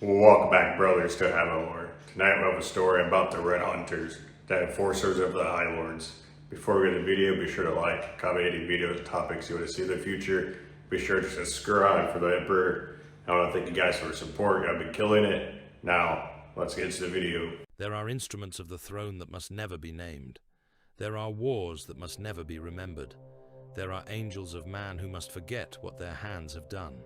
Welcome back, brothers, to Hammer. Tonight we have a story about the Red Hunters, the enforcers of the High Lords. Before we get to the video, be sure to like, comment any video topics you want to see in the future. Be sure to subscribe for the Emperor. I want to thank you guys for your support. I've been killing it. Now, let's get into the video. There are instruments of the throne that must never be named. There are wars that must never be remembered. There are angels of man who must forget what their hands have done.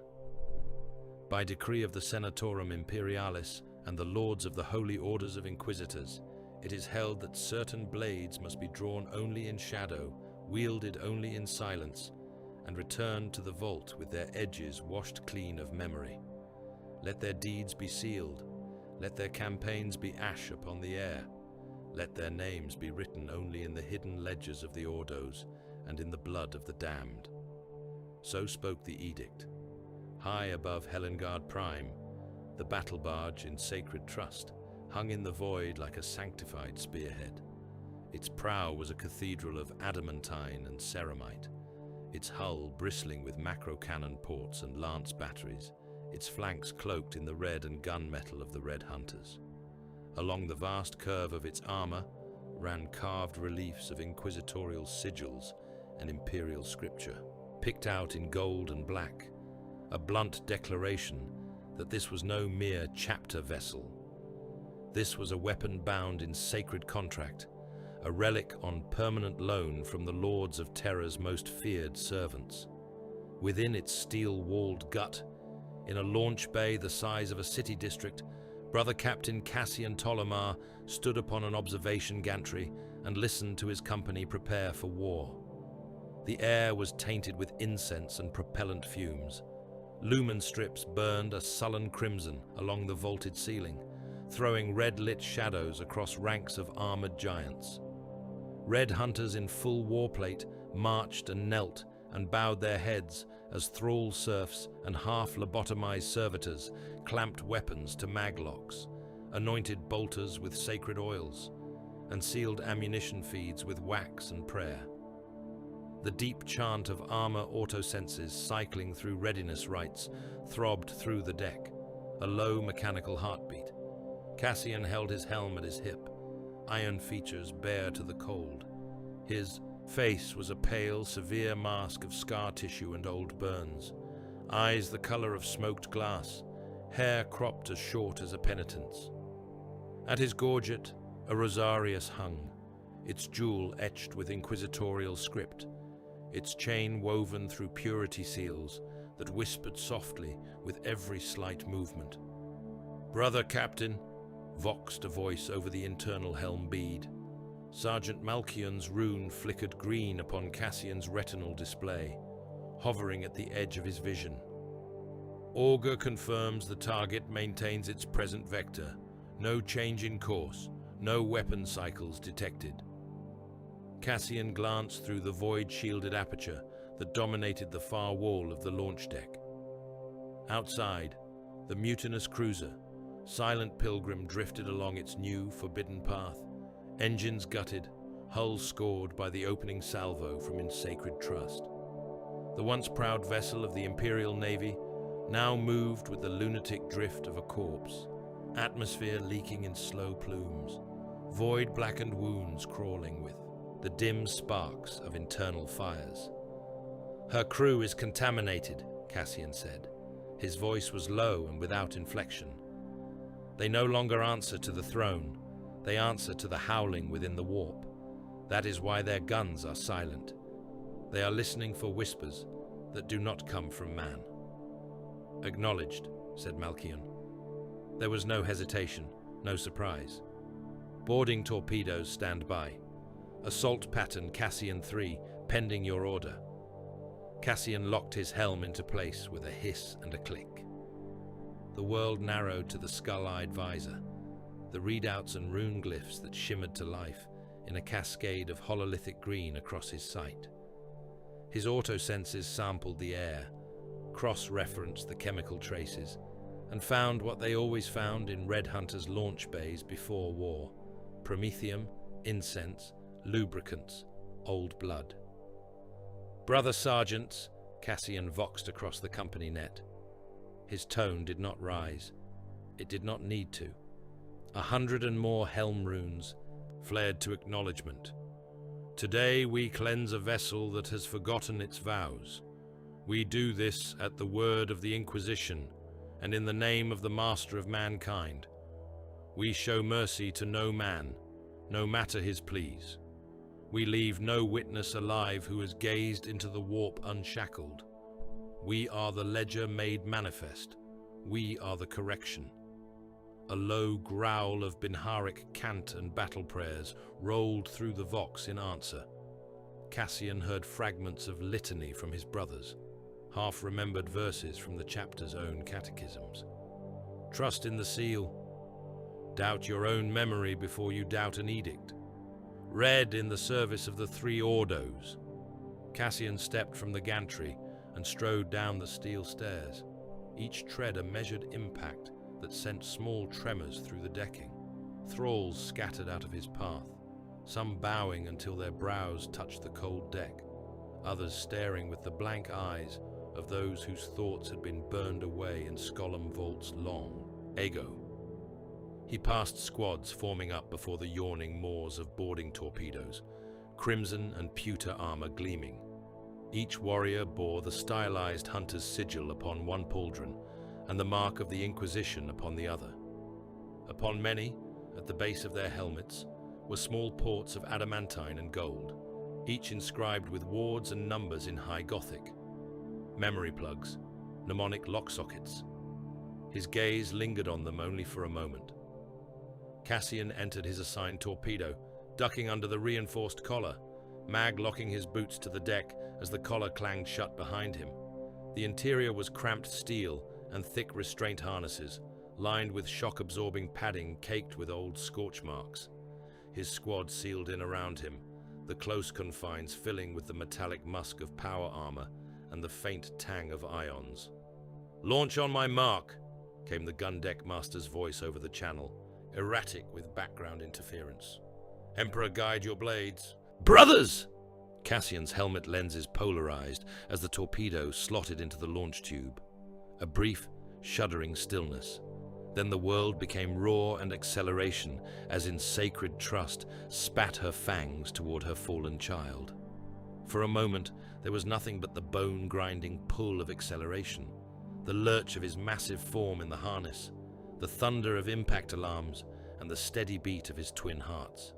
By decree of the Senatorum Imperialis and the Lords of the Holy Orders of Inquisitors, it is held that certain blades must be drawn only in shadow, wielded only in silence, and returned to the vault with their edges washed clean of memory. Let their deeds be sealed. Let their campaigns be ash upon the air. Let their names be written only in the hidden ledgers of the Ordos and in the blood of the damned. So spoke the edict. High above Helengard Prime, the battle barge in sacred trust hung in the void like a sanctified spearhead. Its prow was a cathedral of adamantine and ceramite, its hull bristling with macro-cannon ports and lance batteries, its flanks cloaked in the red and gunmetal of the Red Hunters. Along the vast curve of its armor ran carved reliefs of inquisitorial sigils and imperial scripture, picked out in gold and black, a blunt declaration that this was no mere chapter vessel. This was a weapon bound in sacred contract, a relic on permanent loan from the Lords of Terror's most feared servants. Within its steel-walled gut, in a launch bay the size of a city district, Brother Captain Cassian Tolomar stood upon an observation gantry and listened to his company prepare for war. The air was tainted with incense and propellant fumes. Lumen strips burned a sullen crimson along the vaulted ceiling, throwing red-lit shadows across ranks of armored giants. Red Hunters in full warplate marched and knelt and bowed their heads as thrall serfs and half-lobotomized servitors clamped weapons to maglocks, anointed bolters with sacred oils, and sealed ammunition feeds with wax and prayer. The deep chant of armor autosenses cycling through readiness rites throbbed through the deck, a low mechanical heartbeat. Cassian held his helm at his hip, iron features bare to the cold. His face was a pale, severe mask of scar tissue and old burns, eyes the color of smoked glass, hair cropped as short as a penitent's. At his gorget, a rosarius hung, its jewel etched with inquisitorial script, its chain woven through purity seals that whispered softly with every slight movement. "Brother Captain," voxed a voice over the internal helm bead. Sergeant Malkian's rune flickered green upon Cassian's retinal display, hovering at the edge of his vision. "Augur confirms the target maintains its present vector. No change in course, no weapon cycles detected." Cassian glanced through the void-shielded aperture that dominated the far wall of the launch deck. Outside, the mutinous cruiser, silent pilgrim, drifted along its new, forbidden path, engines gutted, hull scored by the opening salvo from in sacred trust. The once proud vessel of the Imperial Navy now moved with the lunatic drift of a corpse, atmosphere leaking in slow plumes, void-blackened wounds crawling with the dim sparks of internal fires. "Her crew is contaminated," Cassian said. His voice was low and without inflection. "They no longer answer to the throne. They answer to the howling within the warp. That is why their guns are silent. They are listening for whispers that do not come from man." "Acknowledged," said Malkian. There was no hesitation, no surprise. "Boarding torpedoes stand by. Assault pattern Cassian 3, pending your order." Cassian locked his helm into place with a hiss and a click. The world narrowed to the skull-eyed visor, the readouts and rune glyphs that shimmered to life in a cascade of hololithic green across his sight. His autosenses sampled the air, cross-referenced the chemical traces, and found what they always found in Red Hunters' launch bays before war: promethium, incense, lubricants, old blood. "Brother Sergeants," Cassian voxed across the company net. His tone did not rise. It did not need to. 100 and more helm runes flared to acknowledgement. Today we cleanse a vessel that has forgotten its vows. We do this at the word of the Inquisition and in the name of the Master of Mankind. We show mercy to no man, no matter his pleas. We leave no witness alive who has gazed into the warp unshackled. We are the ledger made manifest. We are the correction. A low growl of Binharic cant and battle prayers rolled through the vox in answer. Cassian heard fragments of litany from his brothers, half-remembered verses from the chapter's own catechisms. Trust in the seal. Doubt your own memory before you doubt an edict. Read in the service of the three ordos. Cassian stepped from the gantry and strode down the steel stairs, each tread a measured impact that sent small tremors through the decking. Thralls scattered out of his path, some bowing until their brows touched the cold deck, others staring with the blank eyes of those whose thoughts had been burned away in Scollum Vault's long ago. He passed squads forming up before the yawning maws of boarding torpedoes, crimson and pewter armor gleaming. Each warrior bore the stylized hunter's sigil upon one pauldron and the mark of the Inquisition upon the other. Upon many, at the base of their helmets, were small ports of adamantine and gold, each inscribed with wards and numbers in High Gothic. Memory plugs, mnemonic lock sockets. His gaze lingered on them only for a moment. Cassian entered his assigned torpedo, ducking under the reinforced collar, Mag locking his boots to the deck as the collar clanged shut behind him. The interior was cramped steel and thick restraint harnesses, lined with shock-absorbing padding caked with old scorch marks. His squad sealed in around him, the close confines filling with the metallic musk of power armor and the faint tang of ions. "Launch on my mark," came the gun deck master's voice over the channel, erratic with background interference. "Emperor, guide your blades." "Brothers!" Cassian's helmet lenses polarized as the torpedo slotted into the launch tube. A brief, shuddering stillness. Then the world became roar and acceleration as in sacred trust spat her fangs toward her fallen child. For a moment, there was nothing but the bone-grinding pull of acceleration, the lurch of his massive form in the harness, the thunder of impact alarms, and the steady beat of his twin hearts.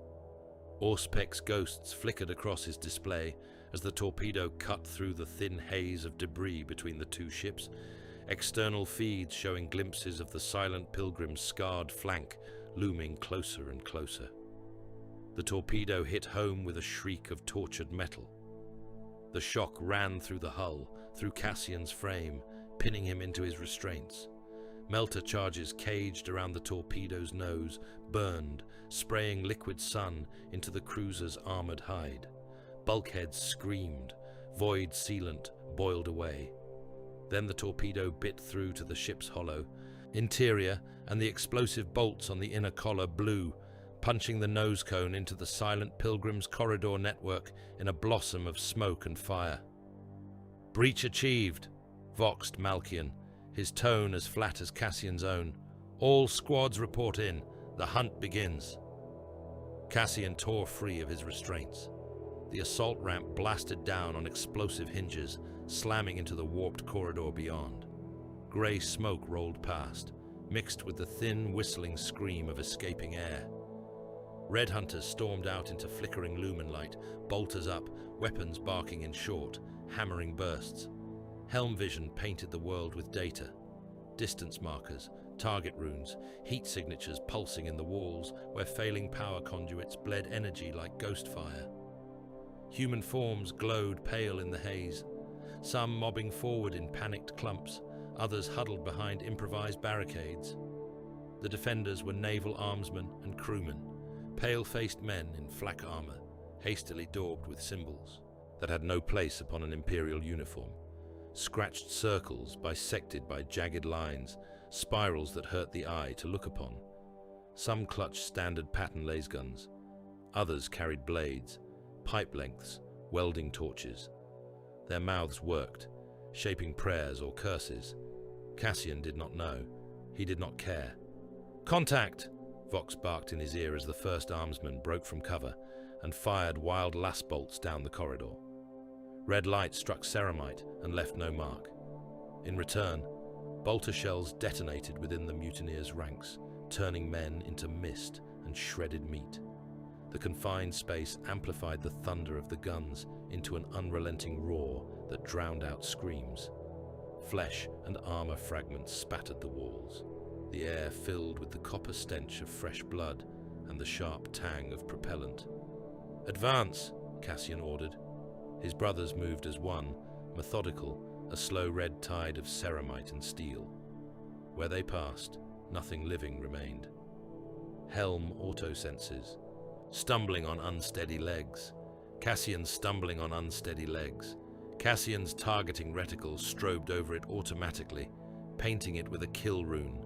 Auspec's ghosts flickered across his display as the torpedo cut through the thin haze of debris between the two ships, external feeds showing glimpses of the silent pilgrim's scarred flank looming closer and closer. The torpedo hit home with a shriek of tortured metal. The shock ran through the hull, through Cassian's frame, pinning him into his restraints. Melter charges caged around the torpedo's nose, burned, spraying liquid sun into the cruiser's armored hide. Bulkheads screamed, void sealant boiled away. Then the torpedo bit through to the ship's hollow. Interior and the explosive bolts on the inner collar blew, punching the nose cone into the silent pilgrim's corridor network in a blossom of smoke and fire. "Breach achieved," voxed Malkian, his tone as flat as Cassian's own. "All squads report in. The hunt begins." Cassian tore free of his restraints. The assault ramp blasted down on explosive hinges, slamming into the warped corridor beyond. Grey smoke rolled past, mixed with the thin, whistling scream of escaping air. Red hunters stormed out into flickering lumen light, bolters up, weapons barking in short, hammering bursts. Helm vision painted the world with data. Distance markers, target runes, heat signatures pulsing in the walls where failing power conduits bled energy like ghost fire. Human forms glowed pale in the haze, some mobbing forward in panicked clumps, others huddled behind improvised barricades. The defenders were naval armsmen and crewmen, pale-faced men in flak armor, hastily daubed with symbols that had no place upon an imperial uniform. Scratched circles bisected by jagged lines, spirals that hurt the eye to look upon. Some clutched standard pattern lasguns, others carried blades, pipe lengths, welding torches. Their mouths worked, shaping prayers or curses. Cassian did not know. He did not care. "Contact!" Vox barked in his ear as the first armsman broke from cover and fired wild lass bolts down the corridor. Red light struck ceramite and left no mark. In return, bolter shells detonated within the mutineers' ranks, turning men into mist and shredded meat. The confined space amplified the thunder of the guns into an unrelenting roar that drowned out screams. Flesh and armor fragments spattered the walls, the air filled with the copper stench of fresh blood and the sharp tang of propellant. "Advance," Cassian ordered. His brothers moved as one, methodical, a slow red tide of ceramite and steel. Where they passed, nothing living remained. Helm autosenses. Stumbling on unsteady legs. Cassian stumbling on unsteady legs. Cassian's targeting reticle strobed over it automatically, painting it with a kill rune.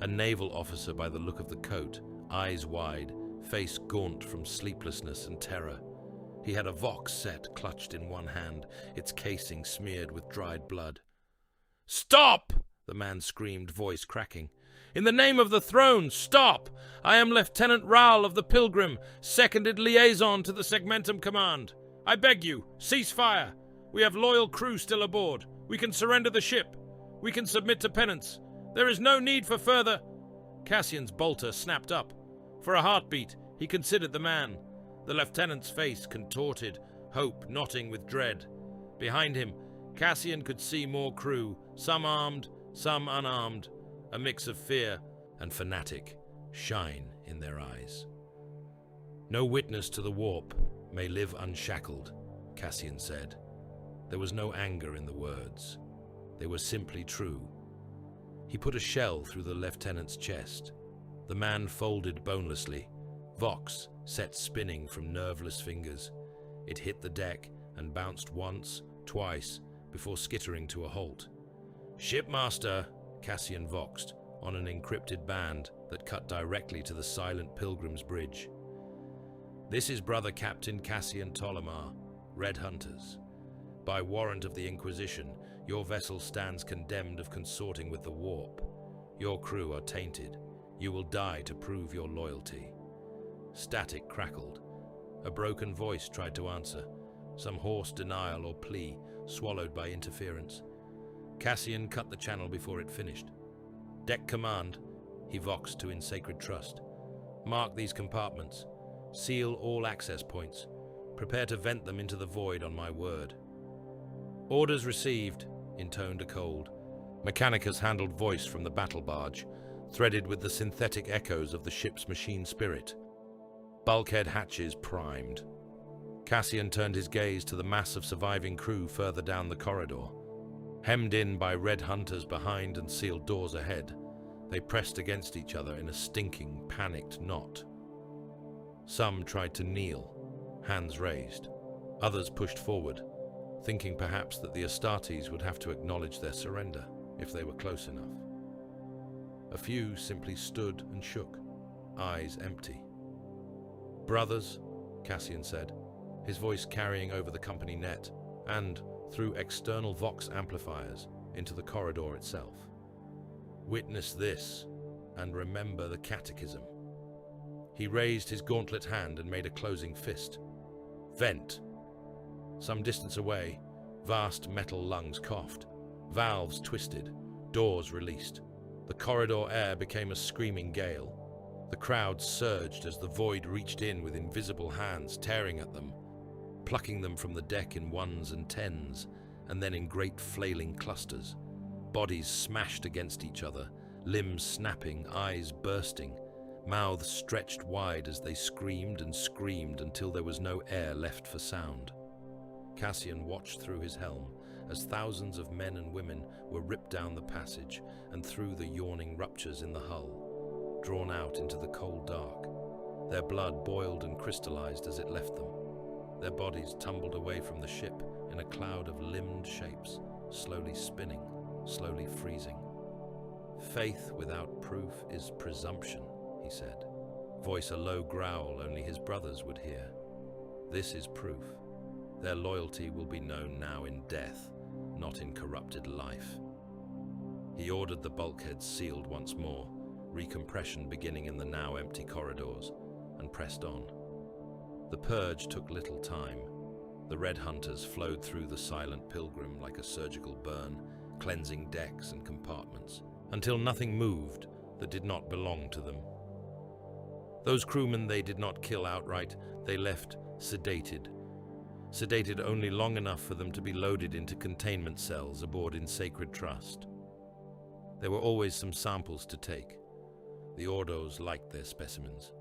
A naval officer by the look of the coat, eyes wide, face gaunt from sleeplessness and terror. He had a Vox set clutched in one hand, its casing smeared with dried blood. "Stop!" the man screamed, voice cracking. "In the name of the throne, stop! I am Lieutenant Rahl of the Pilgrim, seconded liaison to the Segmentum Command. I beg you, cease fire. We have loyal crew still aboard. We can surrender the ship. We can submit to penance. There is no need for further—" Cassian's bolter snapped up. For a heartbeat, he considered the man. The lieutenant's face contorted, hope knotting with dread. Behind him, Cassian could see more crew, some armed, some unarmed, a mix of fear and fanatic shine in their eyes. "No witness to the warp may live unshackled," Cassian said. There was no anger in the words. They were simply true. He put a shell through the lieutenant's chest. The man folded bonelessly, Vox set spinning from nerveless fingers. It hit the deck and bounced once, twice, before skittering to a halt. "Shipmaster," Cassian voxed on an encrypted band that cut directly to the silent Pilgrim's bridge. "This is Brother Captain Cassian Tolomar, Red Hunters. By warrant of the Inquisition, your vessel stands condemned of consorting with the warp. Your crew are tainted. You will die to prove your loyalty." Static crackled. A broken voice tried to answer, some hoarse denial or plea, swallowed by interference. Cassian cut the channel before it finished. "Deck command," he voxed to In Sacred Trust. "Mark these compartments. Seal all access points. Prepare to vent them into the void on my word." "Orders received," intoned a cold, Mechanicus handled voice from the battle barge, threaded with the synthetic echoes of the ship's machine spirit. Bulkhead hatches primed. Cassian turned his gaze to the mass of surviving crew further down the corridor. Hemmed in by red hunters behind and sealed doors ahead, they pressed against each other in a stinking, panicked knot. Some tried to kneel, hands raised. Others pushed forward, thinking perhaps that the Astartes would have to acknowledge their surrender if they were close enough. A few simply stood and shook, eyes empty. "Brothers," Cassian said, his voice carrying over the company net and, through external Vox amplifiers, into the corridor itself. "Witness this, and remember the catechism." He raised his gauntlet hand and made a closing fist. "Vent." Some distance away, vast metal lungs coughed. Valves twisted, doors released. The corridor air became a screaming gale. The crowd surged as the void reached in with invisible hands tearing at them, plucking them from the deck in ones and tens, and then in great flailing clusters. Bodies smashed against each other, limbs snapping, eyes bursting, mouths stretched wide as they screamed and screamed until there was no air left for sound. Cassian watched through his helm as thousands of men and women were ripped down the passage and through the yawning ruptures in the hull, drawn out into the cold dark. Their blood boiled and crystallized as it left them. Their bodies tumbled away from the ship in a cloud of limbed shapes, slowly spinning, slowly freezing. "Faith without proof is presumption," he said, voice a low growl only his brothers would hear. "This is proof. Their loyalty will be known now in death, not in corrupted life." He ordered the bulkheads sealed once more, recompression beginning in the now empty corridors, and pressed on. The purge took little time. The Red Hunters flowed through the silent pilgrim like a surgical burn, cleansing decks and compartments, until nothing moved that did not belong to them. Those crewmen they did not kill outright, they left sedated only long enough for them to be loaded into containment cells aboard in Sacred Trust. There were always some samples to take. The Ordos liked their specimens.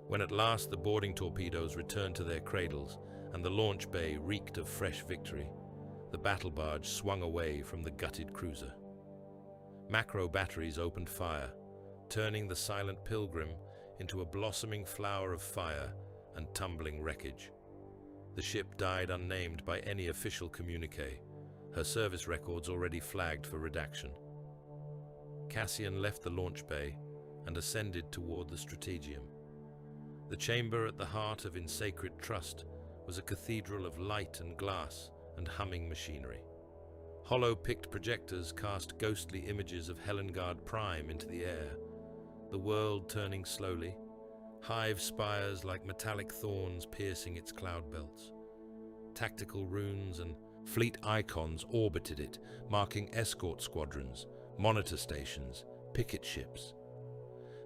When at last the boarding torpedoes returned to their cradles and the launch bay reeked of fresh victory, the battle barge swung away from the gutted cruiser. Macro batteries opened fire, turning the silent pilgrim into a blossoming flower of fire and tumbling wreckage. The ship died unnamed by any official communique, her service records already flagged for redaction. Cassian left the launch bay and ascended toward the Strategium. The chamber at the heart of In Sacred Trust was a cathedral of light and glass and humming machinery. Hollow-picked projectors cast ghostly images of Helengard Prime into the air, the world turning slowly, hive spires like metallic thorns piercing its cloud belts. Tactical runes and fleet icons orbited it, marking escort squadrons, monitor stations, picket ships.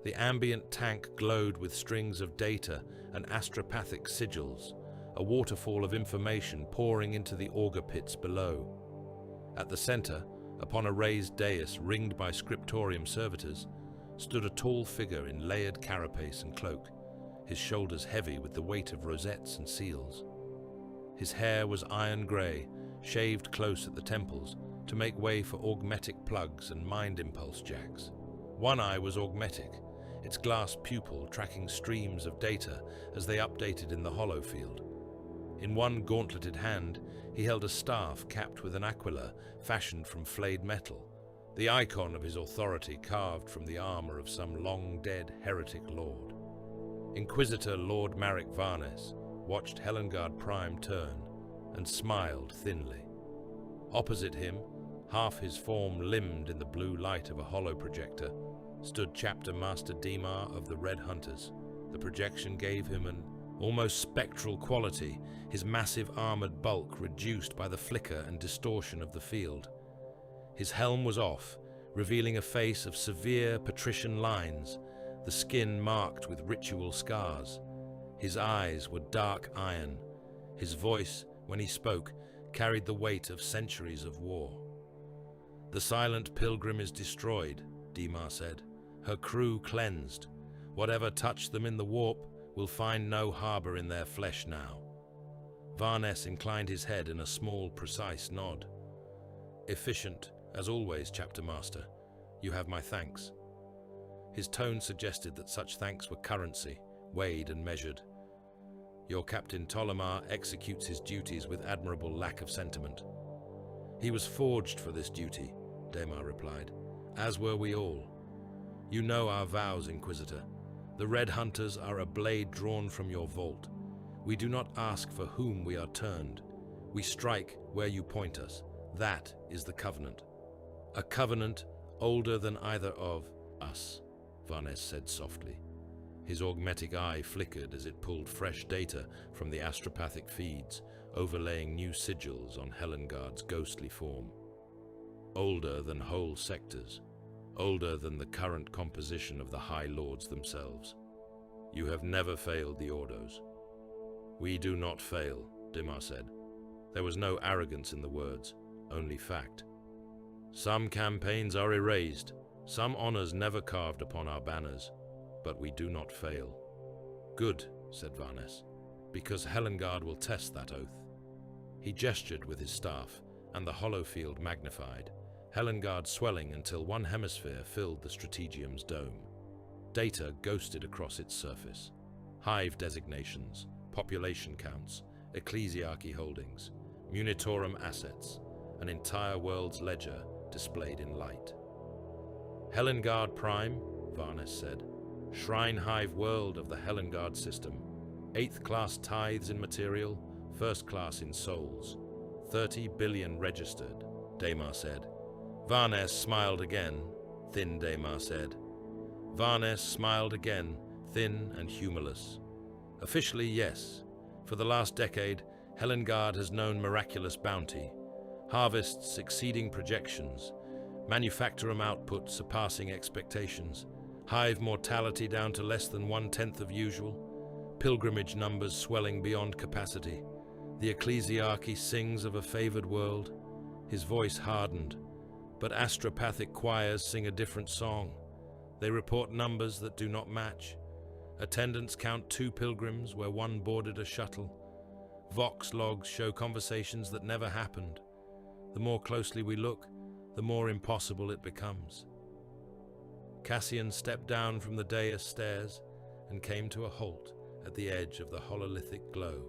The ambient tank glowed with strings of data and astropathic sigils, a waterfall of information pouring into the auger pits below. At the center, upon a raised dais ringed by scriptorium servitors, stood a tall figure in layered carapace and cloak, his shoulders heavy with the weight of rosettes and seals. His hair was iron grey, shaved close at the temples to make way for augmetic plugs and mind impulse jacks. One eye was augmetic, its glass pupil tracking streams of data as they updated in the hollow field. In one gauntleted hand, he held a staff capped with an aquila fashioned from flayed metal, the icon of his authority carved from the armor of some long-dead heretic lord. Inquisitor Lord Marek Varnes watched Helengard Prime turn and smiled thinly. Opposite him, half his form limned in the blue light of a hollow projector, stood Chapter Master Dimar of the Red Hunters. The projection gave him an almost spectral quality, his massive armored bulk reduced by the flicker and distortion of the field. His helm was off, revealing a face of severe patrician lines, the skin marked with ritual scars. His eyes were dark iron. His voice, when he spoke, carried the weight of centuries of war. "The silent pilgrim is destroyed," Dimar said. "Her crew cleansed. Whatever touched them in the warp will find no harbor in their flesh now." Varnes inclined his head in a small, precise nod. "Efficient, as always, Chapter Master. You have my thanks." His tone suggested that such thanks were currency, weighed and measured. "Your Captain Ptolemar executes his duties with admirable lack of sentiment." "He was forged for this duty," Dimar replied, "as were we all. You know our vows, Inquisitor. The Red Hunters are a blade drawn from your vault. We do not ask for whom we are turned. We strike where you point us. That is the covenant. A covenant older than either of us," Varnes said softly. His augmetic eye flickered as it pulled fresh data from the astropathic feeds, overlaying new sigils on Helengard's ghostly form. "Older than whole sectors, older than the current composition of the High Lords themselves. You have never failed the Ordos." "We do not fail," Dimar said. There was no arrogance in the words, only fact. "Some campaigns are erased, some honors never carved upon our banners, but we do not fail." "Good," said Varnes, "because Helengard will test that oath." He gestured with his staff, and the hollow field magnified, Helengard swelling until one hemisphere filled the Strategium's dome. Data ghosted across its surface. Hive designations, population counts, ecclesiarchy holdings, munitorum assets, an entire world's ledger displayed in light. "Helengard Prime," Varnes said. "Shrine Hive world of the Helengard system. 8th class tithes in material, 1st class in souls. 30 billion registered," Dimar said. Varnes smiled again. Thin Dimar said, Varnes smiled again, thin and humorless. Officially, yes. For the last decade, Helengard has known miraculous bounty, harvests exceeding projections, manufacturum output surpassing expectations, hive mortality down to less than 1/10 of usual, pilgrimage numbers swelling beyond capacity. The ecclesiarchy sings of a favored world. His voice hardened, but astropathic choirs sing a different song. They report numbers that do not match. Attendants count 2 pilgrims where 1 boarded a shuttle. Vox logs show conversations that never happened. The more closely we look, the more impossible it becomes. Cassian stepped down from the dais stairs and came to a halt at the edge of the hololithic glow,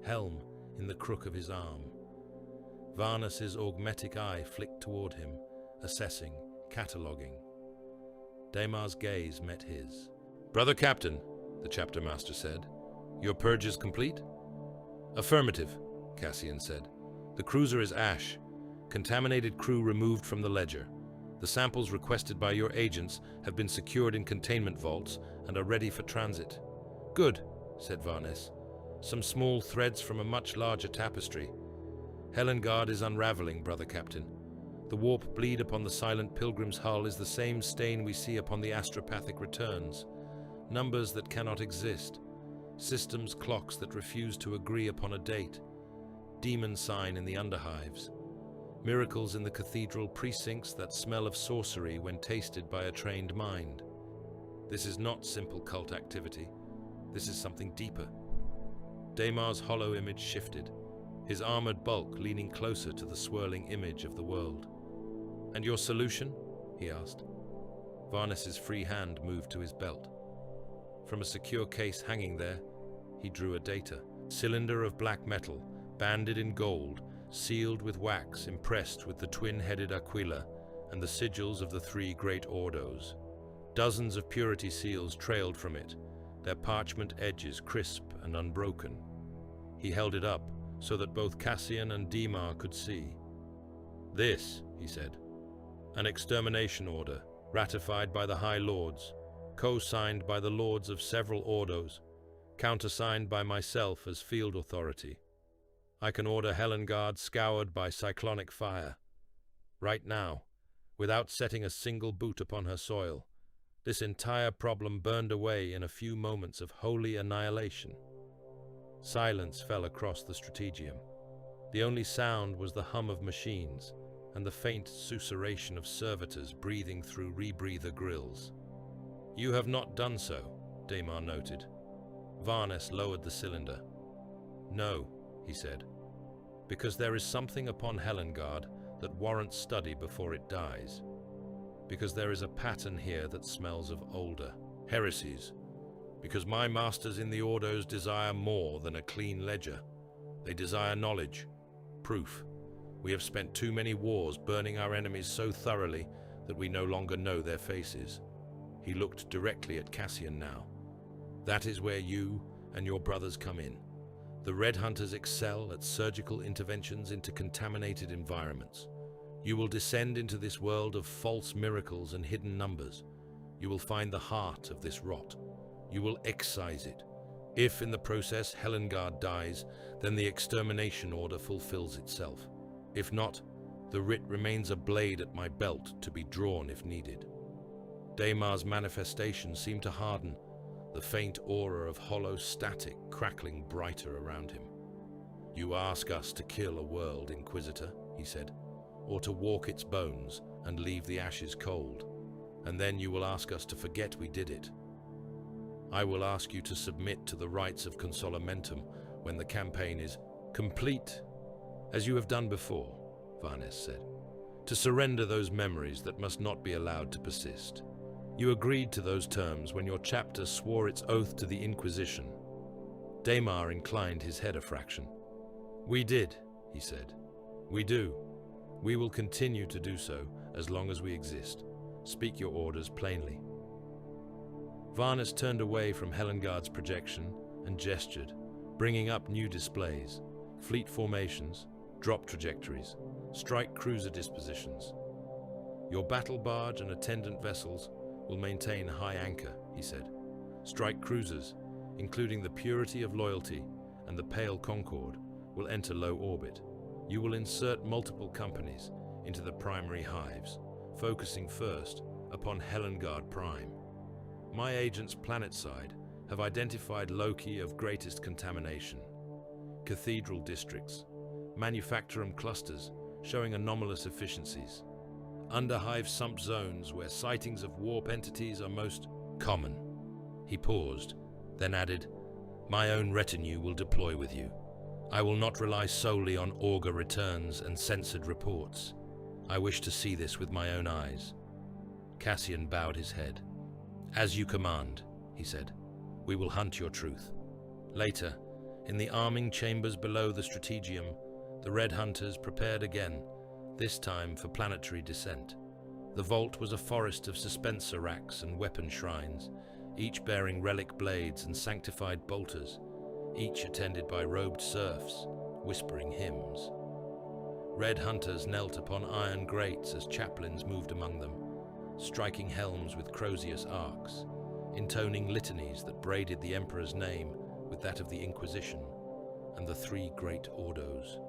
helm in the crook of his arm. Varnes's augmetic eye flicked toward him, assessing, cataloguing. Damar's gaze met his. "Brother Captain," the chapter master said, "your purge is complete?" "Affirmative," Cassian said. "The cruiser is ash. Contaminated crew removed from the ledger. The samples requested by your agents have been secured in containment vaults and are ready for transit." "Good," said Varnes. "Some small threads from a much larger tapestry. Helengard is unraveling, Brother Captain. The warp bleed upon the silent pilgrim's hull is the same stain we see upon the astropathic returns. Numbers that cannot exist. Systems clocks that refuse to agree upon a date. Demon sign in the underhives. Miracles in the cathedral precincts that smell of sorcery when tasted by a trained mind. This is not simple cult activity. This is something deeper." Damar's hollow image shifted, his armored bulk leaning closer to the swirling image of the world. "And your solution?" he asked. Varnes's free hand moved to his belt. From a secure case hanging there, he drew a data cylinder of black metal, banded in gold, sealed with wax impressed with the twin-headed aquila and the sigils of the 3 great ordos. Dozens of purity seals trailed from it, their parchment edges crisp and unbroken. He held it up so that both Cassian and Damar could see. "This," he said, "an extermination order, ratified by the High Lords, co-signed by the Lords of several ordos, countersigned by myself as field authority. I can order Helengard scoured by cyclonic fire. Right now, without setting a single boot upon her soil, this entire problem burned away in a few moments of holy annihilation." Silence fell across the strategium. The only sound was the hum of machines and the faint susurration of servitors breathing through rebreather grills. "You have not done so," Damar noted. Varnes lowered the cylinder. "No," he said, "because there is something upon Helengard that warrants study before it dies. Because there is a pattern here that smells of older heresies. Because my masters in the Ordos desire more than a clean ledger. They desire knowledge, proof. We have spent too many wars burning our enemies so thoroughly that we no longer know their faces." He looked directly at Cassian now. "That is where you and your brothers come in. The Red Hunters excel at surgical interventions into contaminated environments. You will descend into this world of false miracles and hidden numbers. You will find the heart of this rot. You will excise it. If, in the process, Helengard dies, then the extermination order fulfills itself. If not, the writ remains a blade at my belt to be drawn if needed." Damar's manifestation seemed to harden, the faint aura of hollow static crackling brighter around him. "You ask us to kill a world, Inquisitor," he said, "or to walk its bones and leave the ashes cold, and then you will ask us to forget we did it. I will ask you to submit to the rites of Consolmentum when the campaign is complete, as you have done before," Varnes said, "to surrender those memories that must not be allowed to persist. You agreed to those terms when your chapter swore its oath to the Inquisition." Damar inclined his head a fraction. "We did," he said. "We do. We will continue to do so as long as we exist. Speak your orders plainly." Varnes turned away from Helengard's projection and gestured, bringing up new displays, fleet formations, drop trajectories, strike cruiser dispositions. Your battle barge and attendant vessels will maintain high anchor, he said. Strike cruisers, including the Purity of Loyalty and the Pale Concord, will enter low orbit. You will insert multiple companies into the primary hives, focusing first upon Helengard Prime. My agents planetside have identified loci of greatest contamination. Cathedral districts, manufacturum clusters showing anomalous efficiencies, underhive sump zones where sightings of warp entities are most common. He paused, then added, "My own retinue will deploy with you. I will not rely solely on augur returns and censored reports. I wish to see this with my own eyes." Cassian bowed his head. "As you command," he said. "We will hunt your truth." Later, in the arming chambers below the Strategium, the Red Hunters prepared again, this time for planetary descent. The vault was a forest of suspensor racks and weapon shrines, each bearing relic blades and sanctified bolters, each attended by robed serfs, whispering hymns. Red Hunters knelt upon iron grates as chaplains moved among them, striking helms with crozius arcs, intoning litanies that braided the Emperor's name with that of the Inquisition and the three great ordos.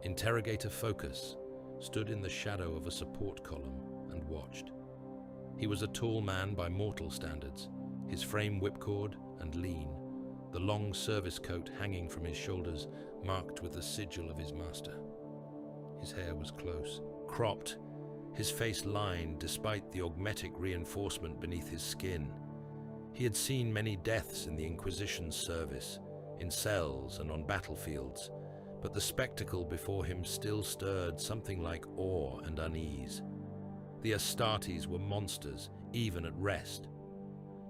Interrogator Focus stood in the shadow of a support column and watched. He was a tall man by mortal standards, his frame whipcord and lean, the long service coat hanging from his shoulders marked with the sigil of his master. His hair was close, cropped, his face lined despite the augmetic reinforcement beneath his skin. He had seen many deaths in the Inquisition's service, in cells and on battlefields, but the spectacle before him still stirred something like awe and unease. The Astartes were monsters, even at rest.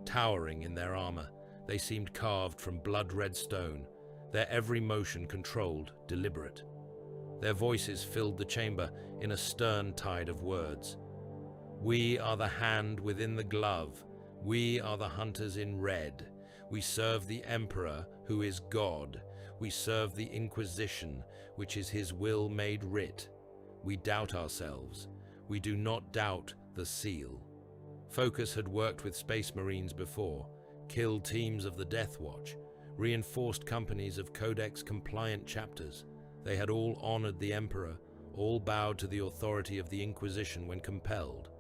Towering in their armor, they seemed carved from blood-red stone, their every motion controlled, deliberate. Their voices filled the chamber in a stern tide of words. "We are the hand within the glove. We are the hunters in red. We serve the Emperor, who is God. We serve the Inquisition, which is his will made writ. We doubt ourselves. We do not doubt the seal." Focus had worked with Space Marines before, killed teams of the Death Watch, reinforced companies of Codex-compliant chapters. They had all honored the Emperor, all bowed to the authority of the Inquisition when compelled.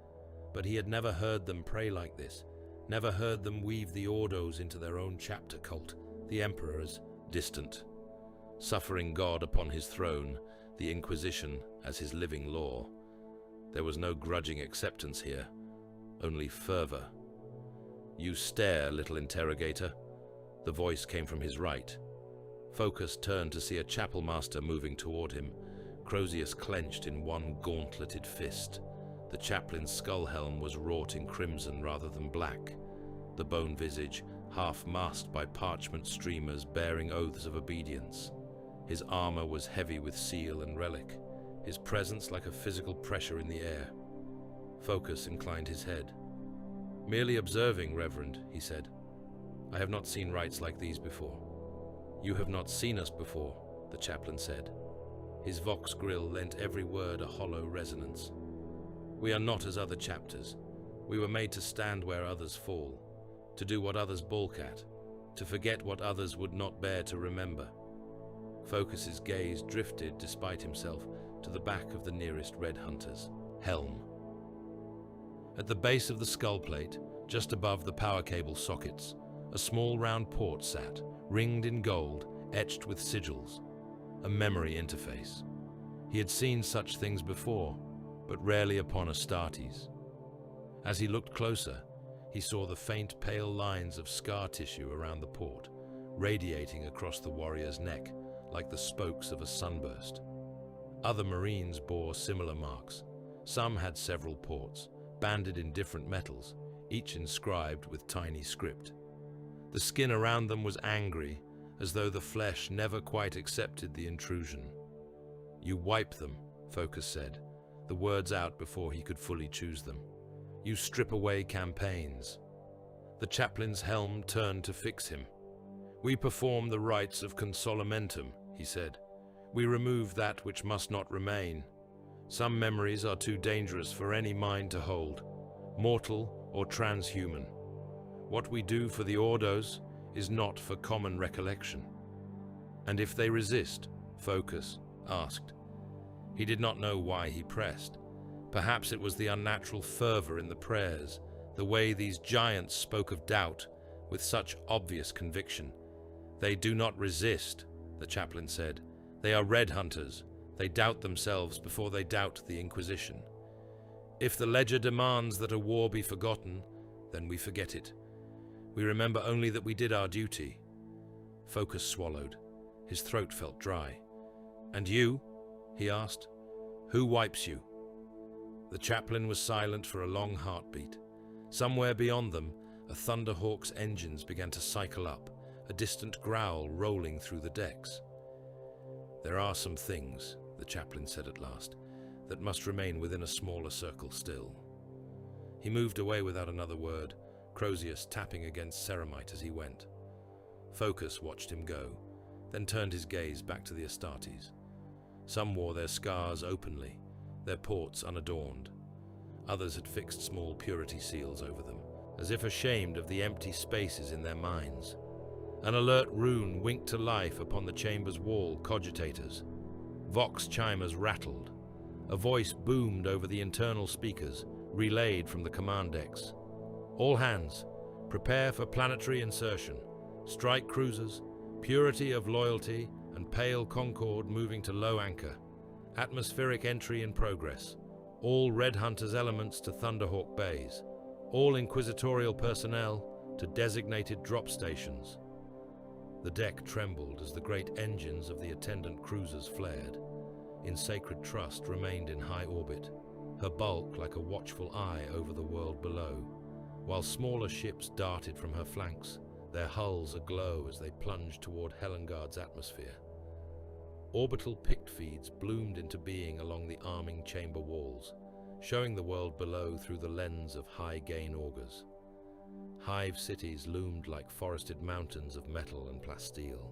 But he had never heard them pray like this, never heard them weave the Ordos into their own chapter cult, the Emperor as distant, suffering God upon his throne, the Inquisition as his living law. There was no grudging acceptance here, only fervor. "You stare, little interrogator." The voice came from his right. Focus turned to see a chapel master moving toward him, crozius clenched in one gauntleted fist. The chaplain's skull helm was wrought in crimson rather than black, the bone visage half masked by parchment streamers bearing oaths of obedience. His armor was heavy with seal and relic, his presence like a physical pressure in the air. Focus inclined his head. "Merely observing, Reverend," he said. "I have not seen rites like these before." "You have not seen us before," the chaplain said. His vox grill lent every word a hollow resonance. "We are not as other chapters. We were made to stand where others fall, to do what others balk at, to forget what others would not bear to remember." Focus's gaze drifted, despite himself, to the back of the nearest Red Hunter's helm. At the base of the skull plate, just above the power cable sockets, a small round port sat, ringed in gold, etched with sigils, a memory interface. He had seen such things before, but rarely upon Astartes. As he looked closer, he saw the faint pale lines of scar tissue around the port, radiating across the warrior's neck like the spokes of a sunburst. Other Marines bore similar marks. Some had several ports, banded in different metals, each inscribed with tiny script. The skin around them was angry, as though the flesh never quite accepted the intrusion. "You wipe them," Focus said, the words out before he could fully choose them. "You strip away campaigns." The chaplain's helm turned to fix him. "We perform the rites of Consolmentum," he said. "We remove that which must not remain. Some memories are too dangerous for any mind to hold, mortal or transhuman. What we do for the Ordos is not for common recollection. And if they resist, Focus asked. He did not know why he pressed. Perhaps it was the unnatural fervor in the prayers, the way these giants spoke of doubt with such obvious conviction. They do not resist, the chaplain said. They are red hunters. They doubt themselves before they doubt the Inquisition. If the ledger demands that a war be forgotten, then we forget it. We remember only that we did our duty. Focus swallowed. His throat felt dry. And you? He asked. Who wipes you? The chaplain was silent for a long heartbeat. Somewhere beyond them, a Thunderhawk's engines began to cycle up, a distant growl rolling through the decks. There are some things, the chaplain said at last, that must remain within a smaller circle still. He moved away without another word, Crozius tapping against ceramite as he went. Focus watched him go, then turned his gaze back to the Astartes. Some wore their scars openly, their ports unadorned. Others had fixed small purity seals over them, as if ashamed of the empty spaces in their minds. An alert rune winked to life upon the chamber's wall, cogitators. Vox chimers rattled. A voice boomed over the internal speakers, relayed from the command decks. All hands, prepare for planetary insertion. Strike cruisers, purity of loyalty, and pale concord moving to low anchor. Atmospheric entry in progress. All Red Hunters elements to Thunderhawk bays. All inquisitorial personnel to designated drop stations. The deck trembled as the great engines of the attendant cruisers flared. In sacred trust remained in high orbit, her bulk like a watchful eye over the world below, while smaller ships darted from her flanks, their hulls aglow as they plunged toward Helengard's atmosphere. Orbital pict feeds bloomed into being along the arming chamber walls, showing the world below through the lens of high-gain augers. Hive cities loomed like forested mountains of metal and plasteel,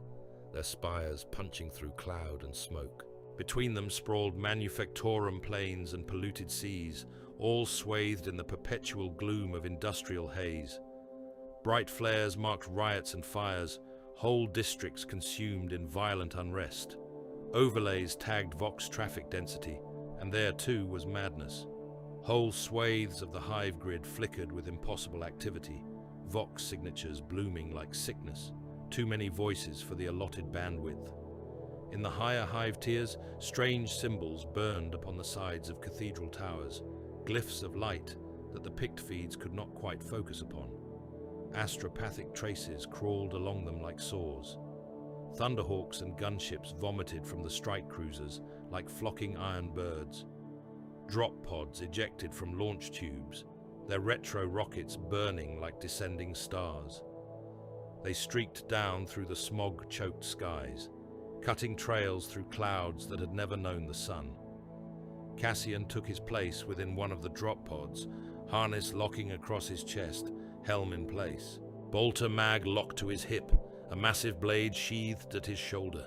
their spires punching through cloud and smoke. Between them sprawled manufacturum plains and polluted seas, all swathed in the perpetual gloom of industrial haze. Bright flares marked riots and fires, whole districts consumed in violent unrest. Overlays tagged Vox traffic density, and there too was madness. Whole swathes of the hive grid flickered with impossible activity, Vox signatures blooming like sickness, too many voices for the allotted bandwidth. In the higher hive tiers, strange symbols burned upon the sides of cathedral towers, glyphs of light that the pict feeds could not quite focus upon. Astropathic traces crawled along them like sores. Thunderhawks and gunships vomited from the strike cruisers like flocking iron birds. Drop pods ejected from launch tubes, their retro rockets burning like descending stars. They streaked down through the smog-choked skies, cutting trails through clouds that had never known the sun. Cassian took his place within one of the drop pods, harness locking across his chest, helm in place. Bolter mag locked to his hip, a massive blade sheathed at his shoulder.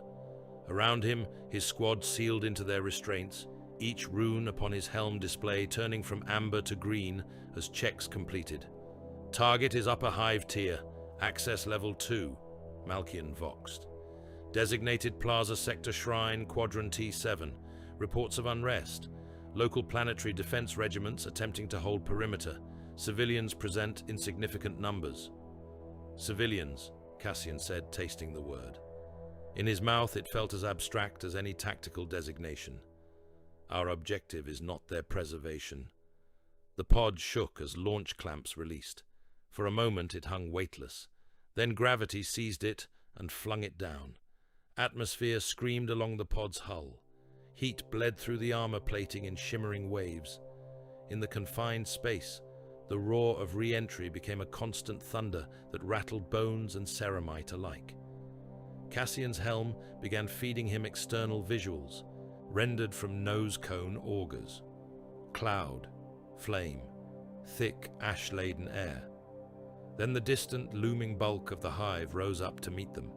Around him, his squad sealed into their restraints, each rune upon his helm display turning from amber to green as checks completed. Target is upper hive tier, access level 2, Malkian voxed. Designated Plaza Sector Shrine, Quadrant T7. Reports of unrest. Local planetary defense regiments attempting to hold perimeter. Civilians present in significant numbers. Civilians, Cassian said, tasting the word. In his mouth it felt as abstract as any tactical designation. Our objective is not their preservation. The pod shook as launch clamps released. For a moment it hung weightless. Then gravity seized it and flung it down. Atmosphere screamed along the pod's hull. Heat bled through the armor plating in shimmering waves. In the confined space, the roar of re-entry became a constant thunder that rattled bones and ceramite alike. Cassian's helm began feeding him external visuals, rendered from nose cone augers. Cloud, flame, thick ash-laden air. Then the distant looming bulk of the hive rose up to meet them,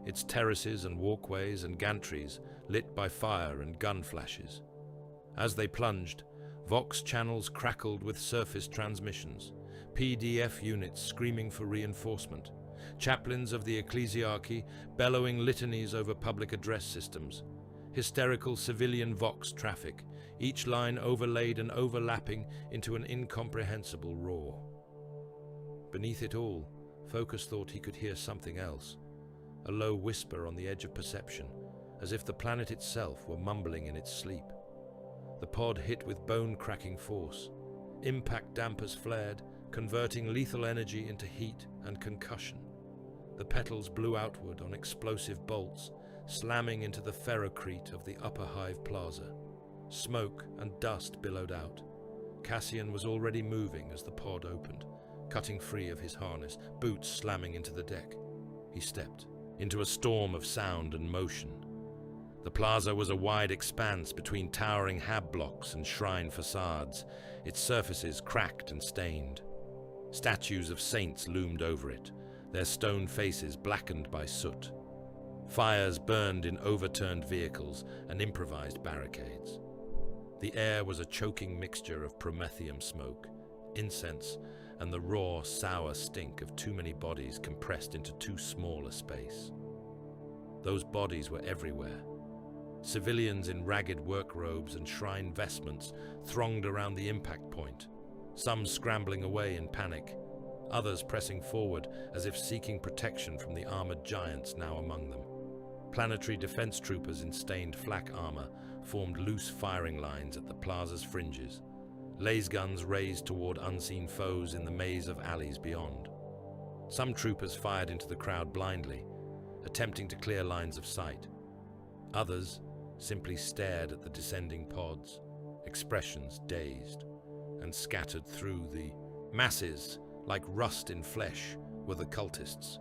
its terraces and walkways and gantries lit by fire and gun flashes. As they plunged, Vox channels crackled with surface transmissions, PDF units screaming for reinforcement, chaplains of the ecclesiarchy bellowing litanies over public address systems, hysterical civilian vox traffic, each line overlaid and overlapping into an incomprehensible roar. Beneath it all, Focus thought he could hear something else, a low whisper on the edge of perception, as if the planet itself were mumbling in its sleep. The pod hit with bone-cracking force. Impact dampers flared, converting lethal energy into heat and concussion. The petals blew outward on explosive bolts, slamming into the ferrocrete of the upper hive plaza. Smoke and dust billowed out. Cassian was already moving as the pod opened, cutting free of his harness, boots slamming into the deck. He stepped into a storm of sound and motion. The plaza was a wide expanse between towering hab blocks and shrine facades, its surfaces cracked and stained. Statues of saints loomed over it, their stone faces blackened by soot. Fires burned in overturned vehicles and improvised barricades. The air was a choking mixture of promethium smoke, incense, and the raw, sour stink of too many bodies compressed into too small a space. Those bodies were everywhere. Civilians in ragged work robes and shrine vestments thronged around the impact point, some scrambling away in panic, others pressing forward as if seeking protection from the armored giants now among them. Planetary defense troopers in stained flak armor formed loose firing lines at the plaza's fringes, laser guns raised toward unseen foes in the maze of alleys beyond. Some troopers fired into the crowd blindly, attempting to clear lines of sight. Others simply stared at the descending pods, expressions dazed, and scattered through the masses like rust in flesh were the cultists.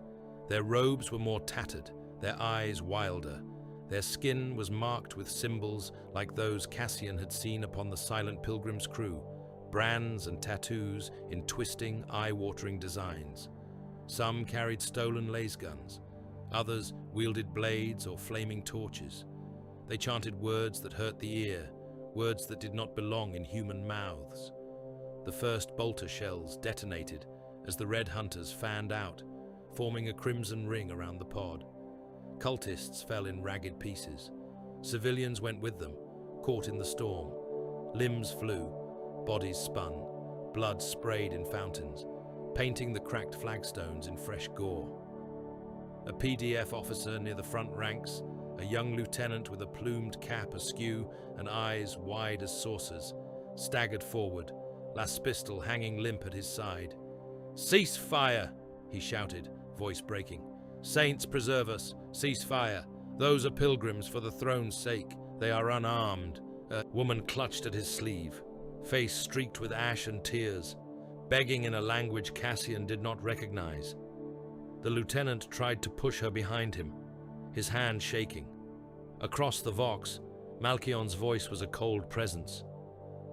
Their robes were more tattered, their eyes wilder. Their skin was marked with symbols like those Cassian had seen upon the silent pilgrim's crew, brands and tattoos in twisting, eye-watering designs. Some carried stolen laser guns, others wielded blades or flaming torches. They chanted words that hurt the ear, words that did not belong in human mouths. The first bolter shells detonated as the red hunters fanned out, forming a crimson ring around the pod. Cultists fell in ragged pieces. Civilians went with them, caught in the storm. Limbs flew, bodies spun, blood sprayed in fountains, painting the cracked flagstones in fresh gore. A PDF officer near the front ranks, a young lieutenant with a plumed cap askew and eyes wide as saucers, staggered forward, las pistol hanging limp at his side. "Cease fire!" he shouted, voice breaking. "Saints preserve us! Cease fire! Those are pilgrims for the throne's sake. They are unarmed." A woman clutched at his sleeve, face streaked with ash and tears, begging in a language Cassian did not recognize. The lieutenant tried to push her behind him, his hand shaking. Across the Vox, Malchion's voice was a cold presence.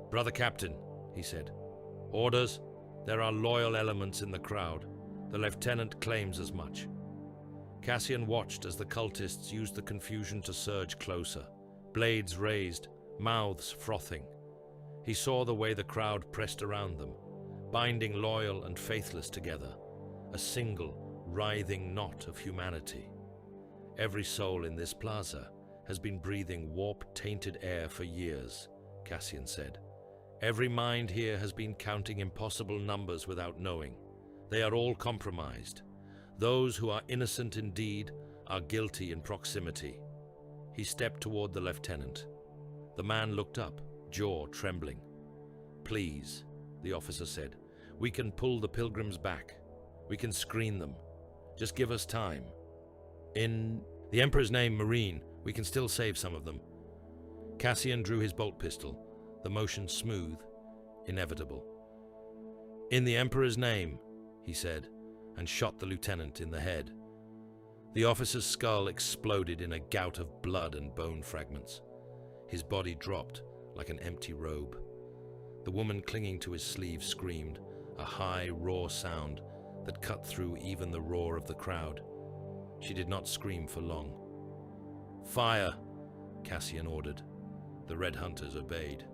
"Brother Captain," he said. "Orders? There are loyal elements in the crowd. The lieutenant claims as much." Cassian watched as the cultists used the confusion to surge closer, blades raised, mouths frothing. He saw the way the crowd pressed around them, binding loyal and faithless together, a single, writhing knot of humanity. "Every soul in this plaza has been breathing warp-tainted air for years," Cassian said. "Every mind here has been counting impossible numbers without knowing. They are all compromised. Those who are innocent in deed are guilty in proximity." He stepped toward the lieutenant. The man looked up, jaw trembling. "Please," the officer said, "we can pull the pilgrims back. We can screen them. Just give us time. In the Emperor's name, Marine, we can still save some of them." Cassian drew his bolt pistol, the motion smooth, inevitable. "In the Emperor's name," he said, and shot the lieutenant in the head. The officer's skull exploded in a gout of blood and bone fragments. His body dropped like an empty robe. The woman clinging to his sleeve screamed, a high, raw sound that cut through even the roar of the crowd. She did not scream for long. "Fire!" Cassian ordered. The red hunters obeyed.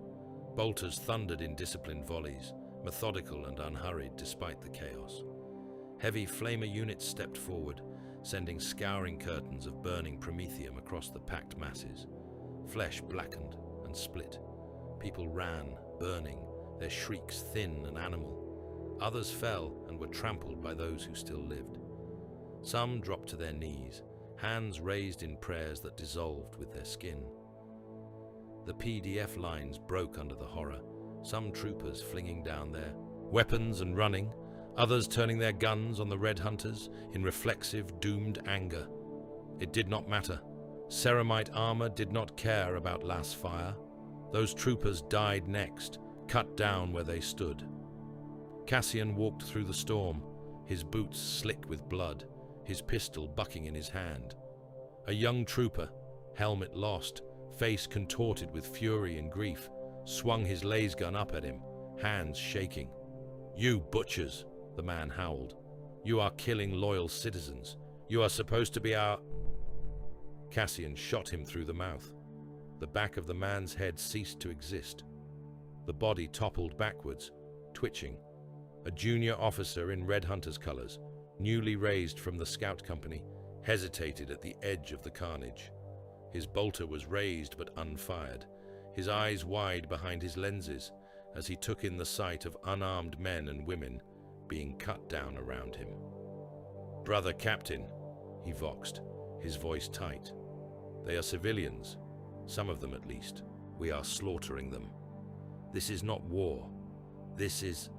Bolters thundered in disciplined volleys, methodical and unhurried despite the chaos. Heavy flamer units stepped forward, sending scouring curtains of burning promethium across the packed masses. Flesh blackened and split. People ran, burning, their shrieks thin and animal. Others fell and were trampled by those who still lived. Some dropped to their knees, hands raised in prayers that dissolved with their skin. The PDF lines broke under the horror, some troopers flinging down their weapons and running, others turning their guns on the Red Hunters in reflexive, doomed anger. It did not matter. Ceramite armor did not care about last fire. Those troopers died next, cut down where they stood. Cassian walked through the storm, his boots slick with blood, his pistol bucking in his hand. A young trooper, helmet lost, face contorted with fury and grief, swung his lasgun up at him, hands shaking. "You butchers," the man howled. "You are killing loyal citizens. You are supposed to be our—" Cassian shot him through the mouth. The back of the man's head ceased to exist. The body toppled backwards, twitching. A junior officer in Red Hunter's colors, newly raised from the scout company, hesitated at the edge of the carnage. His bolter was raised but unfired, his eyes wide behind his lenses as he took in the sight of unarmed men and women being cut down around him. "Brother Captain," he voxed, his voice tight. "They are civilians, some of them at least. We are slaughtering them. This is not war. This is—"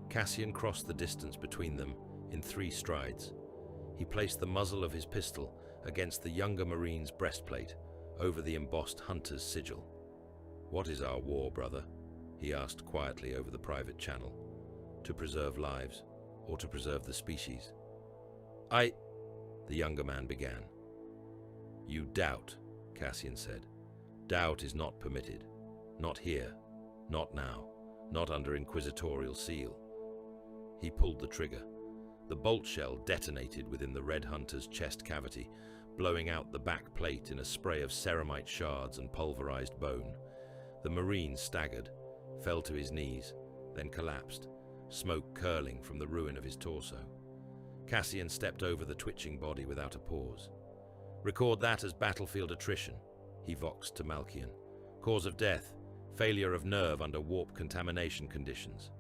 Cassian crossed the distance between them in 3 strides. He placed the muzzle of his pistol against the younger Marine's breastplate, over the embossed hunter's sigil. "What is our war, brother?" he asked quietly over the private channel. "To preserve lives, or to preserve the species?" The younger man began. "You doubt," Cassian said. "Doubt is not permitted. Not here. Not now. Not under inquisitorial seal." He pulled the trigger. The bolt shell detonated within the Red Hunter's chest cavity, blowing out the back plate in a spray of ceramite shards and pulverized bone. The Marine staggered, fell to his knees, then collapsed, smoke curling from the ruin of his torso. Cassian stepped over the twitching body without a pause. "Record that as battlefield attrition," he voxed to Malkian. "Cause of death, failure of nerve under warp contamination conditions."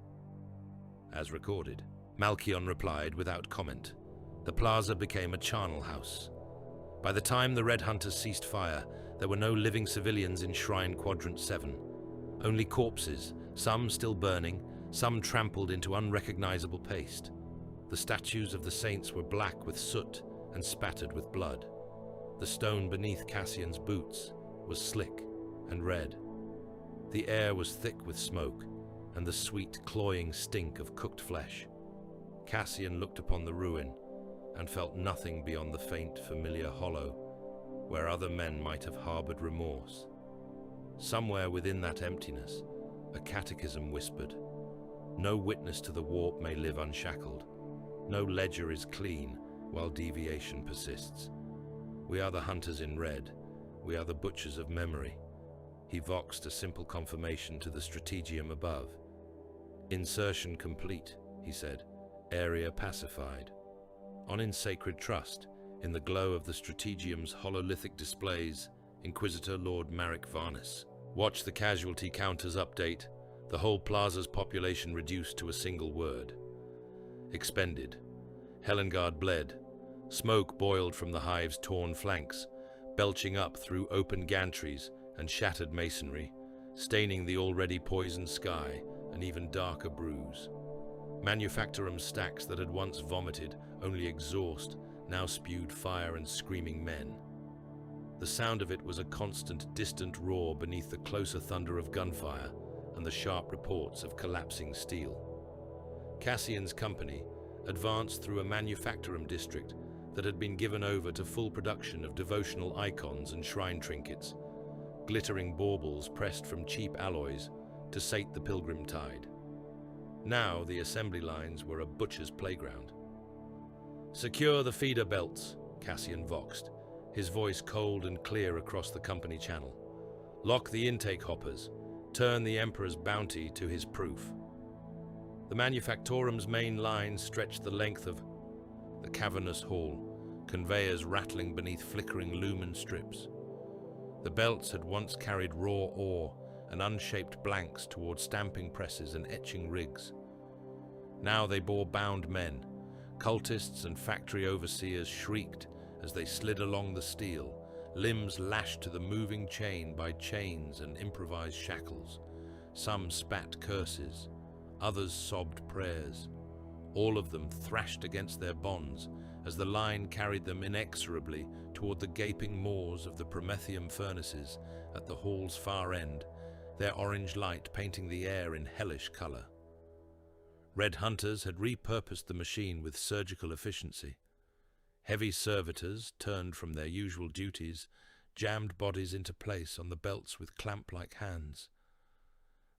"As recorded," Malkian replied without comment. The plaza became a charnel house. By the time the Red Hunters ceased fire, there were no living civilians in Shrine Quadrant 7. Only corpses, some still burning, some trampled into unrecognizable paste. The statues of the saints were black with soot and spattered with blood. The stone beneath Cassian's boots was slick and red. The air was thick with smoke and the sweet, cloying stink of cooked flesh. Cassian looked upon the ruin and felt nothing beyond the faint, familiar hollow where other men might have harbored remorse. Somewhere within that emptiness, a catechism whispered, "No witness to the warp may live unshackled. No ledger is clean while deviation persists. We are the hunters in red. We are the butchers of memory." He voxed a simple confirmation to the strategium above. "Insertion complete," he said. "Area pacified." On in sacred trust, in the glow of the strategium's hololithic displays, Inquisitor Lord Marek Varnis. Watch the casualty counters update. The whole plaza's population reduced to a single word. Expended. Helengard bled. Smoke boiled from the hive's torn flanks, belching up through open gantries and shattered masonry, staining the already poisoned sky an even darker bruise. Manufacturum stacks that had once vomited only exhaust now spewed fire and screaming men. The sound of it was a constant, distant roar beneath the closer thunder of gunfire and the sharp reports of collapsing steel. Cassian's company advanced through a manufacturum district that had been given over to full production of devotional icons and shrine trinkets, glittering baubles pressed from cheap alloys to sate the pilgrim tide. Now the assembly lines were a butcher's playground. "Secure the feeder belts," Cassian voxed, his voice cold and clear across the company channel. "Lock the intake hoppers. Turn the Emperor's bounty to his proof." The manufactorum's main line stretched the length of the cavernous hall, conveyors rattling beneath flickering lumen strips. The belts had once carried raw ore and unshaped blanks toward stamping presses and etching rigs. Now they bore bound men. Cultists and factory overseers shrieked as they slid along the steel, limbs lashed to the moving chain by chains and improvised shackles. Some spat curses, others sobbed prayers. All of them thrashed against their bonds as the line carried them inexorably toward the gaping maws of the promethium furnaces at the hall's far end, their orange light painting the air in hellish color. Red Hunters had repurposed the machine with surgical efficiency. Heavy servitors, turned from their usual duties, jammed bodies into place on the belts with clamp-like hands.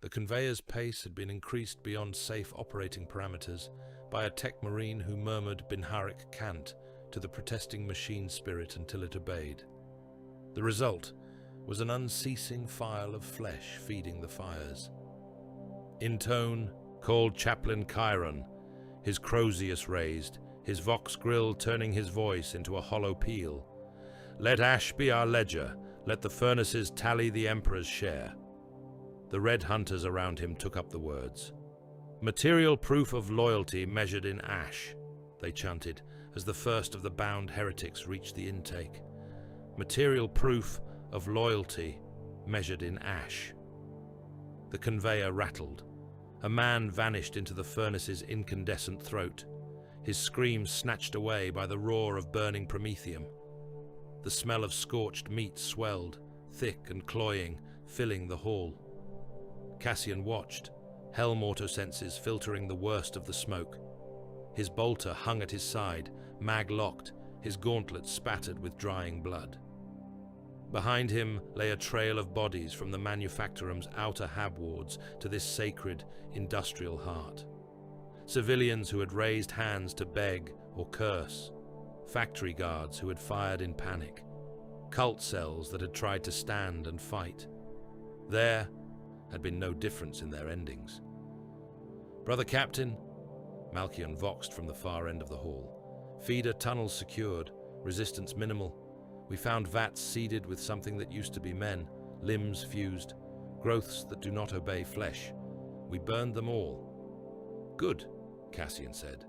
The conveyor's pace had been increased beyond safe operating parameters by a tech marine who murmured Binharic cant to the protesting machine spirit until it obeyed. The result was an unceasing file of flesh feeding the fires. In tone, called Chaplain Chiron, his Crozius raised, his vox grill turning his voice into a hollow peal. Let ash be our ledger, let the furnaces tally the Emperor's share. The Red Hunters around him took up the words. Material proof of loyalty measured in ash, they chanted as the first of the bound heretics reached the intake. Material proof of loyalty measured in ash. The conveyor rattled. A man vanished into the furnace's incandescent throat, his scream snatched away by the roar of burning promethium. The smell of scorched meat swelled, thick and cloying, filling the hall. Cassian watched, helm autosenses filtering the worst of the smoke. His bolter hung at his side, mag-locked, his gauntlets spattered with drying blood. Behind him lay a trail of bodies from the manufacturum's outer hab wards to this sacred, industrial heart. Civilians who had raised hands to beg or curse, factory guards who had fired in panic, cult cells that had tried to stand and fight. There had been no difference in their endings. Brother Captain, Malchion voxed from the far end of the hall. Feeder tunnels secured, resistance minimal. We found vats seeded with something that used to be men, limbs fused, growths that do not obey flesh. We burned them all. Good, Cassian said.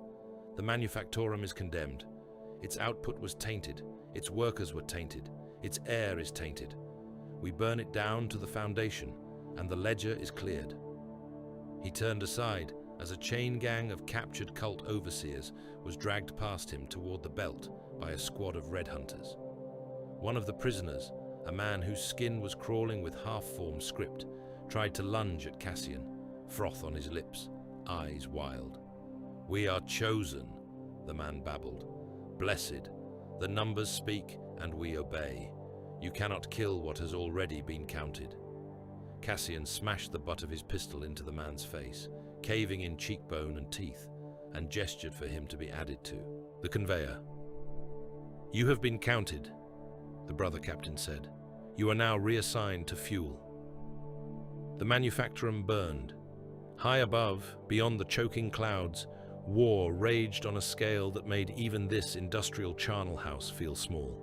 The manufactorum is condemned. Its output was tainted, its workers were tainted, its air is tainted. We burn it down to the foundation, and the ledger is cleared. He turned aside as a chain gang of captured cult overseers was dragged past him toward the belt by a squad of Red Hunters. One of the prisoners, a man whose skin was crawling with half-formed script, tried to lunge at Cassian, froth on his lips, eyes wild. We are chosen, the man babbled. Blessed, the numbers speak and we obey. You cannot kill what has already been counted. Cassian smashed the butt of his pistol into the man's face, caving in cheekbone and teeth, and gestured for him to be added to. The conveyor. You have been counted, the brother captain said. You are now reassigned to fuel. The manufacturum burned. High above, beyond the choking clouds, war raged on a scale that made even this industrial charnel house feel small.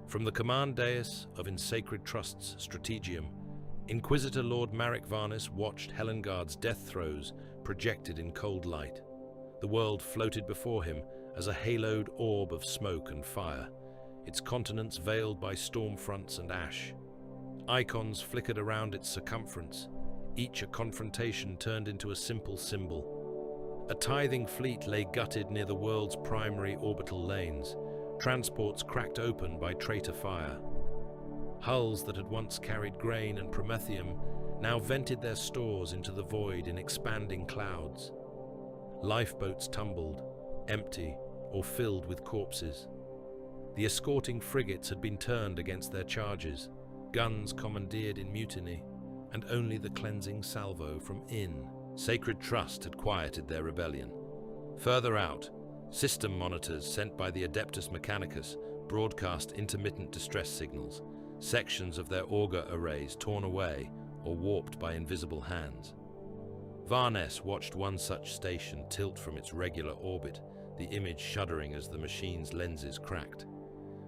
From the command dais of Insacred Trust's Strategium, Inquisitor Lord Marek Varnis watched Helengard's death throes projected in cold light. The world floated before him as a haloed orb of smoke and fire, its continents veiled by storm fronts and ash. Icons flickered around its circumference, each a confrontation turned into a simple symbol. A tithing fleet lay gutted near the world's primary orbital lanes, transports cracked open by traitor fire. Hulls that had once carried grain and promethium now vented their stores into the void in expanding clouds. Lifeboats tumbled, empty or filled with corpses. The escorting frigates had been turned against their charges, guns commandeered in mutiny, and only the cleansing salvo from Sacred Trust had quieted their rebellion. Further out, system monitors sent by the Adeptus Mechanicus broadcast intermittent distress signals, sections of their auger arrays torn away or warped by invisible hands. Varnes watched one such station tilt from its regular orbit, the image shuddering as the machine's lenses cracked.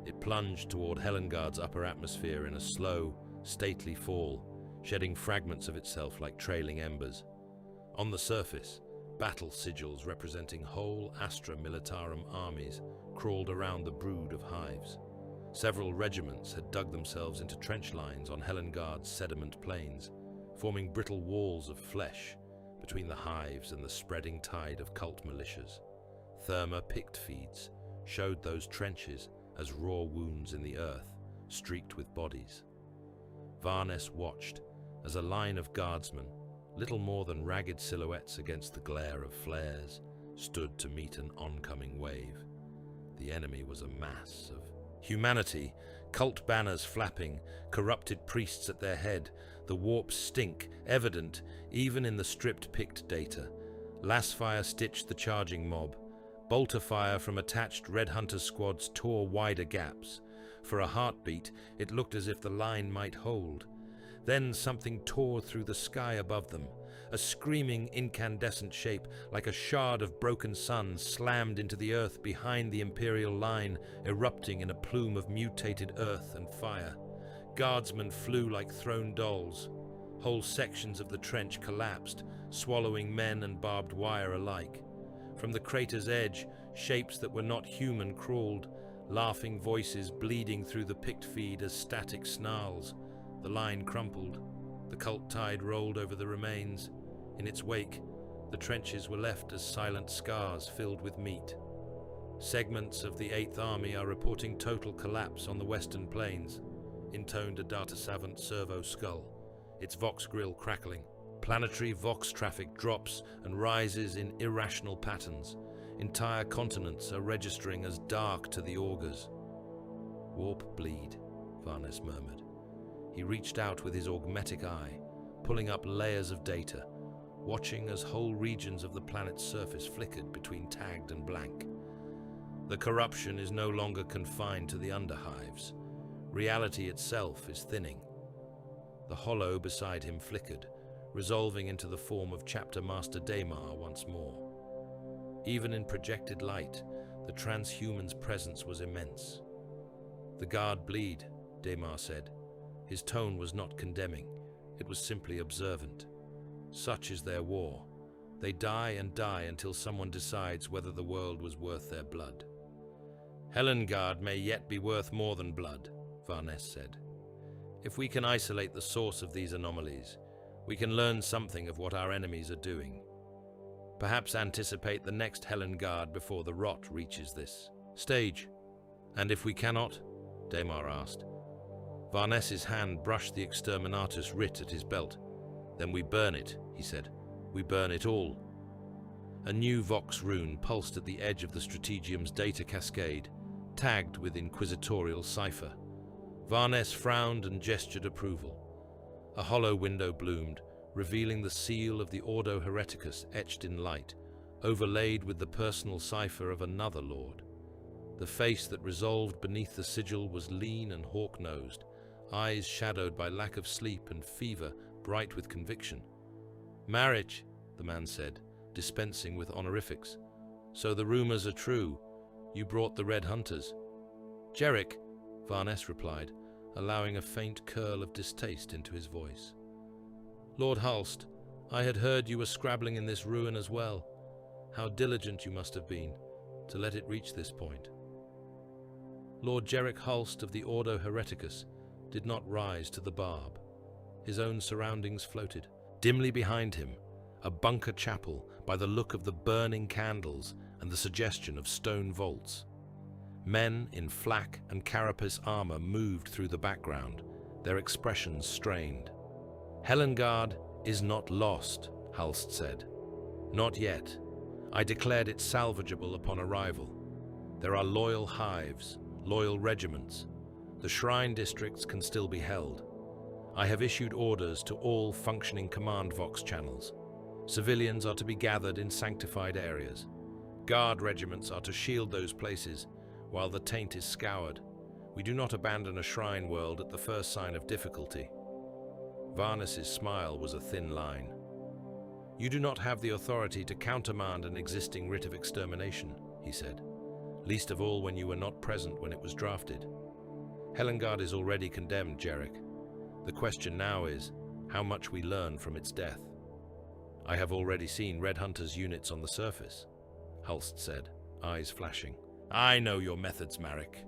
It plunged toward Helengard's upper atmosphere in a slow, stately fall, shedding fragments of itself like trailing embers. On the surface, battle sigils representing whole Astra Militarum armies crawled around the brood of hives. Several regiments had dug themselves into trench lines on Helengard's sediment plains, forming brittle walls of flesh between the hives and the spreading tide of cult militias. Therma pict feeds showed those trenches as raw wounds in the earth, streaked with bodies. Varnes watched as a line of guardsmen, little more than ragged silhouettes against the glare of flares, stood to meet an oncoming wave. The enemy was a mass of humanity, cult banners flapping, corrupted priests at their head, the warp stink evident even in the stripped picked data. Lasfire stitched the charging mob. Bolter fire from attached Red Hunter squads tore wider gaps. For a heartbeat, it looked as if the line might hold. Then something tore through the sky above them. A screaming incandescent shape, like a shard of broken sun, slammed into the earth behind the Imperial line, erupting in a plume of mutated earth and fire. Guardsmen flew like thrown dolls. Whole sections of the trench collapsed, swallowing men and barbed wire alike. From the crater's edge, shapes that were not human crawled, laughing voices bleeding through the picked feed as static snarls. The line crumpled. The cult tide rolled over the remains. In its wake, the trenches were left as silent scars filled with meat. Segments of the 8th Army are reporting total collapse on the western plains, intoned a data savant servo skull, its vox grill crackling. Planetary vox traffic drops and rises in irrational patterns. Entire continents are registering as dark to the augurs. Warp bleed, Varnes murmured. He reached out with his augmetic eye, pulling up layers of data, watching as whole regions of the planet's surface flickered between tagged and blank. The corruption is no longer confined to the underhives. Reality itself is thinning. The hollow beside him flickered, resolving into the form of Chapter Master Daemar once more. Even in projected light, the transhuman's presence was immense. "The guard bleed," Daemar said. His tone was not condemning, it was simply observant. Such is their war. They die and die until someone decides whether the world was worth their blood. "Helengard may yet be worth more than blood," Varnes said. "If we can isolate the source of these anomalies, we can learn something of what our enemies are doing. Perhaps anticipate the next Helengard before the rot reaches this stage." "And if we cannot?" Daemar asked. Varnes's hand brushed the exterminatus writ at his belt. "Then we burn it," he said. "We burn it all." A new Vox rune pulsed at the edge of the Strategium's data cascade, tagged with inquisitorial cipher. Varnes frowned and gestured approval. A hollow window bloomed, revealing the seal of the Ordo Hereticus etched in light, overlaid with the personal cipher of another lord. The face that resolved beneath the sigil was lean and hawk-nosed, eyes shadowed by lack of sleep and fever bright with conviction. "Marriage," the man said, dispensing with honorifics. "So the rumors are true. You brought the Red Hunters." "Jerick," Varnes replied, allowing a faint curl of distaste into his voice. "Lord Holst, I had heard you were scrabbling in this ruin as well. How diligent you must have been to let it reach this point." Lord Jerick Holst of the Ordo Hereticus did not rise to the barb. His own surroundings floated. Dimly behind him, a bunker chapel by the look of the burning candles and the suggestion of stone vaults. Men in flak and carapace armor moved through the background, their expressions strained. "Helengard is not lost," Holst said. "Not yet. I declared it salvageable upon arrival. There are loyal hives, loyal regiments. The shrine districts can still be held. I have issued orders to all functioning command vox channels. Civilians are to be gathered in sanctified areas. Guard regiments are to shield those places while the taint is scoured. We do not abandon a shrine world at the first sign of difficulty." Varnes's smile was a thin line. You do not have the authority to countermand an existing writ of extermination, he said, least of all when you were not present when it was drafted. Helengard is already condemned, Jarek. The question now is how much we learn from its death. I have already seen Red Hunter's units on the surface, Holst said, eyes flashing. I know your methods, Marek.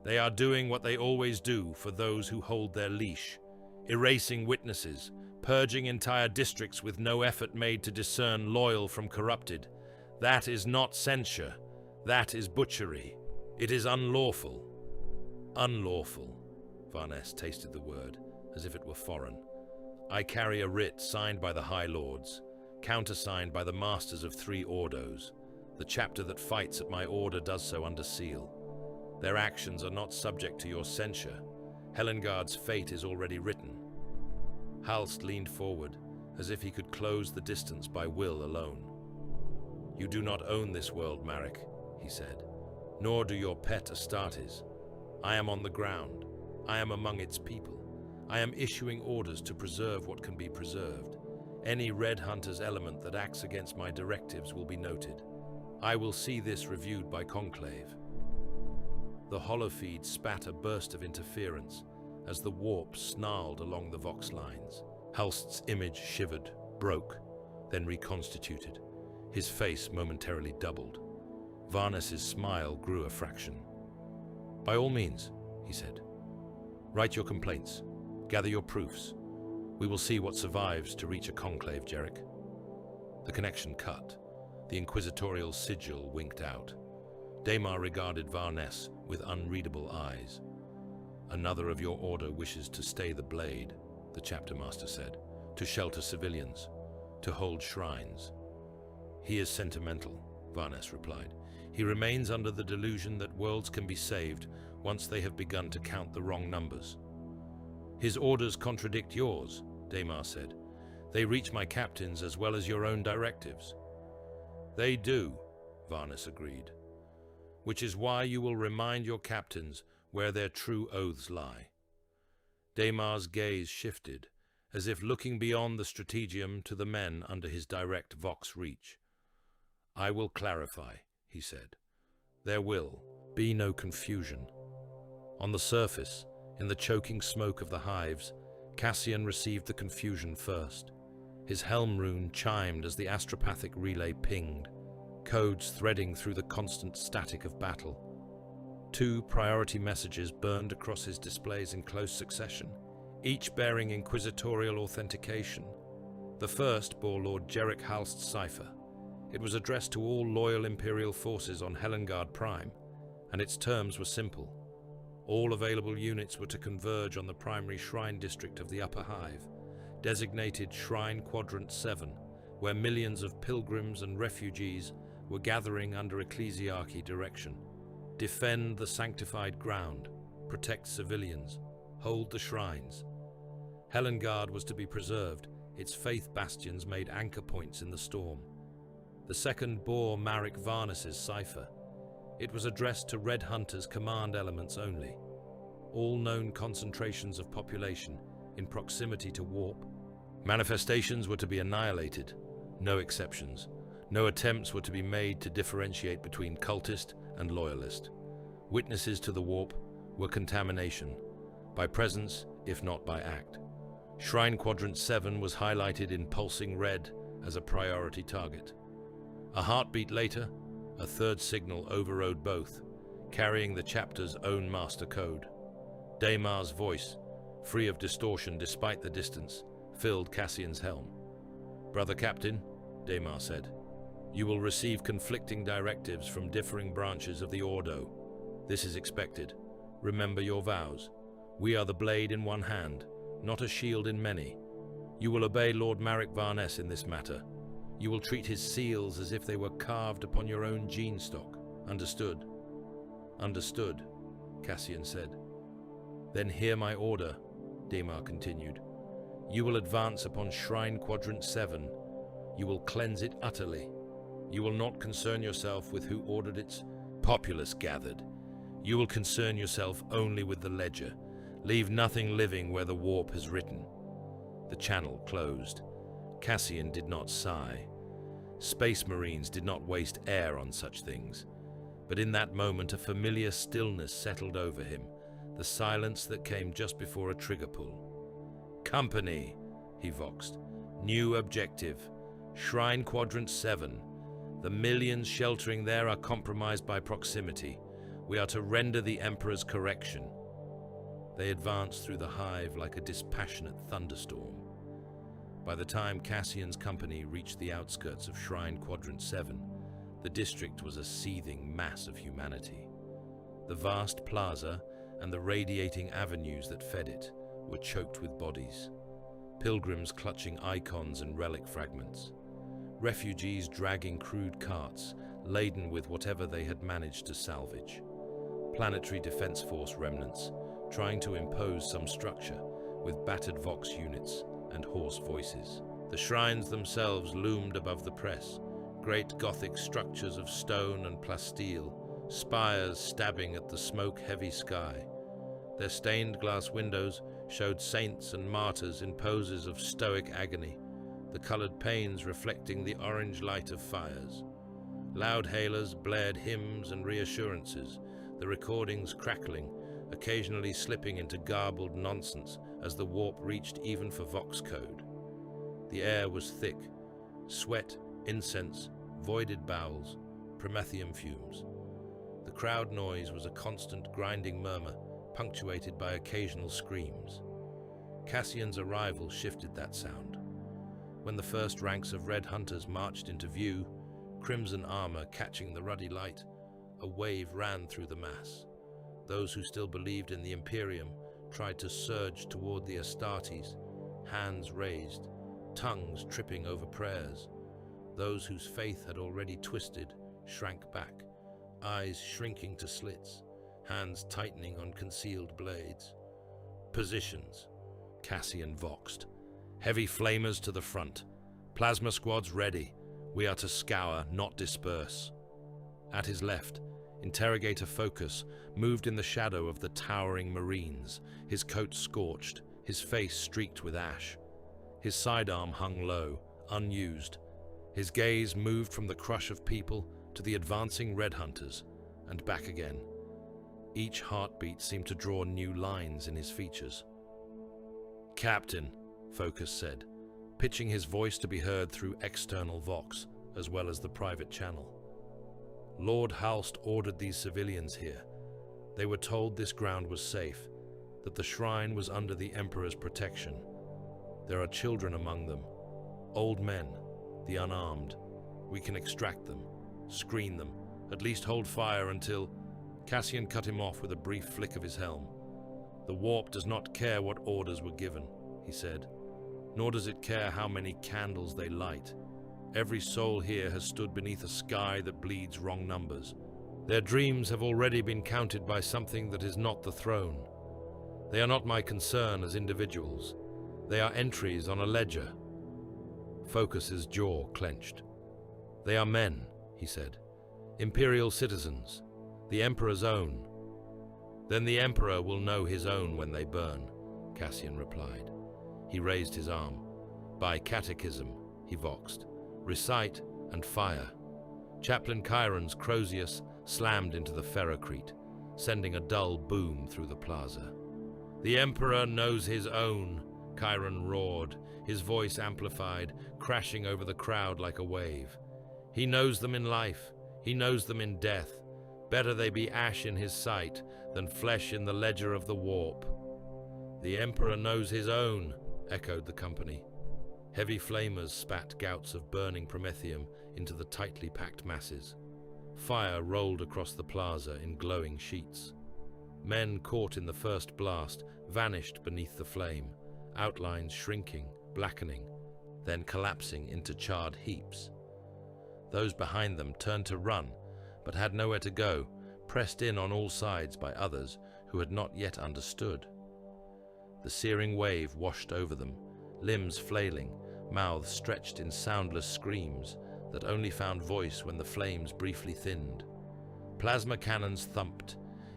They are doing what they always do for those who hold their leash, erasing witnesses, purging entire districts with no effort made to discern loyal from corrupted. That is not censure. That is butchery. It is unlawful. Unlawful. Varnes tasted the word, as if it were foreign. I carry a writ signed by the High Lords, countersigned by the Masters of 3 Ordos. The chapter that fights at my order does so under seal. Their actions are not subject to your censure. Helengard's fate is already written. Holst leaned forward, as if he could close the distance by will alone. You do not own this world, Marek, he said, nor do your pet Astartes. I am on the ground. I am among its people. I am issuing orders to preserve what can be preserved. Any Red Hunter's element that acts against my directives will be noted. I will see this reviewed by Conclave. The holofeed spat a burst of interference as the warp snarled along the Vox lines. Holst's image shivered, broke, then reconstituted. His face momentarily doubled. Varnes's smile grew a fraction. By all means, he said. Write your complaints. Gather your proofs. We will see what survives to reach a conclave, Jarek. The connection cut. The inquisitorial sigil winked out. Daemar regarded Varnes with unreadable eyes. Another of your order wishes to stay the blade, the chapter master said, to shelter civilians, to hold shrines. He is sentimental, Varnes replied. He remains under the delusion that worlds can be saved once they have begun to count the wrong numbers. His orders contradict yours, Daemar said. They reach my captains as well as your own directives. They do, Varnes agreed. Which is why you will remind your captains where their true oaths lie. Daemar's gaze shifted, as if looking beyond the strategium to the men under his direct Vox reach. I will clarify, he said. There will be no confusion. On the surface, in the choking smoke of the hives, Cassian received the confusion first. His helm rune chimed as the astropathic relay pinged, codes threading through the constant static of battle. 2 priority messages burned across his displays in close succession, each bearing inquisitorial authentication. The first bore Lord Jarek Holst's cipher. It was addressed to all loyal Imperial forces on Helengard Prime, and its terms were simple. All available units were to converge on the primary shrine district of the Upper Hive, designated Shrine Quadrant 7, where millions of pilgrims and refugees were gathering under ecclesiarchy direction. Defend the sanctified ground, protect civilians, hold the shrines. Helengard was to be preserved, its faith bastions made anchor points in the storm. The second bore Marek Varnes's cipher. It was addressed to Red Hunter's command elements only. All known concentrations of population in proximity to warp. Manifestations were to be annihilated, no exceptions. No attempts were to be made to differentiate between cultist and loyalist. Witnesses to the warp were contamination, by presence if not by act. Shrine Quadrant 7 was highlighted in pulsing red as a priority target. A heartbeat later, a third signal overrode both, carrying the chapter's own master code. Daemar's voice, free of distortion despite the distance, filled Cassian's helm. Brother Captain, Daemar said, you will receive conflicting directives from differing branches of the Ordo. This is expected. Remember your vows. We are the blade in one hand, not a shield in many. You will obey Lord Marek Varnes in this matter. You will treat his seals as if they were carved upon your own gene stock. Understood? Understood, Cassian said. Then hear my order, Daemar continued. You will advance upon Shrine Quadrant 7. You will cleanse it utterly. You will not concern yourself with who ordered its populace gathered. You will concern yourself only with the ledger. Leave nothing living where the warp has written. The channel closed. Cassian did not sigh. Space Marines did not waste air on such things. But in that moment, a familiar stillness settled over him, the silence that came just before a trigger pull. "Company," he voxed. "New objective. Shrine Quadrant 7. The millions sheltering there are compromised by proximity. We are to render the Emperor's correction." They advanced through the hive like a dispassionate thunderstorm. By the time Cassian's company reached the outskirts of Shrine Quadrant 7, the district was a seething mass of humanity. The vast plaza and the radiating avenues that fed it were choked with bodies. Pilgrims clutching icons and relic fragments. Refugees dragging crude carts laden with whatever they had managed to salvage. Planetary Defense Force remnants trying to impose some structure with battered Vox units and hoarse voices. The shrines themselves loomed above the press, great Gothic structures of stone and plasteel, spires stabbing at the smoke-heavy sky. Their stained glass windows showed saints and martyrs in poses of stoic agony, the colored panes reflecting the orange light of fires. Loud hailers blared hymns and reassurances, the recordings crackling, occasionally slipping into garbled nonsense as the warp reached even for Vox code. The air was thick, sweat, incense, voided bowels, promethium fumes. The crowd noise was a constant grinding murmur, punctuated by occasional screams. Cassian's arrival shifted that sound. When the first ranks of red hunters marched into view, crimson armor catching the ruddy light, a wave ran through the mass. Those who still believed in the Imperium tried to surge toward the Astartes, hands raised, tongues tripping over prayers. Those whose faith had already twisted shrank back, eyes shrinking to slits, hands tightening on concealed blades. "Positions," Cassian voxed. "Heavy flamers to the front. Plasma squads ready. We are to scour, not disperse." At his left, Interrogator Focus moved in the shadow of the towering Marines, his coat scorched, his face streaked with ash. His sidearm hung low, unused. His gaze moved from the crush of people to the advancing red hunters, and back again. Each heartbeat seemed to draw new lines in his features. "Captain," Focus said, pitching his voice to be heard through external Vox, as well as the private channel. "Lord Holst ordered these civilians here. They were told this ground was safe, that the shrine was under the Emperor's protection. There are children among them, old men, the unarmed. We can extract them, screen them, at least hold fire until—" Cassian cut him off with a brief flick of his helm. "The warp does not care what orders were given," he said, "nor does it care how many candles they light. Every soul here has stood beneath a sky that bleeds wrong numbers. Their dreams have already been counted by something that is not the throne. They are not my concern as individuals. They are entries on a ledger." Focus's jaw clenched. "They are men," he said. "Imperial citizens. The Emperor's own." "Then the Emperor will know his own when they burn," Cassian replied. He raised his arm. "By catechism," he voxed. "Recite and fire." Chaplain Chiron's Crozius slammed into the ferrocrete, sending a dull boom through the plaza. "The Emperor knows his own," Chiron roared, his voice amplified, crashing over the crowd like a wave. "He knows them in life, he knows them in death. Better they be ash in his sight than flesh in the ledger of the warp." "The Emperor knows his own," echoed the company. Heavy flamers spat gouts of burning promethium into the tightly packed masses. Fire rolled across the plaza in glowing sheets. Men caught in the first blast vanished beneath the flame, outlines shrinking, blackening, then collapsing into charred heaps. Those behind them turned to run, but had nowhere to go, pressed in on all sides by others who had not yet understood. The searing wave washed over them, limbs flailing, mouths stretched in soundless screams that only found voice when the flames briefly thinned. Plasma cannons thumped,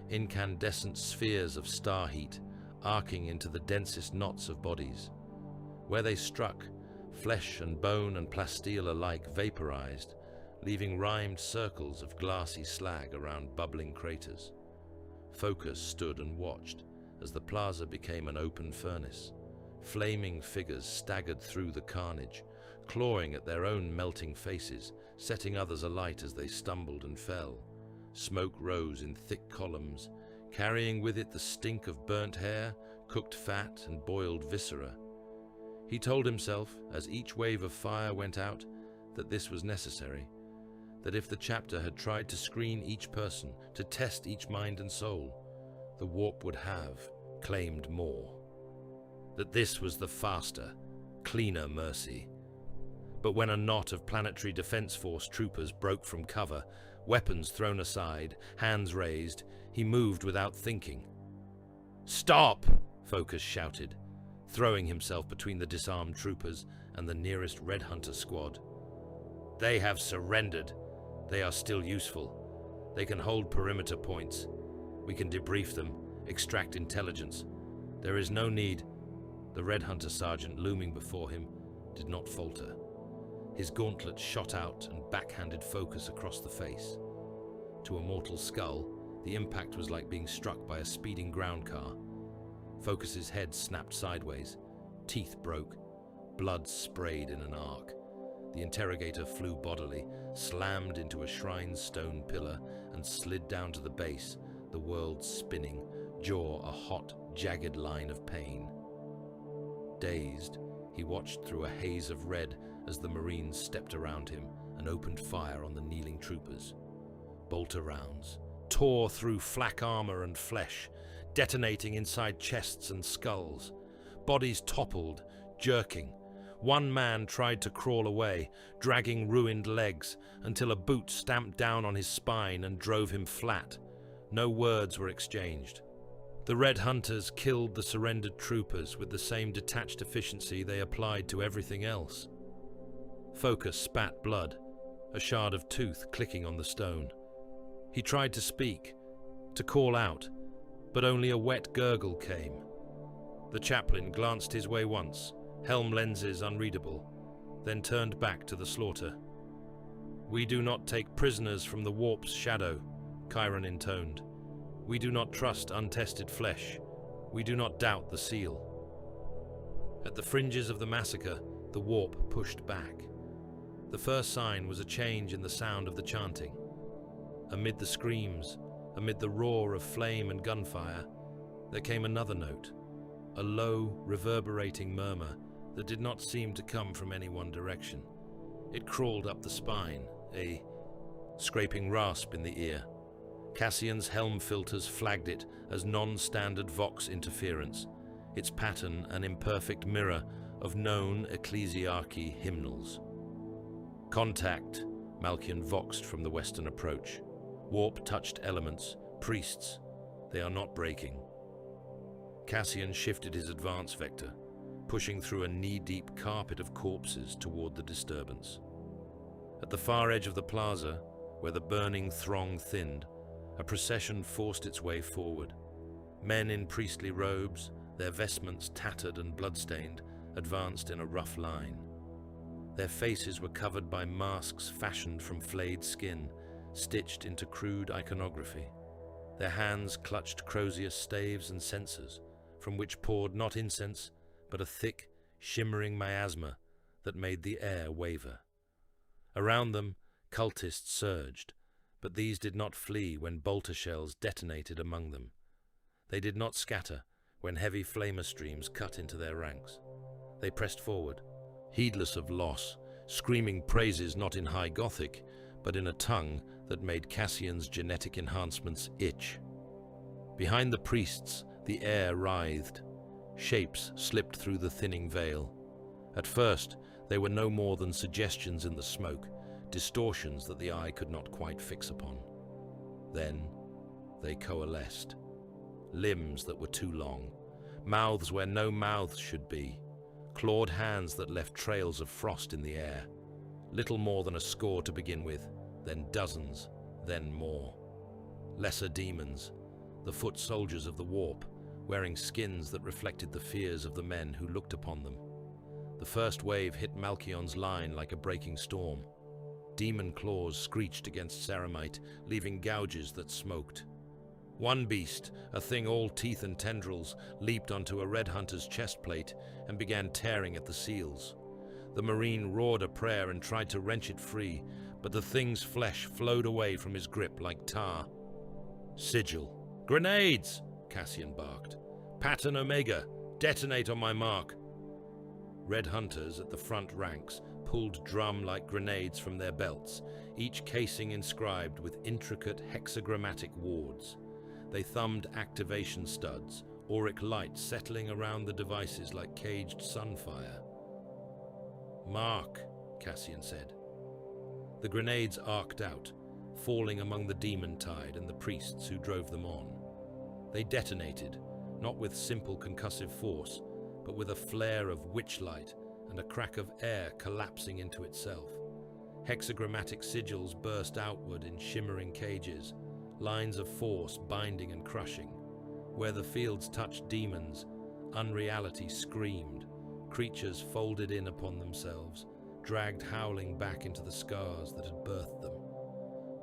incandescent spheres of star heat arcing into the densest knots of bodies. Where they struck, Flesh and bone and plasteel alike vaporized, leaving rimed circles of glassy slag around bubbling craters. Focus stood and watched as the plaza became an open furnace. Flaming figures staggered through the carnage, clawing at their own melting faces, setting others alight as they stumbled and fell. Smoke rose in thick columns, carrying with it the stink of burnt hair, cooked fat, and boiled viscera. He told himself, as each wave of fire went out, that this was necessary, that if the chapter had tried to screen each person, to test each mind and soul, the warp would have claimed more. That this was the faster, cleaner mercy. But when a knot of Planetary Defense Force troopers broke from cover, weapons thrown aside, hands raised, he moved without thinking. "Stop!" Focus shouted, throwing himself between the disarmed troopers and the nearest Red Hunter squad. "They have surrendered. They are still useful. They can hold perimeter points. We can debrief them, extract intelligence. There is no need." The Red Hunter sergeant looming before him did not falter. His gauntlet shot out and backhanded Focus across the face. To a mortal skull, the impact was like being struck by a speeding ground car. Focus's head snapped sideways, teeth broke, blood sprayed in an arc. The interrogator flew bodily, slammed into a shrine's stone pillar, and slid down to the base, the world spinning, jaw a hot, jagged line of pain. Dazed, he watched through a haze of red as the Marines stepped around him and opened fire on the kneeling troopers. Bolter rounds tore through flak armor and flesh, detonating inside chests and skulls. Bodies toppled, jerking. One man tried to crawl away, dragging ruined legs, until a boot stamped down on his spine and drove him flat. No words were exchanged. The Red Hunters killed the surrendered troopers with the same detached efficiency they applied to everything else. Focus spat blood, a shard of tooth clicking on the stone. He tried to speak, to call out, but only a wet gurgle came. The chaplain glanced his way once, helm lenses unreadable, then turned back to the slaughter. "We do not take prisoners from the warp's shadow," Chiron intoned. "We do not trust untested flesh. We do not doubt the seal." At the fringes of the massacre, the warp pushed back. The first sign was a change in the sound of the chanting. Amid the screams, amid the roar of flame and gunfire, there came another note, a low, reverberating murmur that did not seem to come from any one direction. It crawled up the spine, a scraping rasp in the ear. Cassian's helm filters flagged it as non-standard Vox interference, its pattern an imperfect mirror of known ecclesiarchy hymnals. "Contact," Malkian voxed from the western approach. "Warp-touched elements, priests. They are not breaking." Cassian shifted his advance vector, pushing through a knee-deep carpet of corpses toward the disturbance. At the far edge of the plaza, where the burning throng thinned, a procession forced its way forward. Men in priestly robes, their vestments tattered and bloodstained, advanced in a rough line. Their faces were covered by masks fashioned from flayed skin, stitched into crude iconography. Their hands clutched crozier staves and censers, from which poured not incense, but a thick, shimmering miasma that made the air waver. Around them, cultists surged, but these did not flee when bolter shells detonated among them. They did not scatter when heavy flamer streams cut into their ranks. They pressed forward, heedless of loss, screaming praises not in high Gothic, but in a tongue that made Cassian's genetic enhancements itch. Behind the priests, the air writhed. Shapes slipped through the thinning veil. At first, they were no more than suggestions in the smoke, distortions that the eye could not quite fix upon. Then, they coalesced. Limbs that were too long, mouths where no mouths should be, clawed hands that left trails of frost in the air. Little more than a score to begin with, then dozens, then more. Lesser demons, the foot soldiers of the warp, wearing skins that reflected the fears of the men who looked upon them. The first wave hit Malkion's line like a breaking storm. Demon claws screeched against ceramite, leaving gouges that smoked. One beast, a thing all teeth and tendrils, leaped onto a red hunter's chest plate and began tearing at the seals. The marine roared a prayer and tried to wrench it free, but the thing's flesh flowed away from his grip like tar. Sigil. "Grenades!" Cassian barked. "Pattern Omega! Detonate on my mark!" Red hunters at the front ranks pulled drum-like grenades from their belts, each casing inscribed with intricate hexagrammatic wards. They thumbed activation studs, auric light settling around the devices like caged sunfire. "Mark," Cassian said. The grenades arced out, falling among the demon tide and the priests who drove them on. They detonated, not with simple concussive force, but with a flare of witchlight and a crack of air collapsing into itself. Hexagrammatic sigils burst outward in shimmering cages, lines of force binding and crushing. Where the fields touched demons, unreality screamed. Creatures folded in upon themselves, dragged howling back into the scars that had birthed them.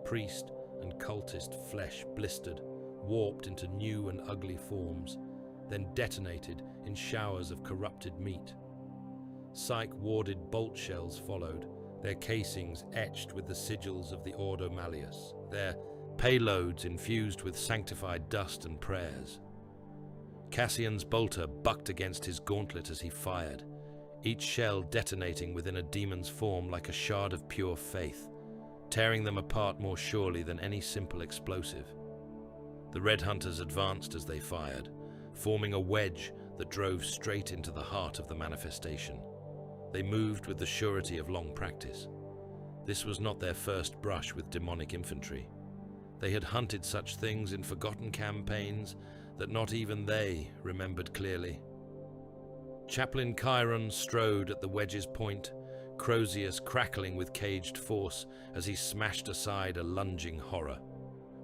Priest and cultist flesh blistered, warped into new and ugly forms, then detonated in showers of corrupted meat. Psych-warded bolt shells followed, their casings etched with the sigils of the Ordo Malleus, their payloads infused with sanctified dust and prayers. Cassian's bolter bucked against his gauntlet as he fired, each shell detonating within a demon's form like a shard of pure faith, tearing them apart more surely than any simple explosive. The Red Hunters advanced as they fired, forming a wedge that drove straight into the heart of the manifestation. They moved with the surety of long practice. This was not their first brush with demonic infantry. They had hunted such things in forgotten campaigns that not even they remembered clearly. Chaplain Chiron strode at the wedge's point, Crozius crackling with caged force as he smashed aside a lunging horror.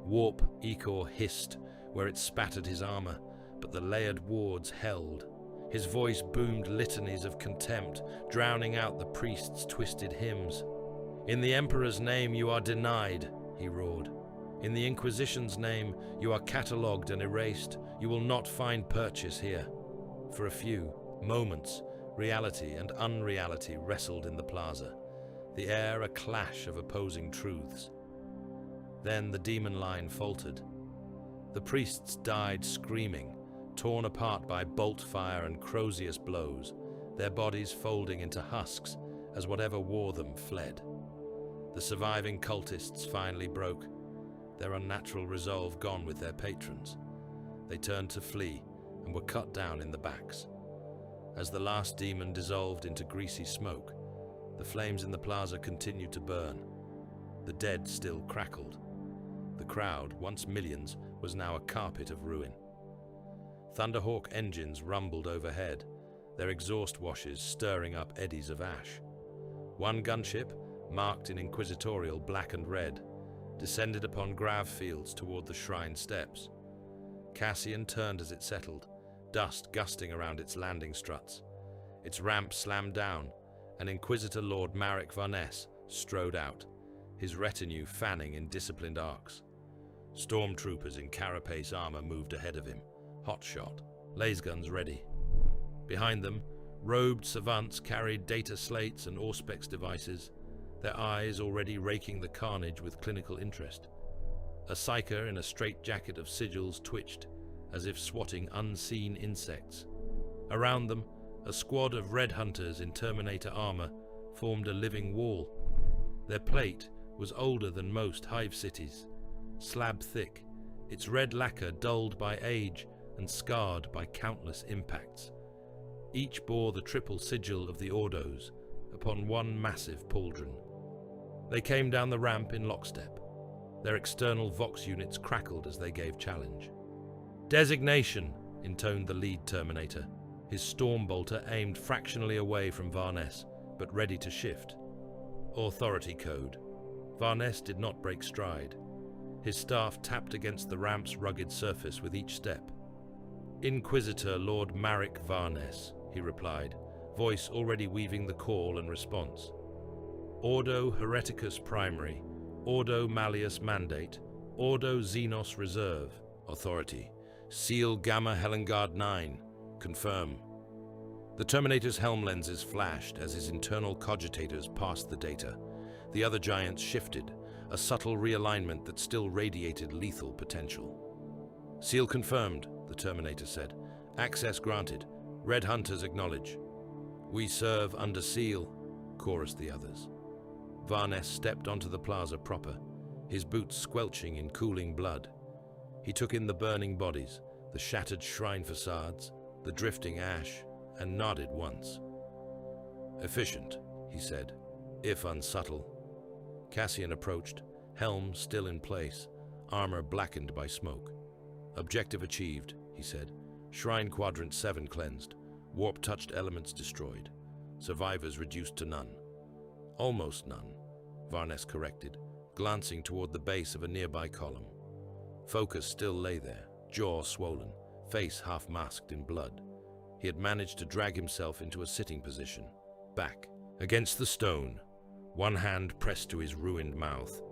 Warp Echor hissed where it spattered his armor, but the layered wards held. His voice boomed litanies of contempt, drowning out the priest's twisted hymns. "In the Emperor's name you are denied," he roared. "In the Inquisition's name you are catalogued and erased. You will not find purchase here." For a few moments, reality and unreality wrestled in the plaza, the air a clash of opposing truths. Then the demon line faltered. The priests died screaming, torn apart by bolt fire and Crozius blows, their bodies folding into husks as whatever wore them fled. The surviving cultists finally broke, their unnatural resolve gone with their patrons. They turned to flee and were cut down in the backs. As the last demon dissolved into greasy smoke, the flames in the plaza continued to burn. The dead still crackled. The crowd, once millions, was now a carpet of ruin. Thunderhawk engines rumbled overhead, their exhaust washes stirring up eddies of ash. One gunship, marked in inquisitorial black and red, descended upon grav fields toward the shrine steps. Cassian turned as it settled, dust gusting around its landing struts. Its ramp slammed down, and Inquisitor Lord Marek Varness strode out, his retinue fanning in disciplined arcs. Stormtroopers in carapace armor moved ahead of him, hotshot, laserguns ready. Behind them, robed savants carried data slates and Auspex devices, their eyes already raking the carnage with clinical interest. A psyker in a straitjacket of sigils twitched, as if swatting unseen insects. Around them, a squad of red hunters in Terminator armor formed a living wall. Their plate was older than most hive cities, slab thick, its red lacquer dulled by age and scarred by countless impacts. Each bore the triple sigil of the Ordos upon one massive pauldron. They came down the ramp in lockstep. Their external Vox units crackled as they gave challenge. "Designation," intoned the lead Terminator, his Stormbolter aimed fractionally away from Varness, but ready to shift. Authority code. Varness did not break stride. His staff tapped against the ramp's rugged surface with each step. "Inquisitor Lord Marek Varness," he replied, voice already weaving the call and response. Ordo Hereticus Primary, Ordo Malleus Mandate, Ordo Xenos Reserve, Authority, Seal Gamma Helengard 9, confirm. The Terminator's helm lenses flashed as his internal cogitators passed the data. The other giants shifted, a subtle realignment that still radiated lethal potential. Seal confirmed, the Terminator said. Access granted. Red Hunters acknowledge. We serve under seal, chorused the others. Varnes stepped onto the plaza proper, his boots squelching in cooling blood. He took in the burning bodies, the shattered shrine facades, the drifting ash, and nodded once. Efficient, he said, if unsubtle. Cassian approached, helm still in place, armor blackened by smoke. Objective achieved, he said. Shrine Quadrant 7 cleansed, warp-touched elements destroyed, survivors reduced to none. Almost none, Varnes corrected, glancing toward the base of a nearby column. Focus still lay there, jaw swollen, face half masked in blood. He had managed to drag himself into a sitting position, back, against the stone, one hand pressed to his ruined mouth.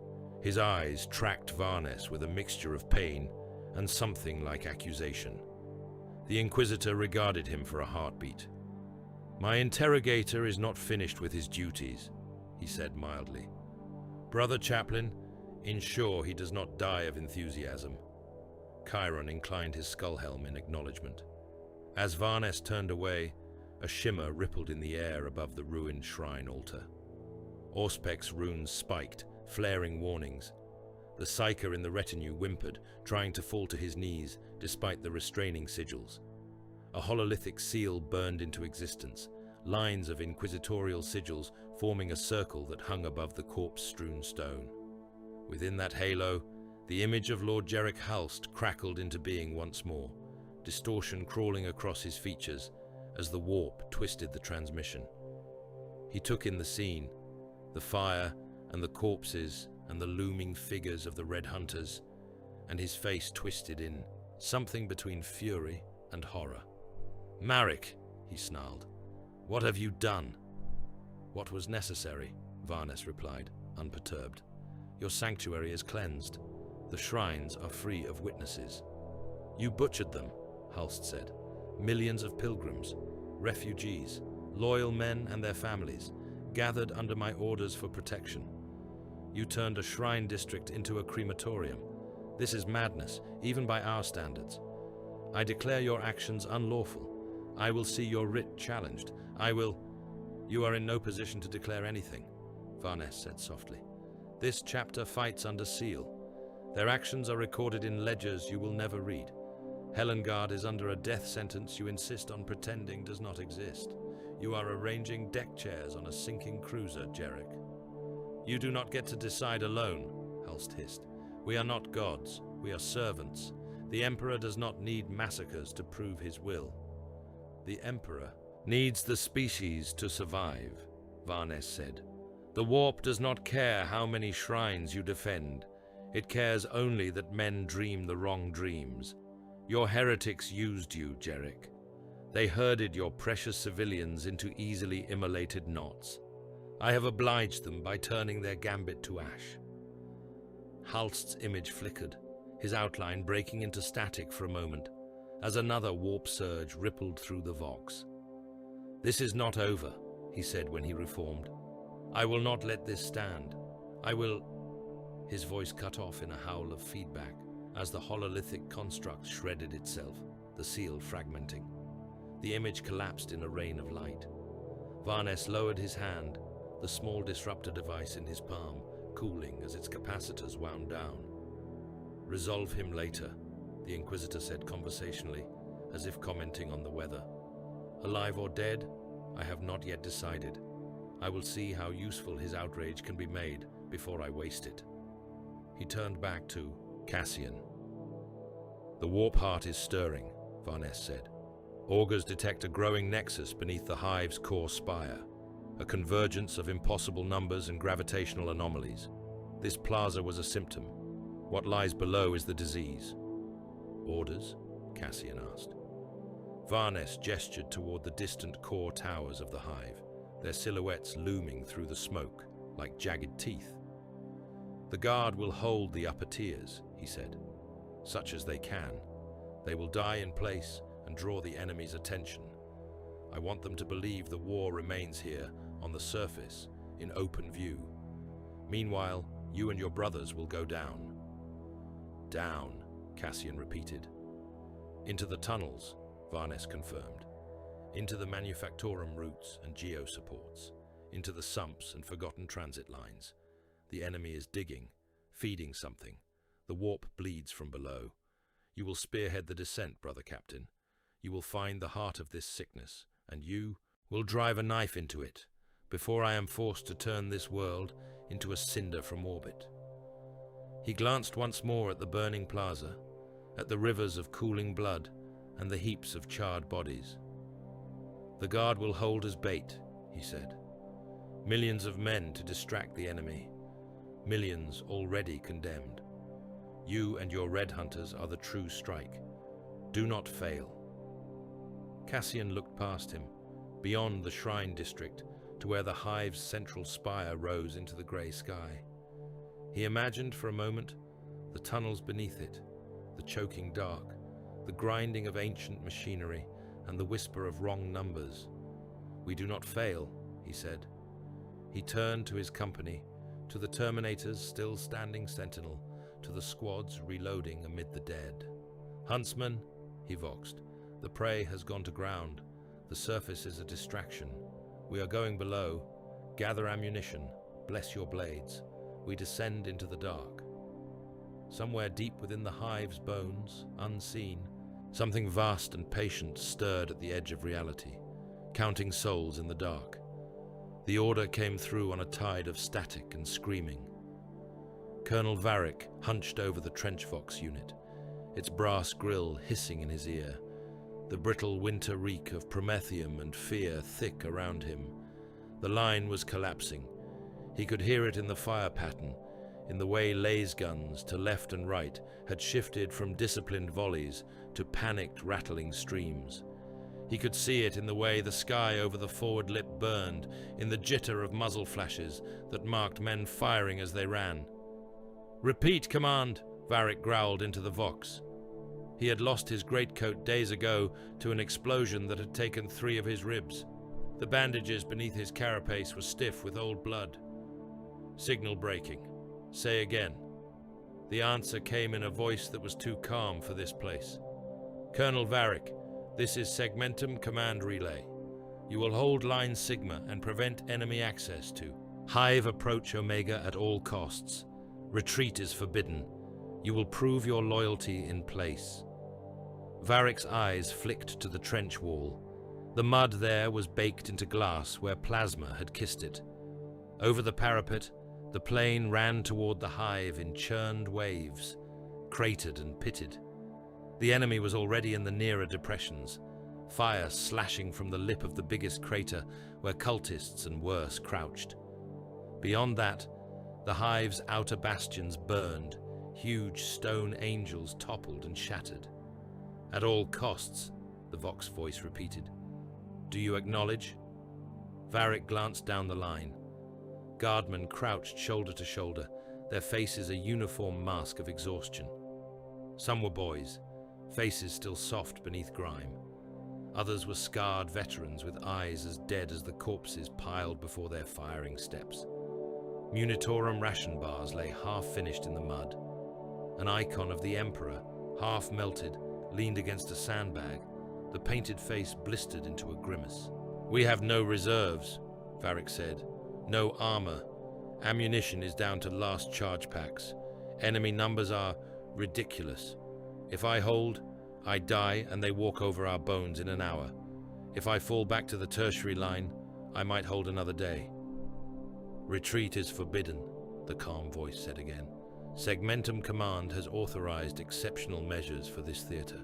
His eyes tracked Varnes with a mixture of pain and something like accusation. The Inquisitor regarded him for a heartbeat. My interrogator is not finished with his duties, he said mildly. Brother Chaplain, ensure he does not die of enthusiasm. Chiron inclined his skull helm in acknowledgement. As Varnes turned away, a shimmer rippled in the air above the ruined shrine altar. Auspec's runes spiked, flaring warnings. The psyker in the retinue whimpered, trying to fall to his knees despite the restraining sigils. A hololithic seal burned into existence, lines of inquisitorial sigils forming a circle that hung above the corpse-strewn stone. Within that halo, the image of Lord Jerick Holst crackled into being once more, distortion crawling across his features as the warp twisted the transmission. He took in the scene, the fire and the corpses and the looming figures of the Red Hunters, and his face twisted in something between fury and horror. Marek, he snarled, what have you done? What was necessary, Varnes replied, unperturbed. Your sanctuary is cleansed. The shrines are free of witnesses. You butchered them, Holst said. Millions of pilgrims, refugees, loyal men and their families, gathered under my orders for protection. You turned a shrine district into a crematorium. This is madness, even by our standards. I declare your actions unlawful. I will see your writ challenged. You are in no position to declare anything, Varnes said softly. This chapter fights under seal. Their actions are recorded in ledgers you will never read. Helengard is under a death sentence you insist on pretending does not exist. You are arranging deck chairs on a sinking cruiser, Jerick. You do not get to decide alone, Holst hissed. We are not gods, we are servants. The Emperor does not need massacres to prove his will. The Emperor needs the species to survive, Varnes said. The warp does not care how many shrines you defend. It cares only that men dream the wrong dreams. Your heretics used you, Jerick. They herded your precious civilians into easily immolated knots. I have obliged them by turning their gambit to ash. Holst's image flickered, his outline breaking into static for a moment, as another warp surge rippled through the Vox. This is not over, he said when he reformed. I will not let this stand. I will... His voice cut off in a howl of feedback as the hololithic construct shredded itself, the seal fragmenting. The image collapsed in a rain of light. Varnes lowered his hand, the small disruptor device in his palm, cooling as its capacitors wound down. Resolve him later, the Inquisitor said conversationally, as if commenting on the weather. Alive or dead, I have not yet decided. I will see how useful his outrage can be made before I waste it. He turned back to Cassian. The warp heart is stirring, Varnes said. Augurs detect a growing nexus beneath the hive's core spire, a convergence of impossible numbers and gravitational anomalies. This plaza was a symptom. What lies below is the disease. Orders? Cassian asked. Varnes gestured toward the distant core towers of the hive, their silhouettes looming through the smoke like jagged teeth. The guard will hold the upper tiers, he said. Such as they can. They will die in place and draw the enemy's attention. I want them to believe the war remains here, on the surface, in open view. Meanwhile, you and your brothers will go down. Down, Cassian repeated. Into the tunnels, Varnes confirmed. Into the manufacturum routes and geo supports. Into the sumps and forgotten transit lines. The enemy is digging, feeding something. The warp bleeds from below. You will spearhead the descent, brother captain. You will find the heart of this sickness, and you will drive a knife into it, before I am forced to turn this world into a cinder from orbit. He glanced once more at the burning plaza, at the rivers of cooling blood and the heaps of charred bodies. The guard will hold as bait, he said. Millions of men to distract the enemy. Millions already condemned. You and your red hunters are the true strike. Do not fail. Cassian looked past him, beyond the shrine district, to where the hive's central spire rose into the grey sky. He imagined for a moment the tunnels beneath it, the choking dark, the grinding of ancient machinery, and the whisper of wrong numbers. We do not fail, he said. He turned to his company, to the Terminators still standing sentinel, to the squads reloading amid the dead. Huntsman, he voxed, the prey has gone to ground. The surface is a distraction. We are going below. Gather ammunition. Bless your blades. We descend into the dark. Somewhere deep within the hive's bones, unseen, something vast and patient stirred at the edge of reality, counting souls in the dark. The order came through on a tide of static and screaming. Colonel Varric hunched over the trench vox unit, its brass grill hissing in his ear, the brittle winter reek of promethium and fear thick around him. The line was collapsing. He could hear it in the fire pattern, in the way laser guns to left and right had shifted from disciplined volleys to panicked rattling streams. He could see it in the way the sky over the forward lip burned, in the jitter of muzzle flashes that marked men firing as they ran. "Repeat command," Varric growled into the vox. He had lost his greatcoat days ago to an explosion that had taken 3 of his ribs. The bandages beneath his carapace were stiff with old blood. Signal breaking. Say again. The answer came in a voice that was too calm for this place. Colonel Varric, this is Segmentum Command Relay. You will hold Line Sigma and prevent enemy access to Hive approach Omega at all costs. Retreat is forbidden. You will prove your loyalty in place. Varric's eyes flicked to the trench wall. The mud there was baked into glass where plasma had kissed it. Over the parapet, the plane ran toward the hive in churned waves, cratered and pitted. The enemy was already in the nearer depressions, fire slashing from the lip of the biggest crater where cultists and worse crouched. Beyond that, the hive's outer bastions burned, huge stone angels toppled and shattered. At all costs, the vox voice repeated. Do you acknowledge? Varric glanced down the line. Guardmen crouched shoulder to shoulder, their faces a uniform mask of exhaustion. Some were boys, faces still soft beneath grime. Others were scarred veterans with eyes as dead as the corpses piled before their firing steps. Munitorum ration bars lay half-finished in the mud. An icon of the Emperor, half-melted, leaned against a sandbag, the painted face blistered into a grimace. We have no reserves, Varric said. No armor. Ammunition is down to last charge packs. Enemy numbers are ridiculous. If I hold, I die and they walk over our bones in an hour. If I fall back to the tertiary line, I might hold another day. Retreat is forbidden, the calm voice said again. Segmentum Command has authorized exceptional measures for this theater.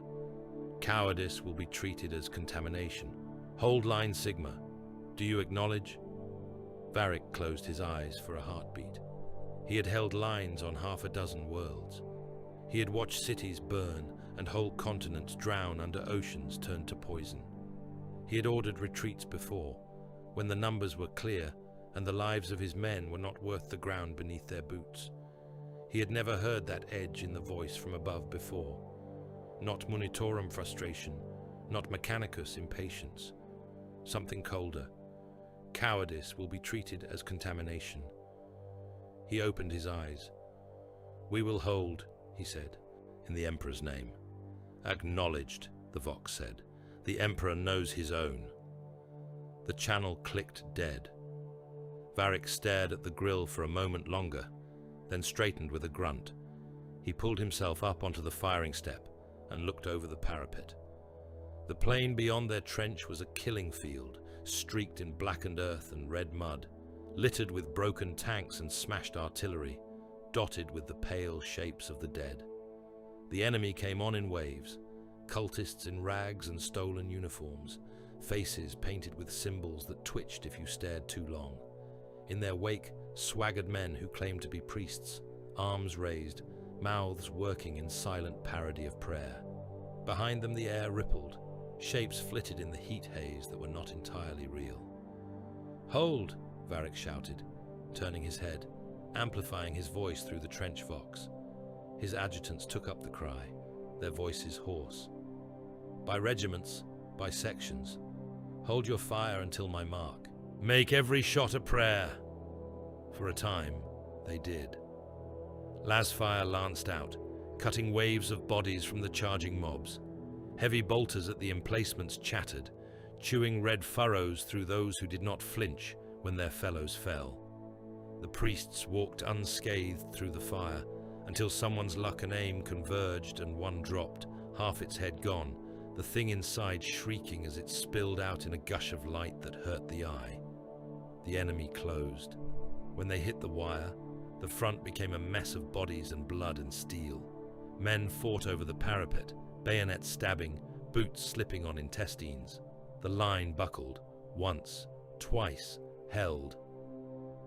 Cowardice will be treated as contamination. Hold Line Sigma. Do you acknowledge? Varric closed his eyes for a heartbeat. He had held lines on 6 worlds. He had watched cities burn and whole continents drown under oceans turned to poison. He had ordered retreats before, when the numbers were clear and the lives of his men were not worth the ground beneath their boots. He had never heard that edge in the voice from above before. Not monitorum frustration, not mechanicus impatience. Something colder. Cowardice will be treated as contamination. He opened his eyes. "We will hold," he said, "in the Emperor's name." "Acknowledged," the Vox said. "The Emperor knows his own." The channel clicked dead. Varric stared at the grill for a moment longer, then straightened with a grunt. He pulled himself up onto the firing step and looked over the parapet. The plain beyond their trench was a killing field, streaked in blackened earth and red mud, littered with broken tanks and smashed artillery, dotted with the pale shapes of the dead. The enemy came on in waves, cultists in rags and stolen uniforms, faces painted with symbols that twitched if you stared too long. In their wake, swaggered men who claimed to be priests, arms raised, mouths working in silent parody of prayer. Behind them the air rippled, shapes flitted in the heat haze that were not entirely real. "Hold!" Varric shouted, turning his head, amplifying his voice through the trench vox. His adjutants took up the cry, their voices hoarse. "By regiments, by sections. Hold your fire until my mark. Make every shot a prayer." For a time, they did. Lasfire lanced out, cutting waves of bodies from the charging mobs. Heavy bolters at the emplacements chattered, chewing red furrows through those who did not flinch when their fellows fell. The priests walked unscathed through the fire until someone's luck and aim converged and one dropped, half its head gone, the thing inside shrieking as it spilled out in a gush of light that hurt the eye. The enemy closed. When they hit the wire, the front became a mess of bodies and blood and steel. Men fought over the parapet, bayonets stabbing, boots slipping on intestines. The line buckled, once, twice, held.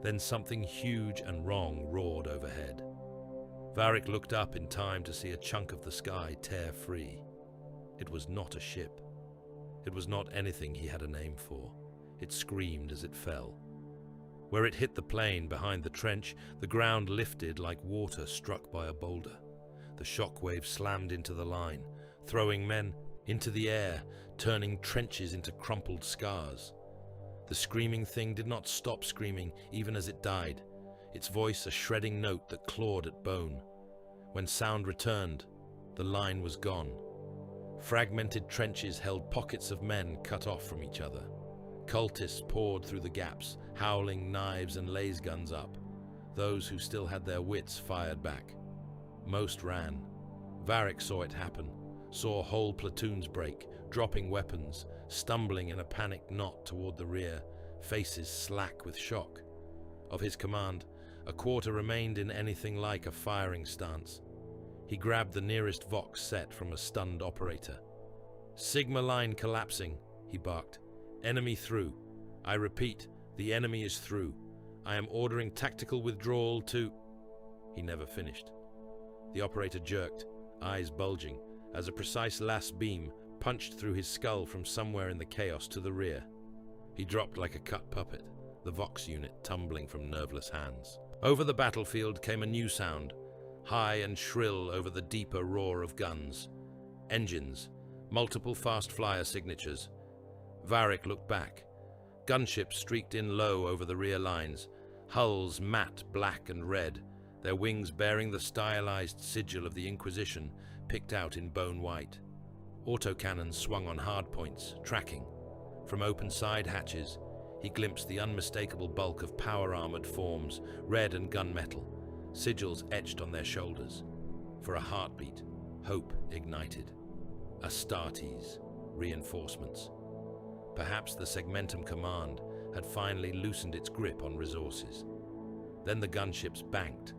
Then something huge and wrong roared overhead. Varric looked up in time to see a chunk of the sky tear free. It was not a ship. It was not anything he had a name for. It screamed as it fell. Where it hit the plain behind the trench, the ground lifted like water struck by a boulder. The shockwave slammed into the line, throwing men into the air, turning trenches into crumpled scars. The screaming thing did not stop screaming even as it died, its voice a shredding note that clawed at bone. When sound returned, the line was gone. Fragmented trenches held pockets of men cut off from each other. Cultists poured through the gaps, howling knives and laser guns up. Those who still had their wits fired back. Most ran. Varric saw it happen, saw whole platoons break, dropping weapons, stumbling in a panicked knot toward the rear, faces slack with shock. Of his command, a quarter remained in anything like a firing stance. He grabbed the nearest Vox set from a stunned operator. "Sigma line collapsing," he barked. "Enemy through. I repeat, the enemy is through. I am ordering tactical withdrawal to..." He never finished. The operator jerked, eyes bulging, as a precise las beam punched through his skull from somewhere in the chaos to the rear. He dropped like a cut puppet, the Vox unit tumbling from nerveless hands. Over the battlefield came a new sound, high and shrill over the deeper roar of guns. Engines, multiple fast flyer signatures. Varric looked back. Gunships streaked in low over the rear lines, hulls matte black and red, their wings bearing the stylized sigil of the Inquisition picked out in bone white. Autocannons swung on hardpoints, tracking. From open side hatches, he glimpsed the unmistakable bulk of power-armored forms, red and gunmetal, sigils etched on their shoulders. For a heartbeat, hope ignited. Astartes, reinforcements. Perhaps the Segmentum command had finally loosened its grip on resources. Then the gunships banked,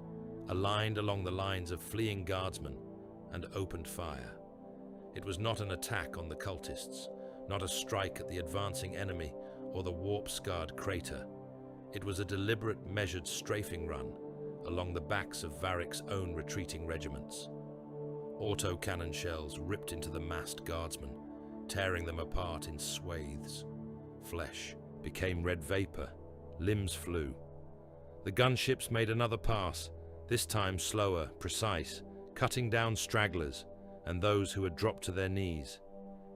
aligned along the lines of fleeing guardsmen, and opened fire. It was not an attack on the cultists, not a strike at the advancing enemy or the warp-scarred crater. It was a deliberate, measured strafing run along the backs of Varric's own retreating regiments. Auto-cannon shells ripped into the massed guardsmen, tearing them apart in swathes. Flesh became red vapor, limbs flew. The gunships made another pass, this time slower, precise, cutting down stragglers and those who had dropped to their knees.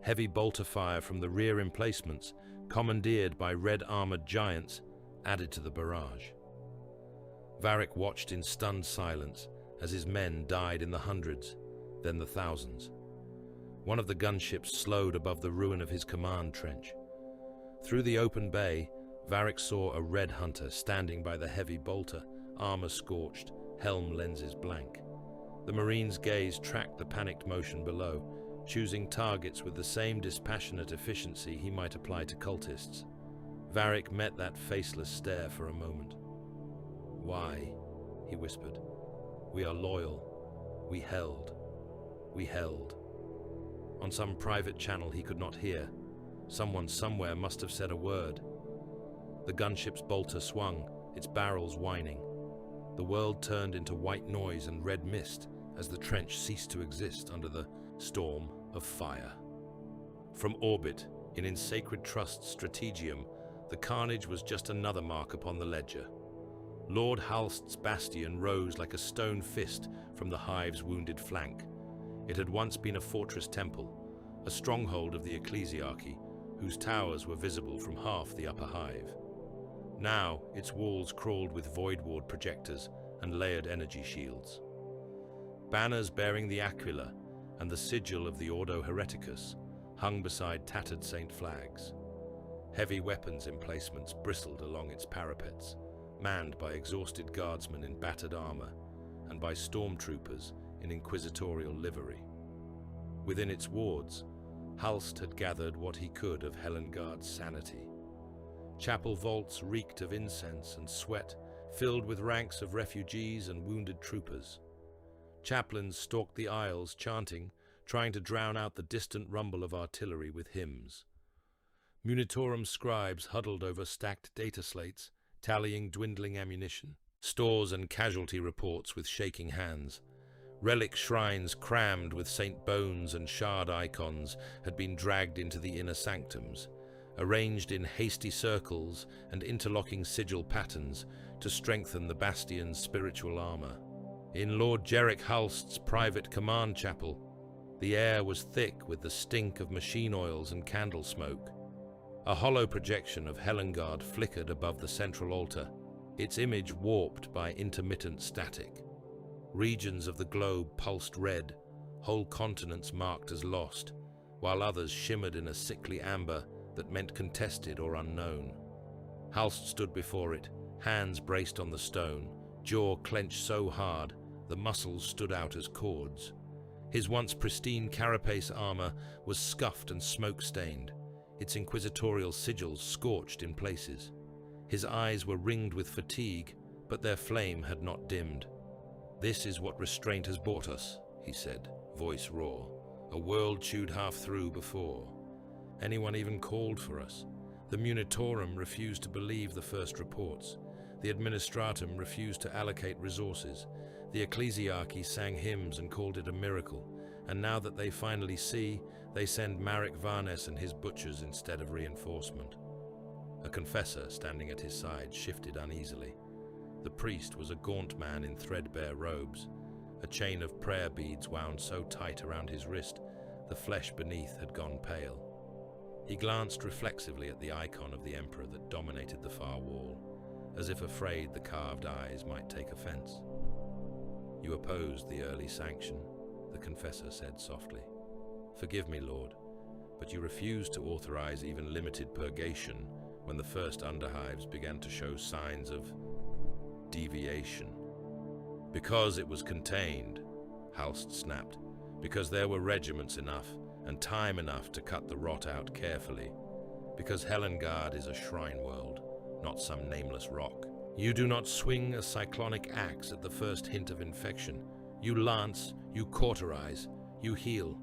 Heavy bolter fire from the rear emplacements, commandeered by red-armored giants, added to the barrage. Varric watched in stunned silence as his men died in the hundreds, then the thousands. One of the gunships slowed above the ruin of his command trench. Through the open bay, Varric saw a red hunter standing by the heavy bolter, armor scorched, helm lenses blank. The Marine's gaze tracked the panicked motion below, choosing targets with the same dispassionate efficiency he might apply to cultists. Varric met that faceless stare for a moment. "Why?" he whispered. "We are loyal. We held. We held." On some private channel he could not hear. Someone somewhere must have said a word. The gunship's bolter swung, its barrels whining. The world turned into white noise and red mist as the trench ceased to exist under the storm of fire. From orbit, in Sacred Trust's strategium, the carnage was just another mark upon the ledger. Lord Holst's bastion rose like a stone fist from the hive's wounded flank. It had once been a fortress temple, a stronghold of the ecclesiarchy, whose towers were visible from half the upper hive. Now, its walls crawled with void ward projectors and layered energy shields. Banners bearing the Aquila and the sigil of the Ordo Hereticus hung beside tattered saint flags. Heavy weapons emplacements bristled along its parapets, manned by exhausted guardsmen in battered armor and by stormtroopers in inquisitorial livery. Within its wards, Holst had gathered what he could of Helengard's sanity. Chapel vaults reeked of incense and sweat, filled with ranks of refugees and wounded troopers. Chaplains stalked the aisles, chanting, trying to drown out the distant rumble of artillery with hymns. Munitorum scribes huddled over stacked data slates, tallying dwindling ammunition, stores and casualty reports with shaking hands. Relic shrines crammed with saint bones and shard icons had been dragged into the inner sanctums, arranged in hasty circles and interlocking sigil patterns to strengthen the bastion's spiritual armor. In Lord Jeric Holst's private command chapel, the air was thick with the stink of machine oils and candle smoke. A hollow projection of Helengard flickered above the central altar, its image warped by intermittent static. Regions of the globe pulsed red, whole continents marked as lost, while others shimmered in a sickly amber that meant contested or unknown. Holst stood before it, hands braced on the stone, jaw clenched so hard the muscles stood out as cords. His once pristine carapace armor was scuffed and smoke-stained, its inquisitorial sigils scorched in places. His eyes were ringed with fatigue, but their flame had not dimmed. "This is what restraint has brought us," he said, voice raw. "A world chewed half through before. Anyone even called for us? The Munitorum refused to believe the first reports. The Administratum refused to allocate resources. The Ecclesiarchy sang hymns and called it a miracle. And now that they finally see, they send Marek Varnes and his butchers instead of reinforcement." A confessor standing at his side shifted uneasily. The priest was a gaunt man in threadbare robes. A chain of prayer beads wound so tight around his wrist, the flesh beneath had gone pale. He glanced reflexively at the icon of the Emperor that dominated the far wall, as if afraid the carved eyes might take offense. "You opposed the early sanction," the confessor said softly. "Forgive me, Lord, but you refused to authorize even limited purgation when the first underhives began to show signs of deviation." "Because it was contained," Holst snapped. "Because there were regiments enough and time enough to cut the rot out carefully. Because Helengard is a shrine world, not some nameless rock. You do not swing a cyclonic axe at the first hint of infection. You lance, you cauterize, you heal."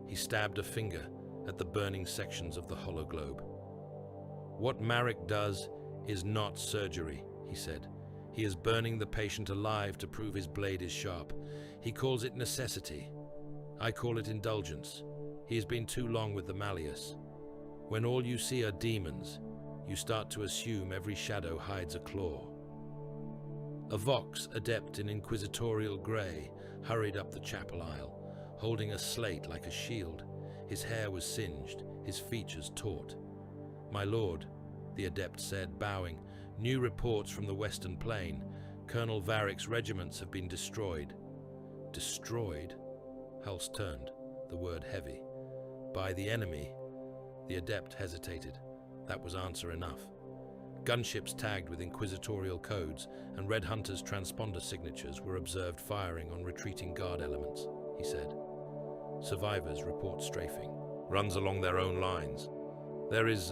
He stabbed a finger at the burning sections of the hollow globe. "What Marek does is not surgery," he said. "He is burning the patient alive to prove his blade is sharp. He calls it necessity. I call it indulgence. He has been too long with the Malleus. When all you see are demons, you start to assume every shadow hides a claw. A Vox adept in inquisitorial grey hurried up the chapel aisle, holding a slate like a shield. His hair was singed, his features taut. "My lord," the adept said, bowing, "new reports from the Western Plain. Colonel Varick's regiments have been destroyed." "Destroyed?" Holst turned, the word heavy. "By the enemy?" The adept hesitated. That was answer enough. Gunships tagged with inquisitorial codes and Red Hunter's transponder signatures were observed firing on retreating guard elements, he said. Survivors report strafing. Runs along their own lines. There is,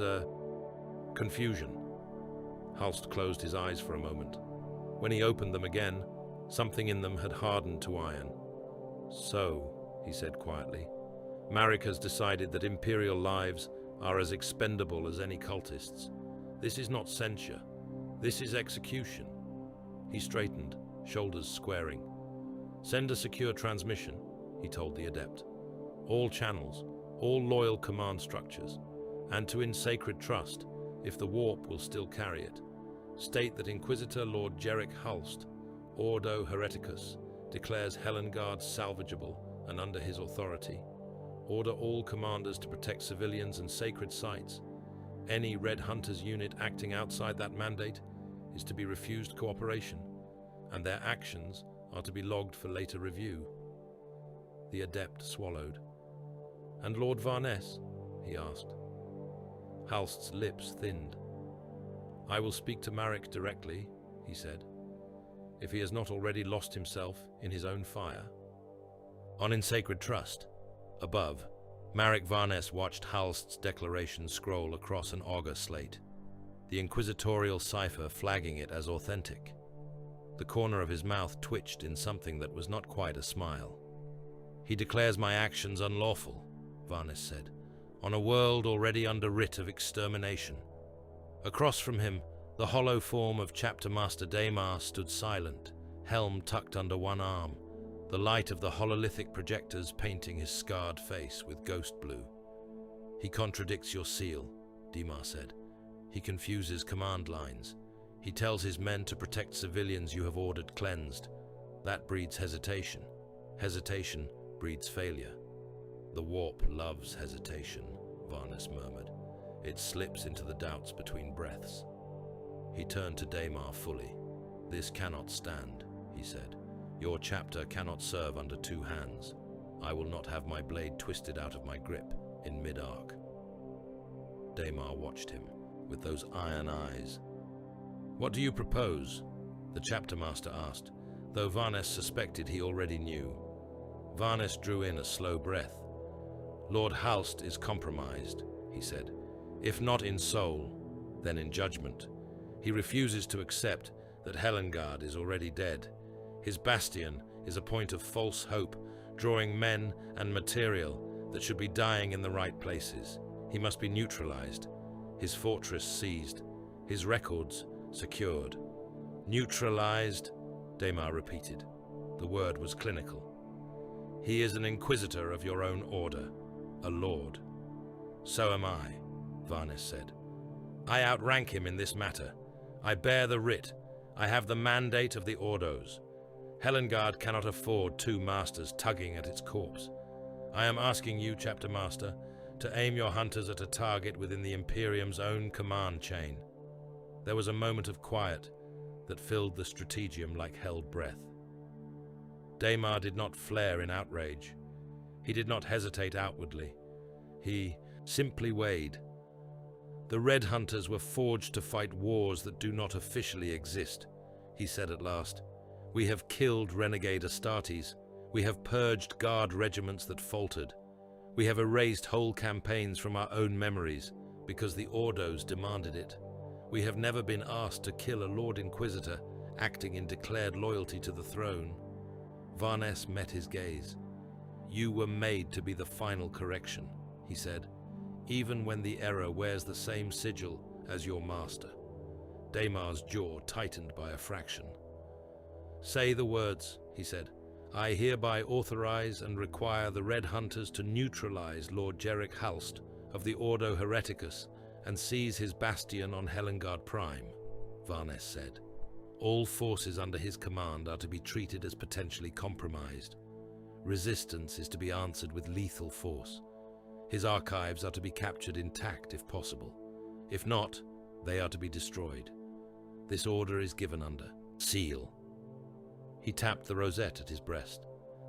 confusion. Holst closed his eyes for a moment. When he opened them again, something in them had hardened to iron. "So," he said quietly, "Maric has decided that Imperial lives are as expendable as any cultists. This is not censure. This is execution." He straightened, shoulders squaring. "Send a secure transmission," he told the adept. "All channels, all loyal command structures, and to In Sacred Trust, if the warp will still carry it. State that Inquisitor Lord Jerick Holst, Ordo Hereticus, declares Helengard salvageable and under his authority. Order all commanders to protect civilians and sacred sites. Any Red Hunters unit acting outside that mandate is to be refused cooperation, and their actions are to be logged for later review." The adept swallowed. "And Lord Varness?" he asked. Holst's lips thinned. "I will speak to Maric directly," he said, "if he has not already lost himself in his own fire." On In Sacred Trust, above, Maric Varness watched Holst's declaration scroll across an augur slate, the inquisitorial cipher flagging it as authentic. The corner of his mouth twitched in something that was not quite a smile. "He declares my actions unlawful," Varness said, "on a world already under writ of extermination." Across from him, the hollow form of Chapter Master Daemar stood silent, helm tucked under one arm, the light of the hololithic projectors painting his scarred face with ghost blue. "He contradicts your seal," Daemar said. "He confuses command lines. He tells his men to protect civilians you have ordered cleansed. That breeds hesitation. Hesitation breeds failure." "The warp loves hesitation," Varness murmured. "It slips into the doubts between breaths." He turned to Daemar fully. "This cannot stand," he said. "Your chapter cannot serve under two hands. I will not have my blade twisted out of my grip in mid-arc." Daemar watched him with those iron eyes. "What do you propose?" the chapter master asked, though Varness suspected he already knew. Varness drew in a slow breath. "Lord Holst is compromised," he said. "If not in soul, then in judgment. He refuses to accept that Helengard is already dead. His bastion is a point of false hope, drawing men and material that should be dying in the right places. He must be neutralized, his fortress seized, his records secured." "Neutralized," Daemar repeated. The word was clinical. "He is an inquisitor of your own order, a lord." "So am I," Varness said. "I outrank him in this matter. I bear the writ. I have the mandate of the Ordos. Helengard cannot afford two masters tugging at its corpse. I am asking you, Chapter Master, to aim your hunters at a target within the Imperium's own command chain." There was a moment of quiet that filled the strategium like held breath. Daemar did not flare in outrage. He did not hesitate outwardly. He simply weighed. "The Red Hunters were forged to fight wars that do not officially exist," he said at last. "We have killed renegade Astartes. We have purged guard regiments that faltered. We have erased whole campaigns from our own memories because the Ordos demanded it. We have never been asked to kill a Lord Inquisitor acting in declared loyalty to the throne." Varness met his gaze. "You were made to be the final correction," he said, "even when the error wears the same sigil as your master." Daemar's jaw tightened by a fraction. "Say the words," he said. I hereby authorize and require the Red Hunters to neutralize Lord Jerick Holst of the Ordo Hereticus and seize his bastion on Helengard Prime, Varnes said. All forces under his command are to be treated as potentially compromised. Resistance is to be answered with lethal force. His archives are to be captured intact if possible. If not, they are to be destroyed. This order is given under seal. He tapped the rosette at his breast.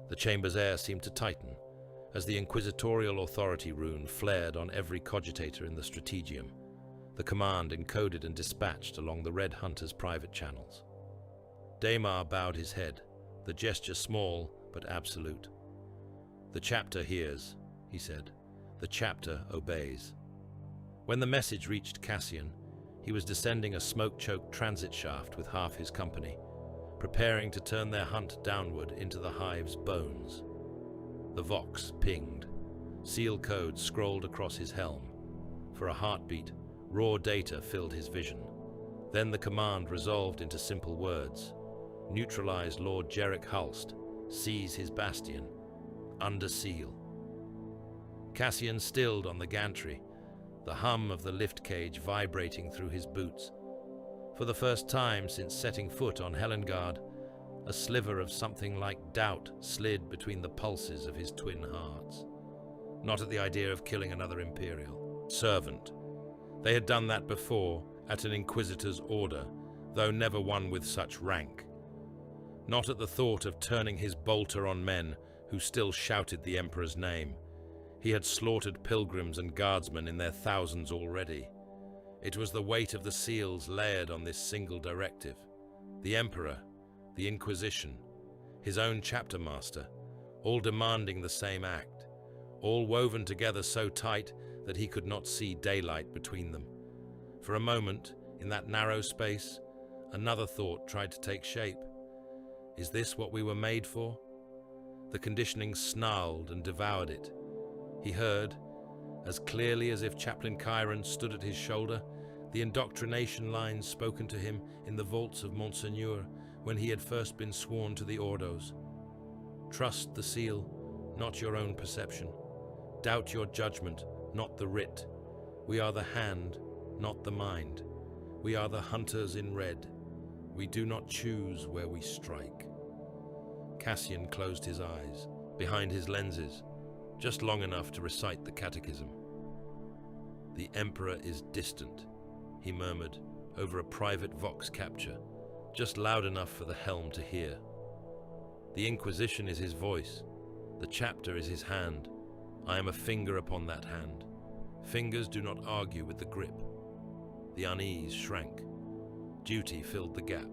The chamber's air seemed to tighten as the inquisitorial authority rune flared on every cogitator in the strategium, the command encoded and dispatched along the Red Hunter's private channels. Daemar bowed his head, the gesture small but absolute. "The chapter hears," he said. "The chapter obeys." When the message reached Cassian, he was descending a smoke-choked transit shaft with half his company, preparing to turn their hunt downward into the hive's bones. The Vox pinged. Seal code scrolled across his helm. For a heartbeat, raw data filled his vision. Then the command resolved into simple words. Neutralize Lord Jerick Holst. Seize his bastion. Under seal. Cassian stilled on the gantry, the hum of the lift cage vibrating through his boots. For the first time since setting foot on Helengard, a sliver of something like doubt slid between the pulses of his twin hearts. Not at the idea of killing another Imperial servant. They had done that before, at an Inquisitor's order, though never one with such rank. Not at the thought of turning his bolter on men who still shouted the Emperor's name. He had slaughtered pilgrims and guardsmen in their thousands already. It was the weight of the seals layered on this single directive. The Emperor, the Inquisition, his own chapter master, all demanding the same act, all woven together so tight that he could not see daylight between them. For a moment, in that narrow space, another thought tried to take shape. Is this what we were made for? The conditioning snarled and devoured it. He heard, as clearly as if Chaplain Chiron stood at his shoulder, the indoctrination lines spoken to him in the vaults of Monseigneur when he had first been sworn to the Ordos. Trust the seal, not your own perception. Doubt your judgment, not the writ. We are the hand, not the mind. We are the hunters in red. We do not choose where we strike. Cassian closed his eyes, behind his lenses, just long enough to recite the catechism. The Emperor is distant, he murmured over a private vox capture, just loud enough for the helm to hear. The Inquisition is his voice. The chapter is his hand. I am a finger upon that hand. Fingers do not argue with the grip. The unease shrank. Duty filled the gap.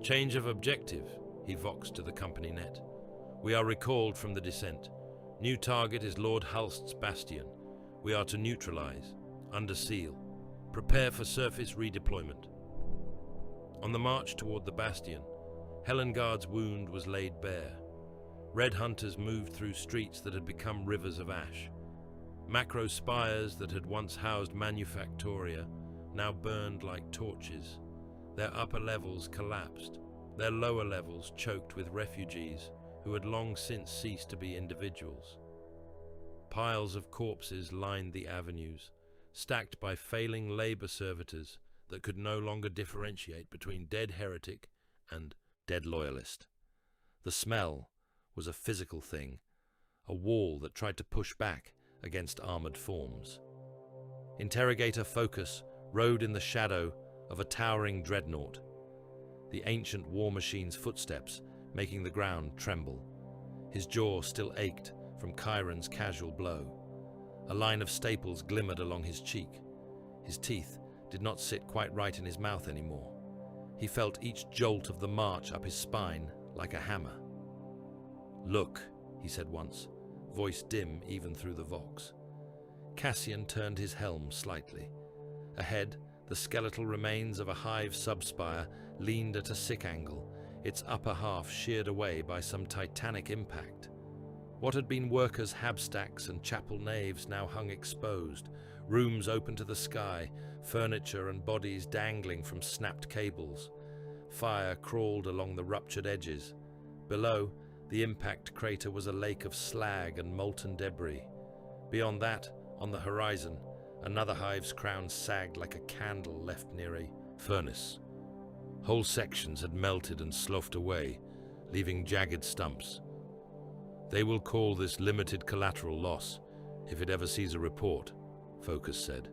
Change of objective, he voxed to the company net. We are recalled from the descent. New target is Lord Holst's bastion. We are to neutralize, under seal. Prepare for surface redeployment. On the march toward the bastion, Helengard's wound was laid bare. Red Hunters moved through streets that had become rivers of ash. Macro spires that had once housed manufactoria now burned like torches. Their upper levels collapsed, their lower levels choked with refugees who had long since ceased to be individuals. Piles of corpses lined the avenues, stacked by failing labor servitors that could no longer differentiate between dead heretic and dead loyalist. The smell was a physical thing, a wall that tried to push back against armored forms. Interrogator Focus rode in the shadow of a towering dreadnought, the ancient war machine's footsteps making the ground tremble. His jaw still ached from Chiron's casual blow. A line of staples glimmered along his cheek. His teeth did not sit quite right in his mouth anymore. He felt each jolt of the march up his spine like a hammer. "Look," he said once, voice dim even through the vox. Cassian turned his helm slightly. Ahead, the skeletal remains of a hive subspire leaned at a sick angle, its upper half sheared away by some titanic impact. What had been workers' habstacks and chapel naves now hung exposed, rooms open to the sky, furniture and bodies dangling from snapped cables. Fire crawled along the ruptured edges. Below, The impact crater was a lake of slag and molten debris. Beyond that, on the horizon, another hive's crown sagged like a candle left near a furnace. Whole sections had melted and sloughed away, leaving jagged stumps. They will call this limited collateral loss, if it ever sees a report, Focus said.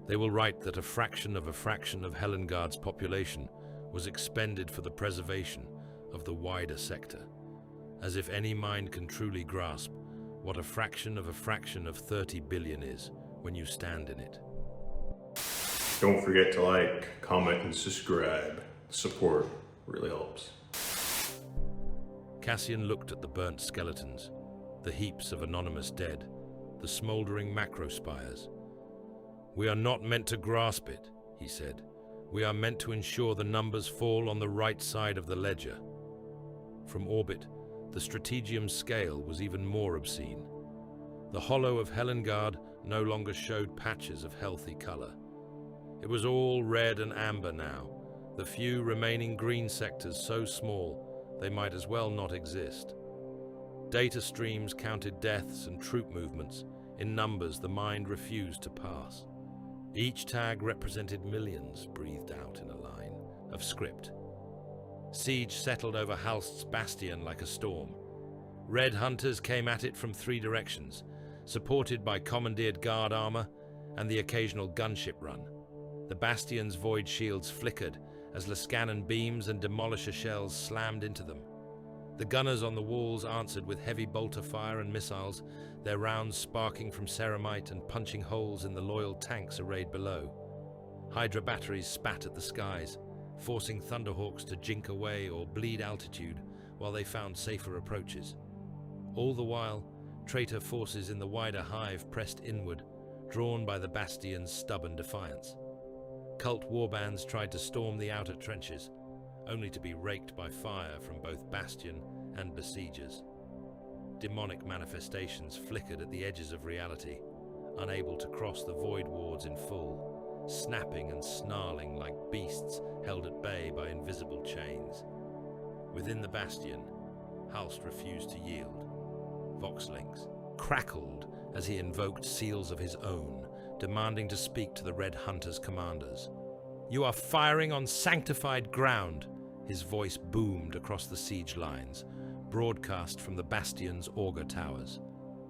They will write that a fraction of Helengard's population was expended for the preservation of the wider sector, as if any mind can truly grasp what a fraction of 30 billion is when you stand in it. Don't forget to like, comment, and subscribe. Support really helps. Cassian looked at the burnt skeletons, the heaps of anonymous dead, the smouldering macro spires. We are not meant to grasp it, he said. We are meant to ensure the numbers fall on the right side of the ledger. From orbit, the strategium scale was even more obscene. The hollow of Helengard no longer showed patches of healthy color. It was all red and amber now, the few remaining green sectors so small they might as well not exist. Data streams counted deaths and troop movements in numbers the mind refused to pass. Each tag represented millions breathed out in a line of script. Siege settled over Holst's bastion like a storm. Red hunters came at it from 3 directions, supported by commandeered guard armor and the occasional gunship run. The bastion's void shields flickered as Lascanon beams and demolisher shells slammed into them. The gunners on the walls answered with heavy bolter fire and missiles, their rounds sparking from ceramite and punching holes in the loyal tanks arrayed below. Hydra batteries spat at the skies, forcing Thunderhawks to jink away or bleed altitude while they found safer approaches. All the while, traitor forces in the wider hive pressed inward, drawn by the bastion's stubborn defiance. Cult warbands tried to storm the outer trenches, only to be raked by fire from both bastion and besiegers. Demonic manifestations flickered at the edges of reality, unable to cross the void wards in full, snapping and snarling like beasts held at bay by invisible chains. Within the bastion, Holst refused to yield. Voxlinks crackled as he invoked seals of his own, demanding to speak to the Red Hunter's commanders. "You are firing on sanctified ground," his voice boomed across the siege lines, broadcast from the bastion's auger towers.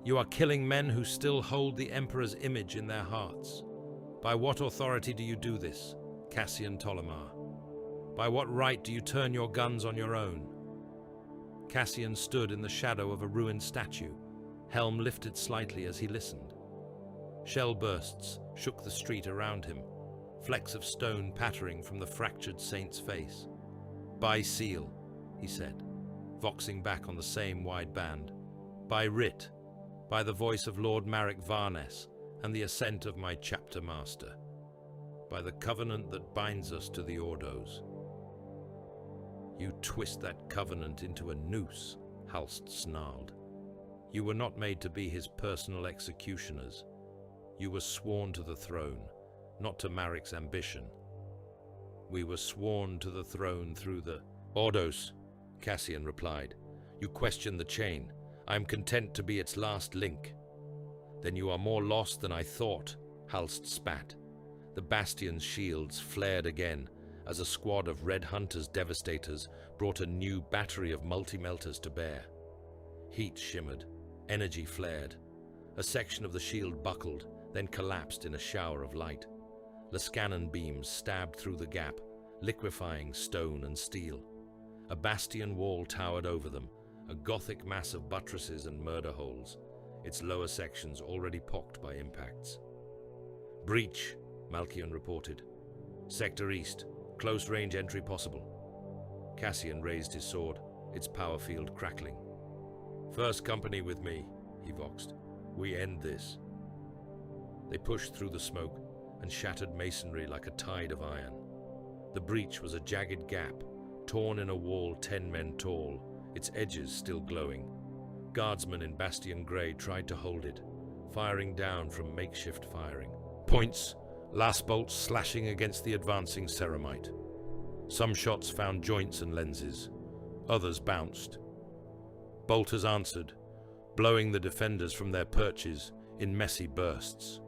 "You are killing men who still hold the Emperor's image in their hearts. By what authority do you do this, Cassian Ptolemy? By what right do you turn your guns on your own?" Cassian stood in the shadow of a ruined statue, helm lifted slightly as he listened. Shell bursts shook the street around him, flecks of stone pattering from the fractured saint's face. "By seal," he said, voxing back on the same wide band. "By writ, by the voice of Lord Marek Varnes and the assent of my chapter master, by the covenant that binds us to the Ordos." "You twist that covenant into a noose," Holst snarled. "You were not made to be his personal executioners. You were sworn to the throne, not to Marek's ambition." "We were sworn to the throne through the Ordos," Cassian replied. "You question the chain. I am content to be its last link." "Then you are more lost than I thought," Holst spat. The bastion's shields flared again as a squad of Red Hunter's devastators brought a new battery of multi-melters to bear. Heat shimmered, energy flared. A section of the shield buckled, then collapsed in a shower of light. Lascanon beams stabbed through the gap, liquefying stone and steel. A bastion wall towered over them, a gothic mass of buttresses and murder holes, its lower sections already pocked by impacts. "Breach," Malkion reported. "Sector East, close-range entry possible." Cassian raised his sword, its power field crackling. "First company with me," he voxed. "We end this." They pushed through the smoke and shattered masonry like a tide of iron. The breach was a jagged gap, torn in a wall 10 men tall, its edges still glowing. Guardsmen in bastion grey tried to hold it, firing down from makeshift firing. Points, last bolts slashing against the advancing ceramite. Some shots found joints and lenses, others bounced. Bolters answered, blowing the defenders from their perches in messy bursts.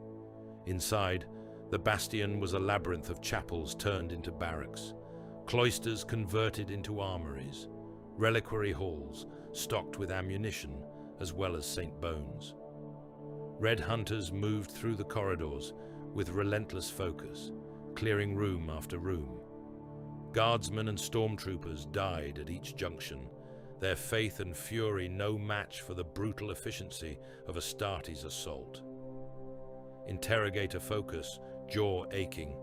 Inside, the bastion was a labyrinth of chapels turned into barracks, cloisters converted into armories, reliquary halls stocked with ammunition as well as Saint Bones. Red hunters moved through the corridors with relentless focus, clearing room after room. Guardsmen and stormtroopers died at each junction, their faith and fury no match for the brutal efficiency of Astartes' assault. Interrogator focus, jaw aching,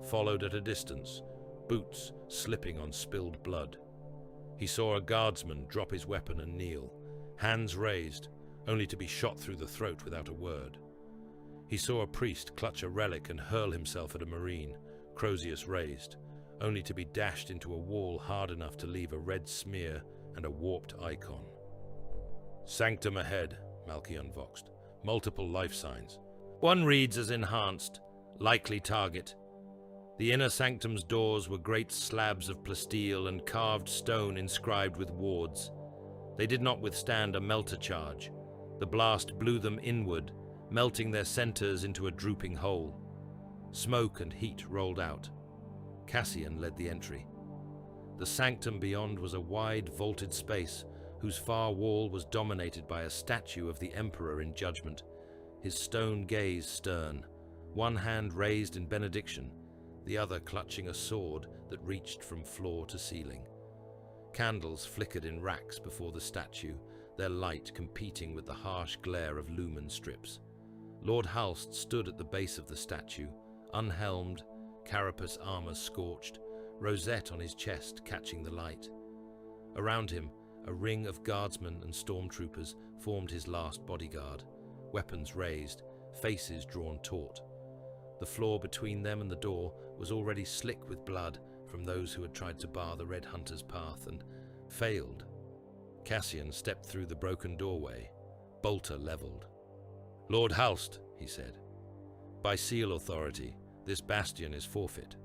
followed at a distance, boots slipping on spilled blood. He saw a guardsman drop his weapon and kneel, hands raised, only to be shot through the throat without a word. He saw a priest clutch a relic and hurl himself at a marine, Crozius raised, only to be dashed into a wall hard enough to leave a red smear and a warped icon. Sanctum ahead, Malkion voxed. Multiple life signs. One reads as enhanced, likely target. The inner sanctum's doors were great slabs of plasteel and carved stone inscribed with wards. They did not withstand a melter charge. The blast blew them inward, melting their centers into a drooping hole. Smoke and heat rolled out. Cassian led the entry. The sanctum beyond was a wide, vaulted space, whose far wall was dominated by a statue of the Emperor in judgment, his stone gaze stern, one hand raised in benediction, the other clutching a sword that reached from floor to ceiling. Candles flickered in racks before the statue, their light competing with the harsh glare of lumen strips. Lord Holst stood at the base of the statue, unhelmed, carapace armor scorched, rosette on his chest catching the light. Around him, a ring of guardsmen and stormtroopers formed his last bodyguard, weapons raised, faces drawn taut. The floor between them and the door was already slick with blood from those who had tried to bar the Red Hunter's path and failed. Cassian stepped through the broken doorway, bolter leveled. "Lord Holst," he said, "by seal authority, this bastion is forfeit.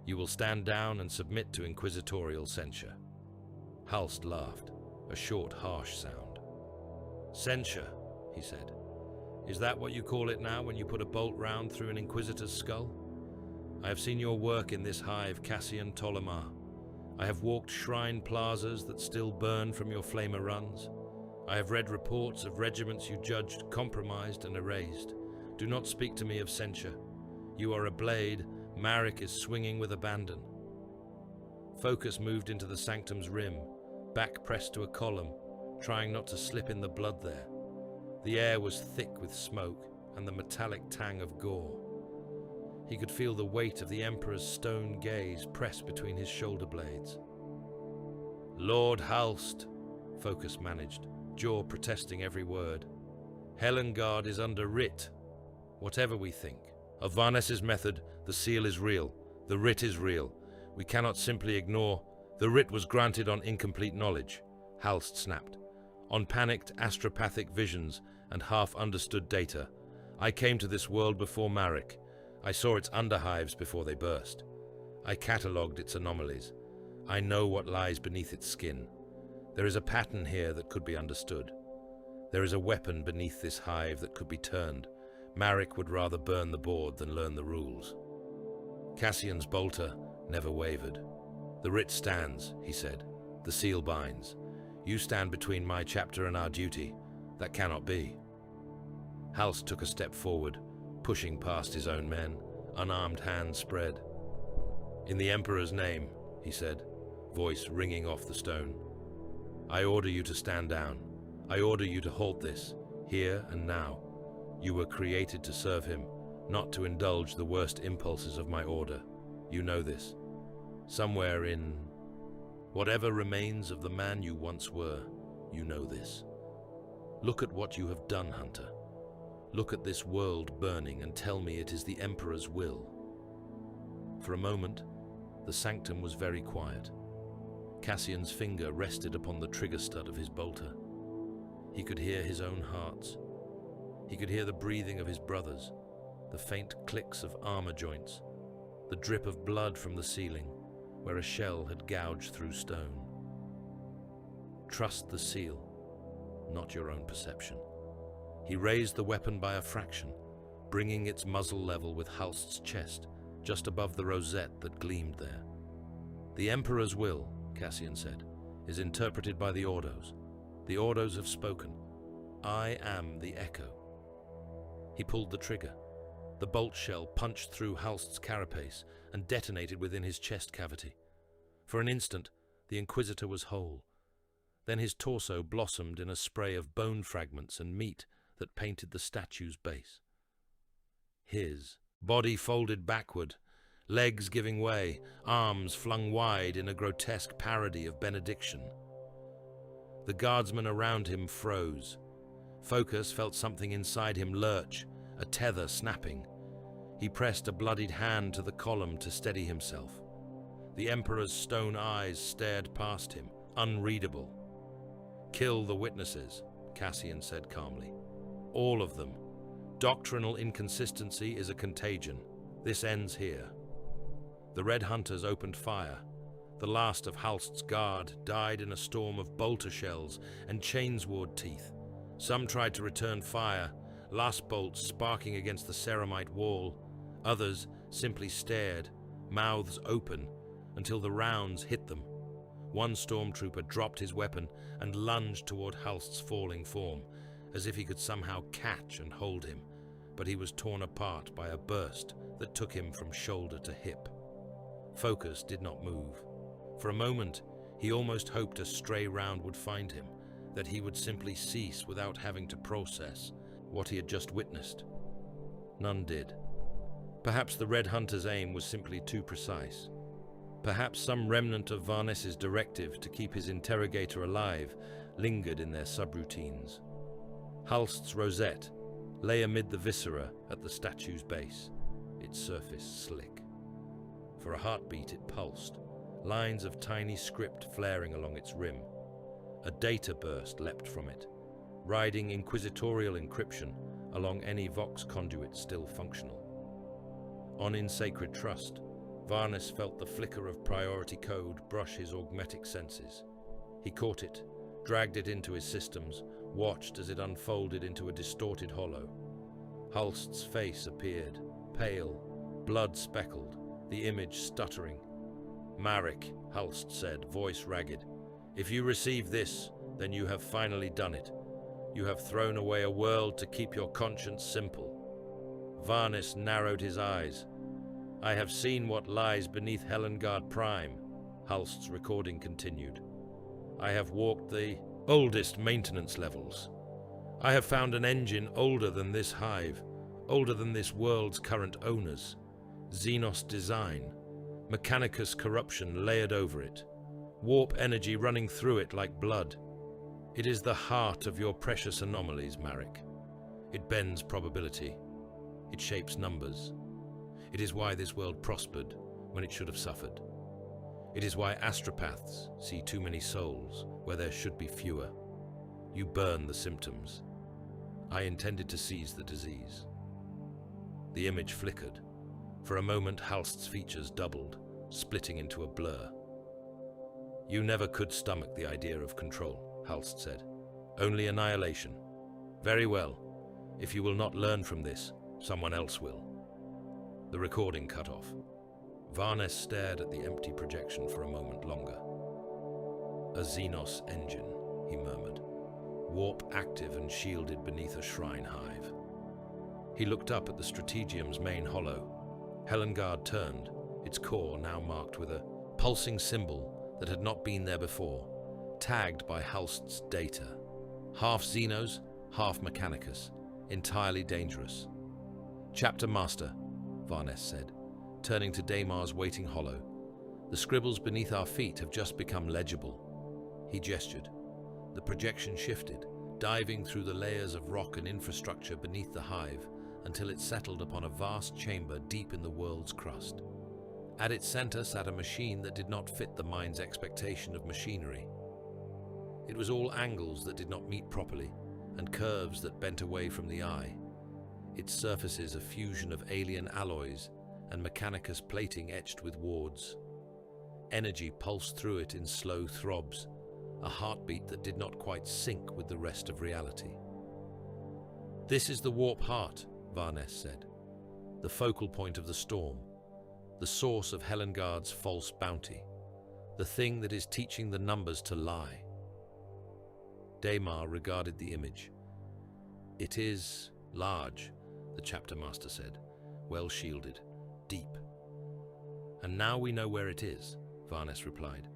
You will stand down and submit to inquisitorial censure." Holst laughed, a short, harsh sound. "Censure," he said. "Is that what you call it now when you put a bolt round through an inquisitor's skull? I have seen your work in this hive, Cassian Ptolemar. I have walked shrine plazas that still burn from your flamer runs. I have read reports of regiments you judged compromised and erased. Do not speak to me of censure. You are a blade, Marek is swinging with abandon." Focus moved into the sanctum's rim, back pressed to a column, trying not to slip in the blood there. The air was thick with smoke and the metallic tang of gore. He could feel the weight of the Emperor's stone gaze press between his shoulder blades. "Lord Holst," Focus managed, jaw protesting every word. "Helengard is under writ, whatever we think. Of Varness's method, the seal is real, the writ is real. We cannot simply ignore. The writ was granted on incomplete knowledge," Holst snapped. "On panicked astropathic visions and half-understood data. I came to this world before Marek. I saw its underhives before they burst. I catalogued its anomalies. I know what lies beneath its skin. There is a pattern here that could be understood. There is a weapon beneath this hive that could be turned. Marek would rather burn the board than learn the rules." Cassian's bolter never wavered. "The writ stands," he said. "The seal binds. You stand between my chapter and our duty. That cannot be." Holst took a step forward, pushing past his own men, unarmed hands spread. "In the Emperor's name," he said, voice ringing off the stone. "I order you to stand down. I order you to halt this, here and now. You were created to serve him, not to indulge the worst impulses of my order. You know this. Somewhere in whatever remains of the man you once were, you know this. Look at what you have done, Hunter. Look at this world burning and tell me it is the Emperor's will." For a moment, the sanctum was very quiet. Cassian's finger rested upon the trigger stud of his bolter. He could hear his own hearts. He could hear the breathing of his brothers, the faint clicks of armor joints, the drip of blood from the ceiling, where a shell had gouged through stone. "Trust the seal," not your own perception. He raised the weapon by a fraction, bringing its muzzle level with Holst's chest, just above the rosette that gleamed there. The Emperor's will, Cassian said, is interpreted by the Ordos. The Ordos have spoken. I am the Echo. He pulled the trigger. The bolt shell punched through Holst's carapace and detonated within his chest cavity. For an instant, the Inquisitor was whole. Then his torso blossomed in a spray of bone fragments and meat that painted the statue's base. His body folded backward, legs giving way, arms flung wide in a grotesque parody of benediction. The guardsmen around him froze. Focus felt something inside him lurch, a tether snapping. He pressed a bloodied hand to the column to steady himself. The Emperor's stone eyes stared past him, unreadable. "Kill the witnesses," Cassian said calmly. "All of them. Doctrinal inconsistency is a contagion. This ends here." The Red Hunters opened fire. The last of Holst's guard died in a storm of bolter shells and chainsword teeth. Some tried to return fire, last bolts sparking against the ceramite wall. Others simply stared, mouths open, until the rounds hit them. One stormtrooper dropped his weapon and lunged toward Holst's falling form, as if he could somehow catch and hold him, but he was torn apart by a burst that took him from shoulder to hip. Focus did not move. For a moment, he almost hoped a stray round would find him, that he would simply cease without having to process what he had just witnessed. None did. Perhaps the Red Hunter's aim was simply too precise. Perhaps some remnant of Varness's directive to keep his interrogator alive lingered in their subroutines. Holst's rosette lay amid the viscera at the statue's base, its surface slick. For a heartbeat it pulsed, lines of tiny script flaring along its rim. A data burst leapt from it, riding inquisitorial encryption along any Vox conduit still functional. On In Sacred Trust, Varness felt the flicker of priority code brush his augmetic senses. He caught it, dragged it into his systems, watched as it unfolded into a distorted hollow. Holst's face appeared, pale, blood-speckled, the image stuttering. "Marek," Holst said, voice ragged, "if you receive this, then you have finally done it. You have thrown away a world to keep your conscience simple." Varness narrowed his eyes. "I have seen what lies beneath Helengard Prime," Holst's recording continued. "I have walked the oldest maintenance levels. I have found an engine older than this hive, older than this world's current owners. Xenos design, Mechanicus corruption layered over it, warp energy running through it like blood. It is the heart of your precious anomalies, Marek. It bends probability. It shapes numbers. It is why this world prospered when it should have suffered. It is why astropaths see too many souls where there should be fewer. You burn the symptoms. I intended to seize the disease." The image flickered. For a moment, Holst's features doubled, splitting into a blur. "You never could stomach the idea of control," Holst said. "Only annihilation. Very well. If you will not learn from this, someone else will." The recording cut off. Varness stared at the empty projection for a moment longer. "A Xenos engine," he murmured. "Warp active and shielded beneath a shrine hive." He looked up at the Strategium's main hollow. Helengard turned, its core now marked with a pulsing symbol that had not been there before, tagged by Holst's data. Half Xenos, half Mechanicus, entirely dangerous. "Chapter Master," Varness said, turning to Damar's waiting hollow. "The scribbles beneath our feet have just become legible." He gestured. The projection shifted, diving through the layers of rock and infrastructure beneath the hive until it settled upon a vast chamber deep in the world's crust. At its center sat a machine that did not fit the mind's expectation of machinery. It was all angles that did not meet properly, and curves that bent away from the eye. Its surfaces a fusion of alien alloys and Mechanicus plating etched with wards. Energy pulsed through it in slow throbs, a heartbeat that did not quite sync with the rest of reality. "This is the warp heart," Varnes said, "the focal point of the storm, the source of Helengard's false bounty, the thing that is teaching the numbers to lie." Daemar regarded the image. "It is large," the chapter master said, "well shielded, deep." "And now we know where it is," Varnes replied.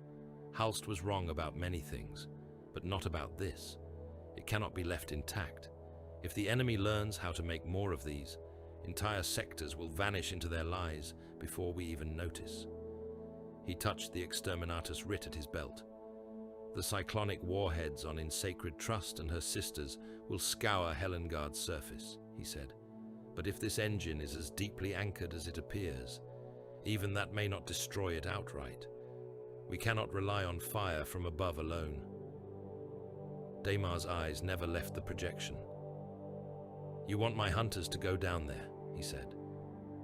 "Holst was wrong about many things, but not about this. It cannot be left intact. If the enemy learns how to make more of these, entire sectors will vanish into their lies before we even notice." He touched the exterminatus writ at his belt. "The cyclonic warheads on Insacred Trust and her sisters will scour Helengard's surface," he said. "But if this engine is as deeply anchored as it appears, even that may not destroy it outright. We cannot rely on fire from above alone." Daemar's eyes never left the projection. "You want my hunters to go down there," he said,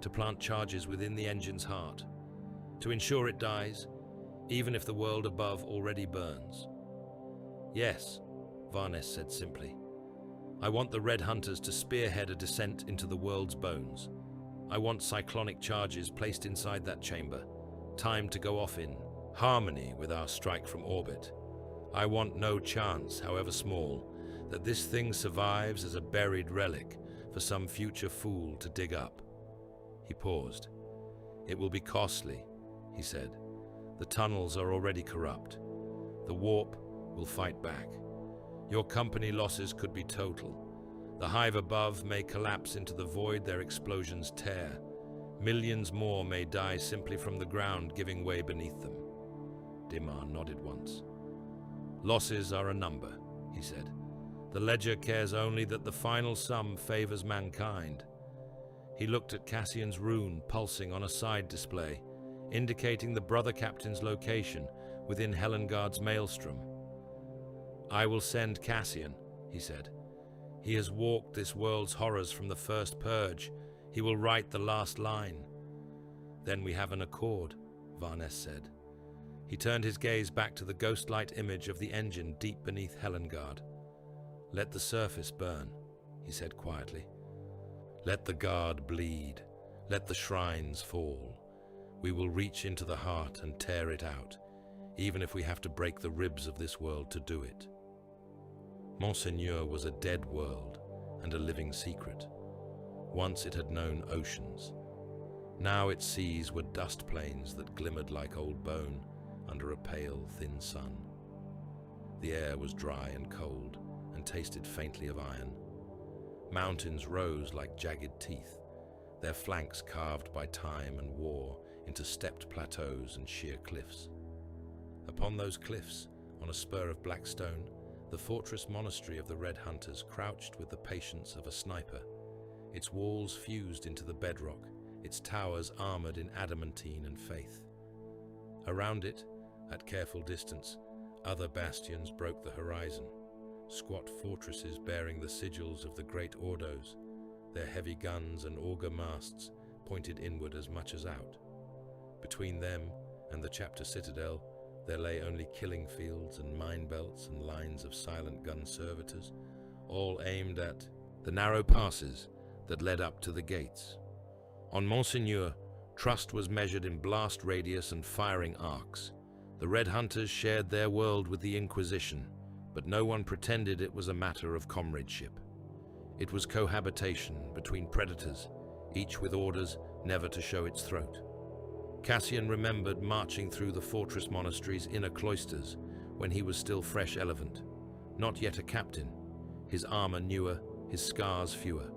"to plant charges within the engine's heart, to ensure it dies, even if the world above already burns." "Yes," Varnes said simply. "I want the Red Hunters to spearhead a descent into the world's bones. I want cyclonic charges placed inside that chamber, timed to go off in harmony with our strike from orbit. I want no chance, however small, that this thing survives as a buried relic for some future fool to dig up." He paused. "It will be costly," he said. "The tunnels are already corrupt. The warp will fight back. Your company losses could be total. The hive above may collapse into the void their explosions tear. Millions more may die simply from the ground giving way beneath them." Daemar nodded once. "Losses are a number," he said. "The ledger cares only that the final sum favors mankind." He looked at Cassian's rune pulsing on a side display, indicating the brother captain's location within Helengard's maelstrom. "I will send Cassian," he said. "He has walked this world's horrors from the first purge. He will write the last line." "Then we have an accord," Varnes said. He turned his gaze back to the ghostlight image of the engine deep beneath Helengard. "Let the surface burn," he said quietly. "Let the guard bleed. Let the shrines fall. We will reach into the heart and tear it out, even if we have to break the ribs of this world to do it." Monseigneur was a dead world and a living secret. Once it had known oceans. Now its seas were dust plains that glimmered like old bone under a pale, thin sun. The air was dry and cold and tasted faintly of iron. Mountains rose like jagged teeth, their flanks carved by time and war into stepped plateaus and sheer cliffs. Upon those cliffs, on a spur of black stone, the fortress monastery of the Red Hunters crouched with the patience of a sniper, its walls fused into the bedrock, its towers armored in adamantine and faith. Around it, at careful distance, other bastions broke the horizon, squat fortresses bearing the sigils of the great Ordos, their heavy guns and auger masts pointed inward as much as out. Between them and the chapter citadel, there lay only killing fields and mine belts and lines of silent gun servitors, all aimed at the narrow passes that led up to the gates. On Monseigneur, trust was measured in blast radius and firing arcs. The Red Hunters shared their world with the Inquisition, but no one pretended it was a matter of comradeship. It was cohabitation between predators, each with orders never to show its throat. Cassian remembered marching through the fortress monastery's inner cloisters when he was still fresh elephant, not yet a captain, his armor newer, his scars fewer.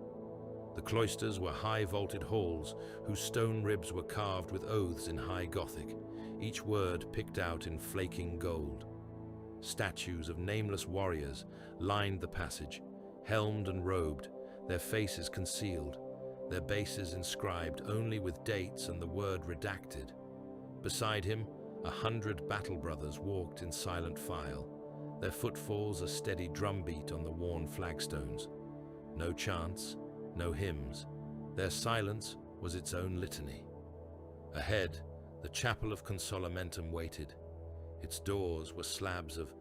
The cloisters were high vaulted halls whose stone ribs were carved with oaths in high Gothic, each word picked out in flaking gold. Statues of nameless warriors lined the passage, helmed and robed, their faces concealed, their bases inscribed only with dates and the word redacted. Beside him, 100 battle brothers walked in silent file, their footfalls a steady drumbeat on the worn flagstones. No chants, no hymns. Their silence was its own litany. Ahead, the chapel of Consolmentum waited. Its doors were slabs of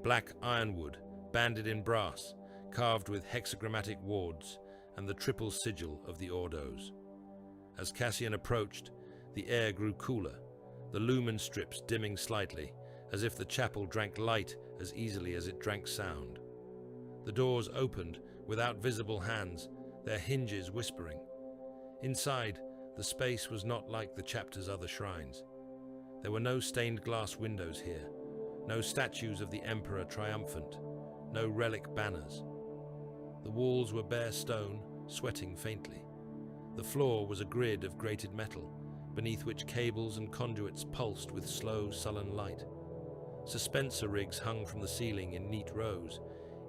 black ironwood, banded in brass, carved with hexagrammatic wards and the triple sigil of the Ordos. As Cassian approached, the air grew cooler, the lumen strips dimming slightly, as if the chapel drank light as easily as it drank sound. The doors opened without visible hands, their hinges whispering. Inside, the space was not like the chapter's other shrines. There were no stained glass windows here, no statues of the Emperor triumphant, no relic banners. The walls were bare stone, sweating faintly. The floor was a grid of grated metal, beneath which cables and conduits pulsed with slow, sullen light. Suspenser rigs hung from the ceiling in neat rows,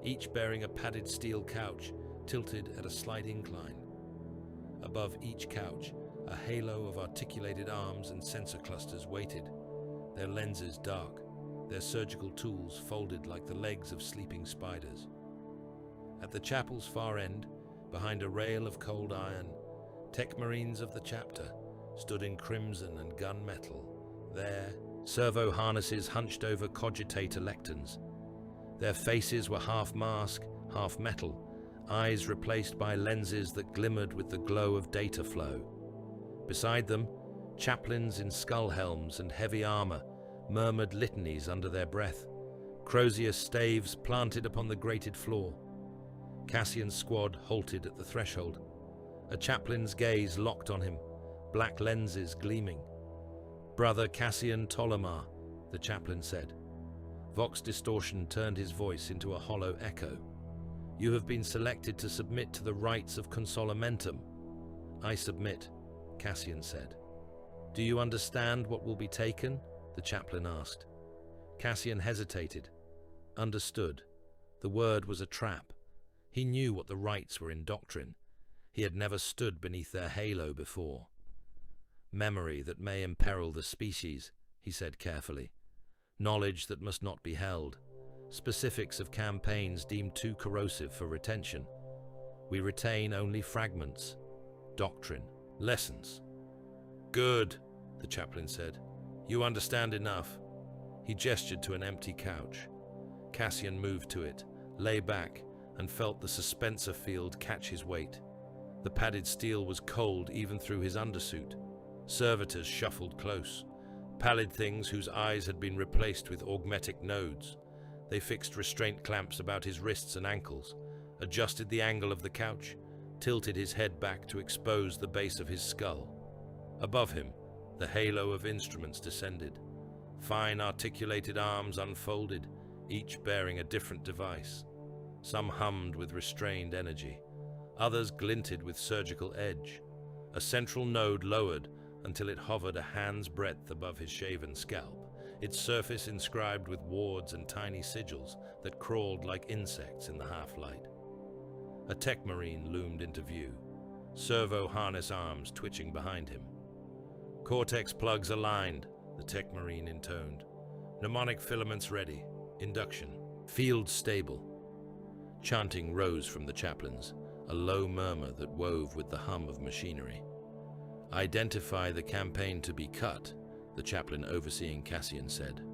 each bearing a padded steel couch tilted at a slight incline. Above each couch, a halo of articulated arms and sensor clusters waited, their lenses dark, their surgical tools folded like the legs of sleeping spiders. At the chapel's far end, behind a rail of cold iron, tech marines of the chapter stood in crimson and gunmetal, their servo harnesses hunched over cogitator lecterns. Their faces were half mask, half metal, eyes replaced by lenses that glimmered with the glow of data flow. Beside them, chaplains in skull helms and heavy armor murmured litanies under their breath, crozier staves planted upon the grated floor. Cassian's squad halted at the threshold. A chaplain's gaze locked on him, black lenses gleaming. "Brother Cassian Ptolemy," the chaplain said. Vox distortion turned his voice into a hollow echo. "You have been selected to submit to the rites of Consolmentum." "I submit," Cassian said. "Do you understand what will be taken?" the chaplain asked. Cassian hesitated. Understood. The word was a trap. He knew what the rites were in doctrine. He had never stood beneath their halo before. "Memory that may imperil the species," he said carefully. "Knowledge that must not be held. Specifics of campaigns deemed too corrosive for retention. We retain only fragments. Doctrine. Lessons." "Good," the chaplain said. "You understand enough." He gestured to an empty couch. Cassian moved to it, lay back, and felt the suspensor field catch his weight. The padded steel was cold even through his undersuit. Servitors shuffled close, pallid things whose eyes had been replaced with augmetic nodes. They fixed restraint clamps about his wrists and ankles, adjusted the angle of the couch, tilted his head back to expose the base of his skull. Above him, the halo of instruments descended. Fine articulated arms unfolded, each bearing a different device. Some hummed with restrained energy. Others glinted with surgical edge. A central node lowered until it hovered a hand's breadth above his shaven scalp, its surface inscribed with wards and tiny sigils that crawled like insects in the half-light. A tech marine loomed into view, servo harness arms twitching behind him. "Cortex plugs aligned," the tech marine intoned. "Mnemonic filaments ready. Induction. Field stable." Chanting rose from the chaplains, a low murmur that wove with the hum of machinery. "Identify the campaign to be cut," the chaplain overseeing Cassian said.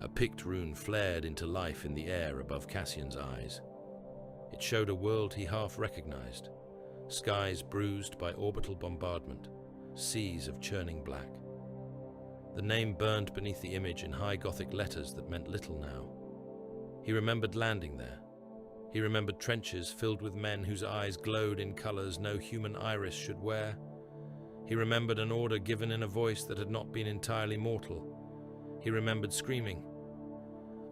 A picked rune flared into life in the air above Cassian's eyes. It showed a world he half recognized, skies bruised by orbital bombardment, seas of churning black. The name burned beneath the image in high Gothic letters that meant little now. He remembered landing there. He remembered trenches filled with men whose eyes glowed in colors no human iris should wear. He remembered an order given in a voice that had not been entirely mortal. He remembered screaming.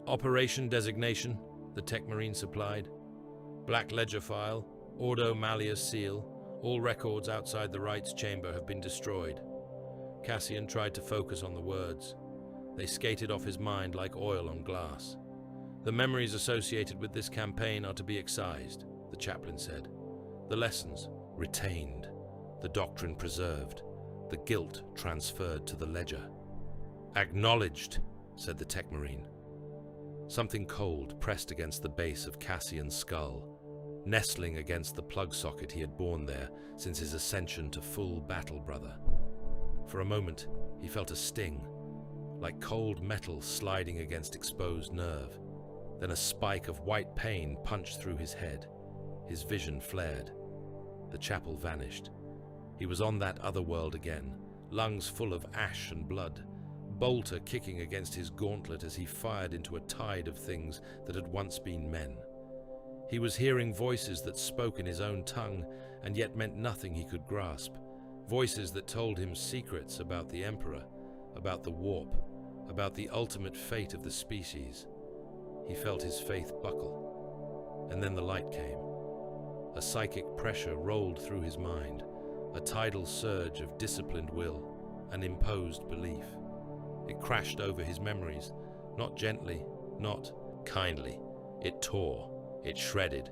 "Operation designation," the tech marine supplied. "Black ledger file, Ordo Malleus seal. All records outside the rites chamber have been destroyed." Cassian tried to focus on the words. They skated off his mind like oil on glass. "The memories associated with this campaign are to be excised," the chaplain said. "The lessons retained, the doctrine preserved, the guilt transferred to the ledger." "Acknowledged," said the tech marine. Something cold pressed against the base of Cassian's skull, nestling against the plug socket he had borne there since his ascension to full battle brother. For a moment, he felt a sting, like cold metal sliding against exposed nerve. Then a spike of white pain punched through his head. His vision flared. The chapel vanished. He was on that other world again, lungs full of ash and blood, bolter kicking against his gauntlet as he fired into a tide of things that had once been men. He was hearing voices that spoke in his own tongue and yet meant nothing he could grasp, voices that told him secrets about the Emperor, about the warp, about the ultimate fate of the species. He felt his faith buckle. And then the light came. A psychic pressure rolled through his mind, a tidal surge of disciplined will, an imposed belief. It crashed over his memories, not gently, not kindly. It tore, it shredded.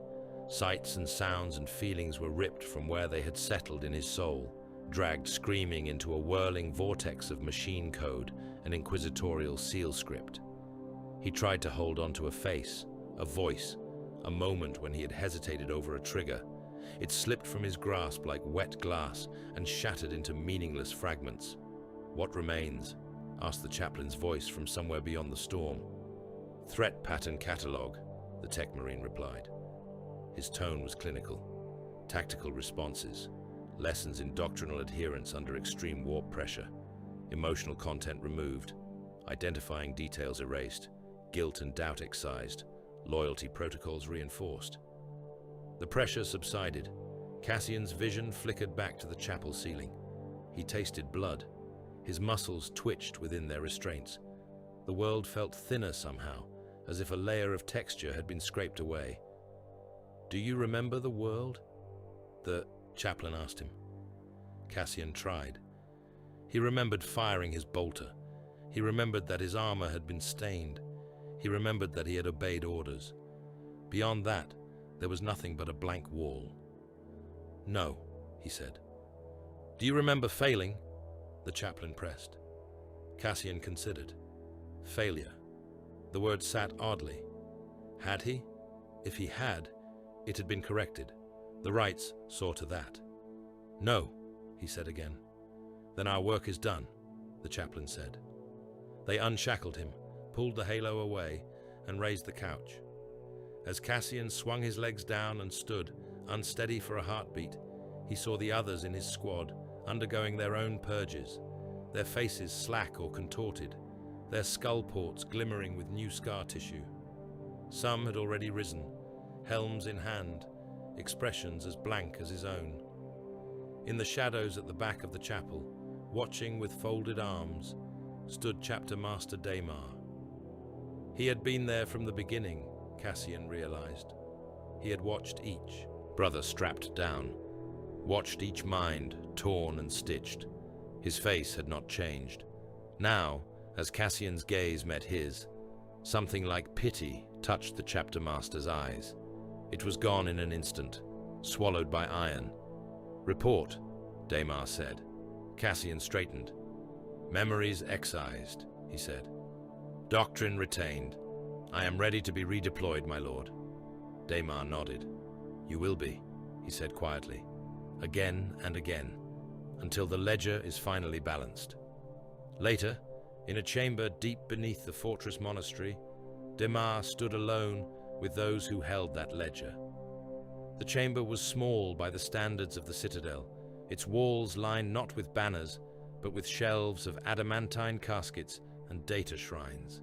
Sights and sounds and feelings were ripped from where they had settled in his soul, dragged screaming into a whirling vortex of machine code and inquisitorial seal script. He tried to hold on to a face, a voice, a moment when he had hesitated over a trigger. It slipped from his grasp like wet glass and shattered into meaningless fragments. "What remains?" asked the chaplain's voice from somewhere beyond the storm. "Threat pattern catalog," the tech marine replied. His tone was clinical. Tactical responses, lessons in doctrinal adherence under extreme warp pressure, emotional content removed, identifying details erased, guilt and doubt excised, loyalty protocols reinforced. The pressure subsided. Cassian's vision flickered back to the chapel ceiling. He tasted blood. His muscles twitched within their restraints. The world felt thinner somehow, as if a layer of texture had been scraped away. "Do you remember the world?" the chaplain asked him. Cassian tried. He remembered firing his bolter. He remembered that his armor had been stained. He remembered that he had obeyed orders. Beyond that, there was nothing but a blank wall. "No," he said. "Do you remember failing?" the chaplain pressed. Cassian considered. Failure. The word sat oddly. Had he? If he had, it had been corrected. The rites saw to that. "No," he said again. "Then our work is done," the chaplain said. They unshackled him, pulled the halo away, and raised the couch. As Cassian swung his legs down and stood, unsteady for a heartbeat, he saw the others in his squad, undergoing their own purges, their faces slack or contorted, their skull ports glimmering with new scar tissue. Some had already risen, helms in hand, expressions as blank as his own. In the shadows at the back of the chapel, watching with folded arms, stood Chapter Master Daemar. He had been there from the beginning, Cassian realized. He had watched each brother strapped down, watched each mind torn and stitched. His face had not changed. Now, as Cassian's gaze met his, something like pity touched the Chapter Master's eyes. It was gone in an instant, swallowed by iron. "Report," Daemar said. Cassian straightened. "Memories excised," he said. "Doctrine retained. I am ready to be redeployed, my lord." Daemar nodded. "You will be," he said quietly, "again and again, until the ledger is finally balanced." Later, in a chamber deep beneath the fortress monastery, Daemar stood alone with those who held that ledger. The chamber was small by the standards of the citadel, its walls lined not with banners, but with shelves of adamantine caskets and data shrines.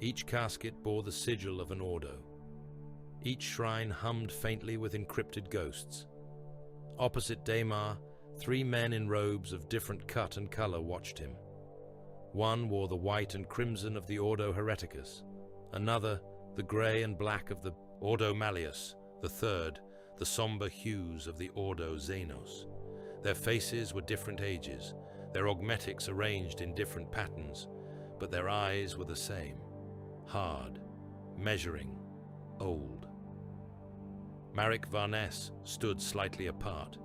Each casket bore the sigil of an ordo. Each shrine hummed faintly with encrypted ghosts. Opposite Daemar, 3 men in robes of different cut and color watched him. One wore the white and crimson of the Ordo Hereticus, another the grey and black of the Ordo Malleus, the third the somber hues of the Ordo Xenos. Their faces were different ages, their augmetics arranged in different patterns, but their eyes were the same, hard, measuring, old. Marek Varnes stood slightly apart,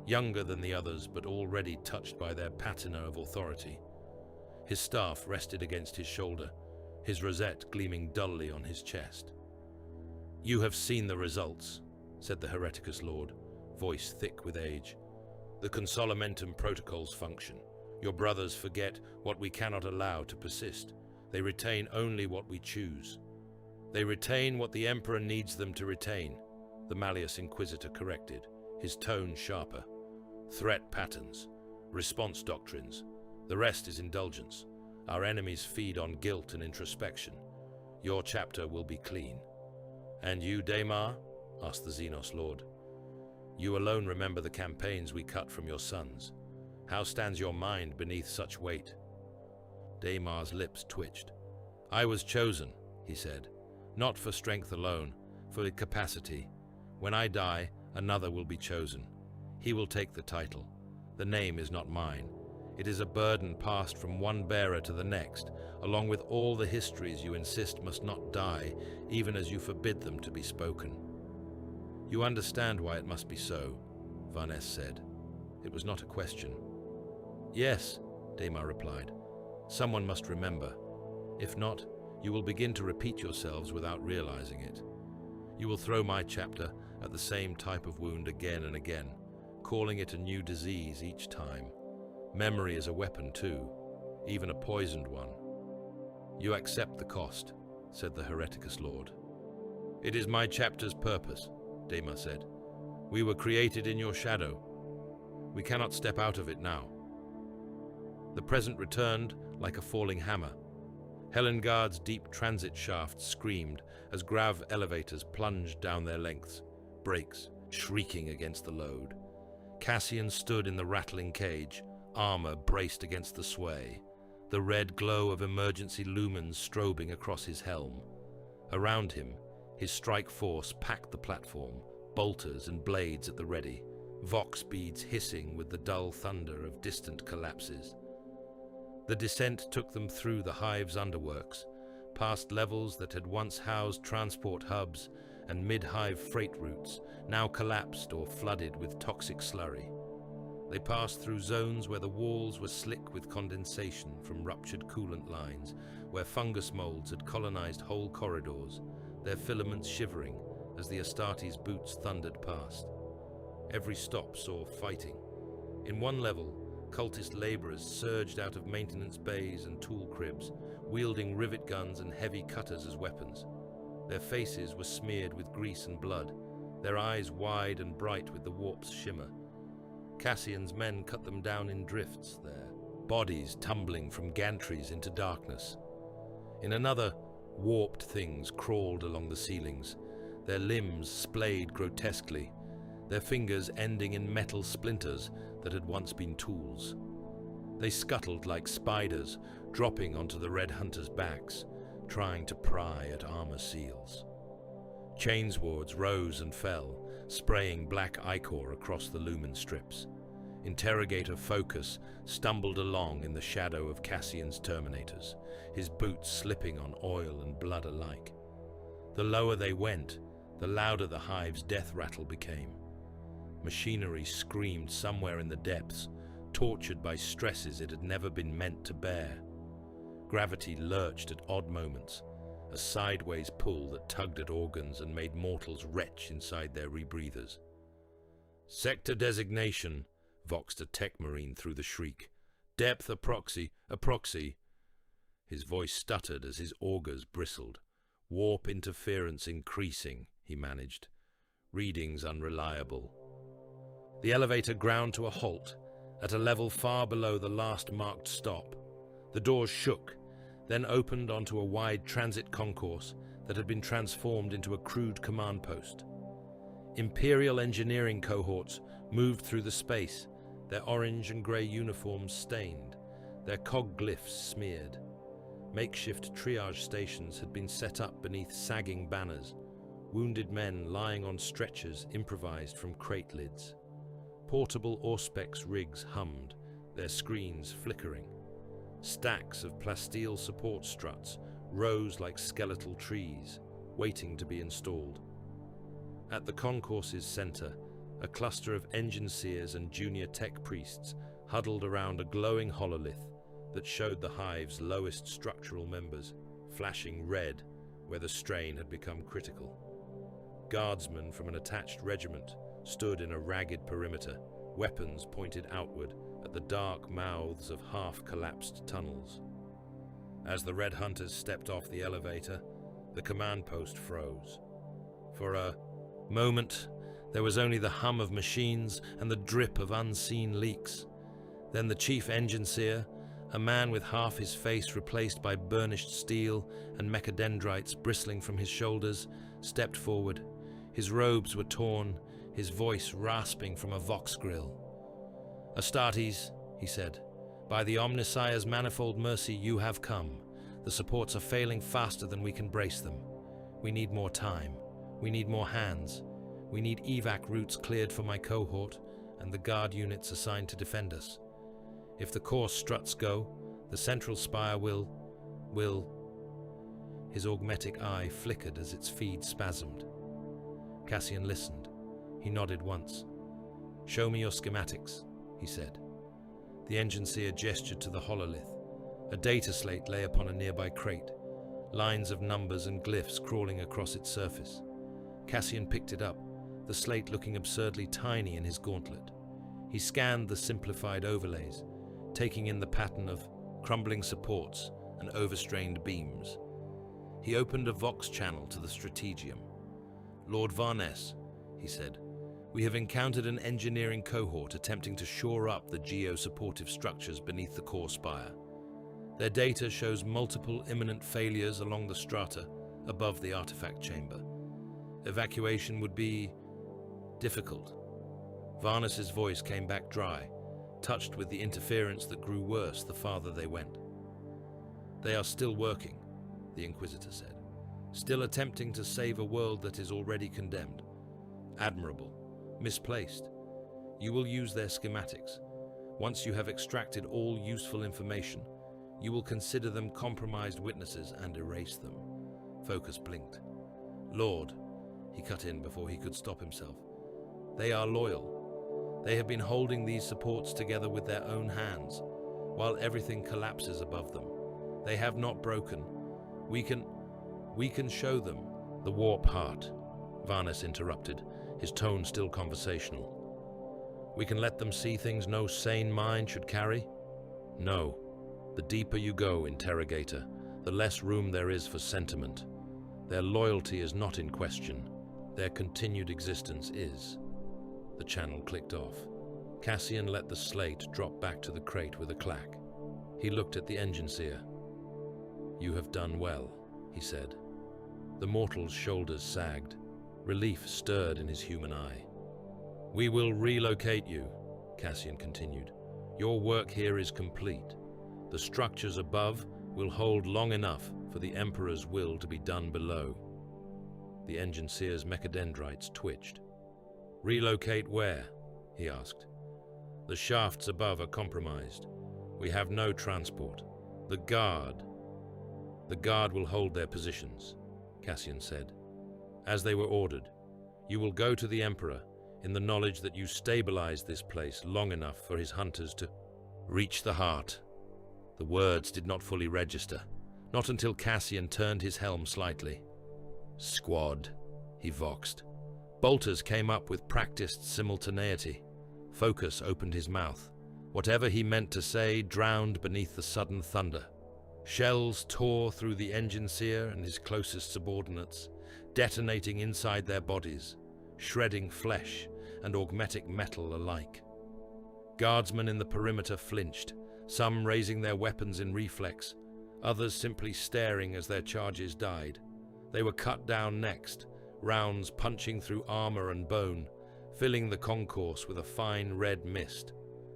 younger than the others but already touched by their patina of authority. His staff rested against his shoulder, his rosette gleaming dully on his chest. "You have seen the results," said the Hereticus Lord, voice thick with age. "The Consolmentum protocols function. Your brothers forget what we cannot allow to persist. They retain only what we choose. They retain what the Emperor needs them to retain, the Malleus Inquisitor corrected, his tone sharper. Threat patterns, response doctrines, the rest is indulgence. Our enemies feed on guilt and introspection. Your chapter will be clean. And you, Daemar? Asked the Xenos Lord. You alone remember the campaigns we cut from your sons. How stands your mind beneath such weight? Daemar's lips twitched. I was chosen, he said, not for strength alone, for capacity. When I die, another will be chosen. He will take the title. The name is not mine. It is a burden passed from one bearer to the next, along with all the histories you insist must not die, even as you forbid them to be spoken. You understand why it must be so, Varnes said. It was not a question. Yes, Daemar replied. Someone must remember. If not, you will begin to repeat yourselves without realizing it. You will throw my chapter at the same type of wound again and again, calling it a new disease each time. Memory is a weapon too, even a poisoned one. You accept the cost, said the Hereticus Lord. It is my chapter's purpose, Daemar said. We were created in your shadow. We cannot step out of it now. The present returned like a falling hammer. Helengard's deep transit shafts screamed as grav elevators plunged down their lengths, brakes shrieking against the load. Cassian stood in the rattling cage, armor braced against the sway, the red glow of emergency lumens strobing across his helm. Around him, his strike force packed the platform, bolters and blades at the ready, vox beads hissing with the dull thunder of distant collapses. The descent took them through the hive's underworks, past levels that had once housed transport hubs and mid-hive freight routes, now collapsed or flooded with toxic slurry. They passed through zones where the walls were slick with condensation from ruptured coolant lines, where fungus molds had colonized whole corridors, their filaments shivering as the Astartes' boots thundered past. Every stop saw fighting. In one level, cultist laborers surged out of maintenance bays and tool cribs, wielding rivet guns and heavy cutters as weapons. Their faces were smeared with grease and blood, their eyes wide and bright with the warp's shimmer. Cassian's men cut them down in drifts there, bodies tumbling from gantries into darkness. In another, warped things crawled along the ceilings, their limbs splayed grotesquely, their fingers ending in metal splinters that had once been tools. They scuttled like spiders, dropping onto the Red Hunters' backs, trying to pry at armor seals. Chainswords rose and fell, spraying black ichor across the lumen strips. Interrogator Focus stumbled along in the shadow of Cassian's Terminators, his boots slipping on oil and blood alike. The lower they went, the louder the hive's death rattle became. Machinery screamed somewhere in the depths, tortured by stresses it had never been meant to bear. Gravity lurched at odd moments, a sideways pull that tugged at organs and made mortals retch inside their rebreathers. Sector designation, voxed a tech marine through the shriek. Depth approxy. His voice stuttered as his augers bristled. Warp interference increasing, he managed. Readings unreliable. The elevator ground to a halt, at a level far below the last marked stop. The doors shook, then opened onto a wide transit concourse that had been transformed into a crude command post. Imperial engineering cohorts moved through the space, their orange and grey uniforms stained, their cog glyphs smeared. Makeshift triage stations had been set up beneath sagging banners, wounded men lying on stretchers improvised from crate lids. Portable Auspex rigs hummed, their screens flickering. Stacks of plasteel support struts rose like skeletal trees, waiting to be installed. At the concourse's center, a cluster of engine seers and junior tech priests huddled around a glowing hololith that showed the hive's lowest structural members, flashing red where the strain had become critical. Guardsmen from an attached regiment stood in a ragged perimeter, weapons pointed outward at the dark mouths of half-collapsed tunnels. As the Red Hunters stepped off the elevator, The command post froze. For a moment, there was only the hum of machines and the drip of unseen leaks. Then the chief engine seer, a man with half his face replaced by burnished steel and mechadendrites bristling from his shoulders, stepped forward. His robes were torn, his voice rasping from a vox grill. "Astartes," he said, "by the Omnissiah's manifold mercy you have come. The supports are failing faster than we can brace them. We need more time. We need more hands. We need evac routes cleared for my cohort and the guard units assigned to defend us. If the core struts go, the central spire will... His augmetic eye flickered as its feed spasmed. Cassian listened. He nodded once. "Show me your schematics," he said. The engine seer gestured to the hololith. A data slate lay upon a nearby crate, lines of numbers and glyphs crawling across its surface. Cassian picked it up, the slate looking absurdly tiny in his gauntlet. He scanned the simplified overlays, taking in the pattern of crumbling supports and overstrained beams. He opened a Vox channel to the Strategium. "Lord Varnes," he said, "we have encountered an engineering cohort attempting to shore up the geo-supportive structures beneath the core spire. Their data shows multiple imminent failures along the strata above the artifact chamber. Evacuation would be difficult." Varnes's voice came back dry, touched with the interference that grew worse the farther they went. "They are still working," the Inquisitor said. "Still attempting to save a world that is already condemned. Admirable. Misplaced. You will use their schematics. Once you have extracted all useful information, you will consider them compromised witnesses and erase them." Focus blinked. "Lord," he cut in before he could stop himself, "they are loyal. They have been holding these supports together with their own hands, while everything collapses above them. They have not broken. We can show them." "The warp heart," Varnes interrupted, his tone still conversational. "We can let them see things no sane mind should carry?" "No. The deeper you go, Interrogator, the less room there is for sentiment. Their loyalty is not in question. Their continued existence is." The channel clicked off. Cassian let the slate drop back to the crate with a clack. He looked at the engine seer. "You have done well," he said. The mortal's shoulders sagged. Relief stirred in his human eye. "We will relocate you," Cassian continued. "Your work here is complete. The structures above will hold long enough for the Emperor's will to be done below." The engine seer's mechadendrites twitched. "Relocate where?" he asked. "The shafts above are compromised. We have no transport. The guard will hold their positions," Cassian said. "As they were ordered. You will go to the Emperor in the knowledge that you stabilized this place long enough for his hunters to reach the heart." The words did not fully register, not until Cassian turned his helm slightly. "Squad," he voxed. Bolters came up with practiced simultaneity. Focus opened his mouth. Whatever he meant to say drowned beneath the sudden thunder. Shells tore through the engine seer and his closest subordinates, detonating inside their bodies, shredding flesh and augmetic metal alike. Guardsmen in the perimeter flinched, some raising their weapons in reflex, others simply staring as their charges died. They were cut down next, rounds punching through armor and bone, filling the concourse with a fine red mist.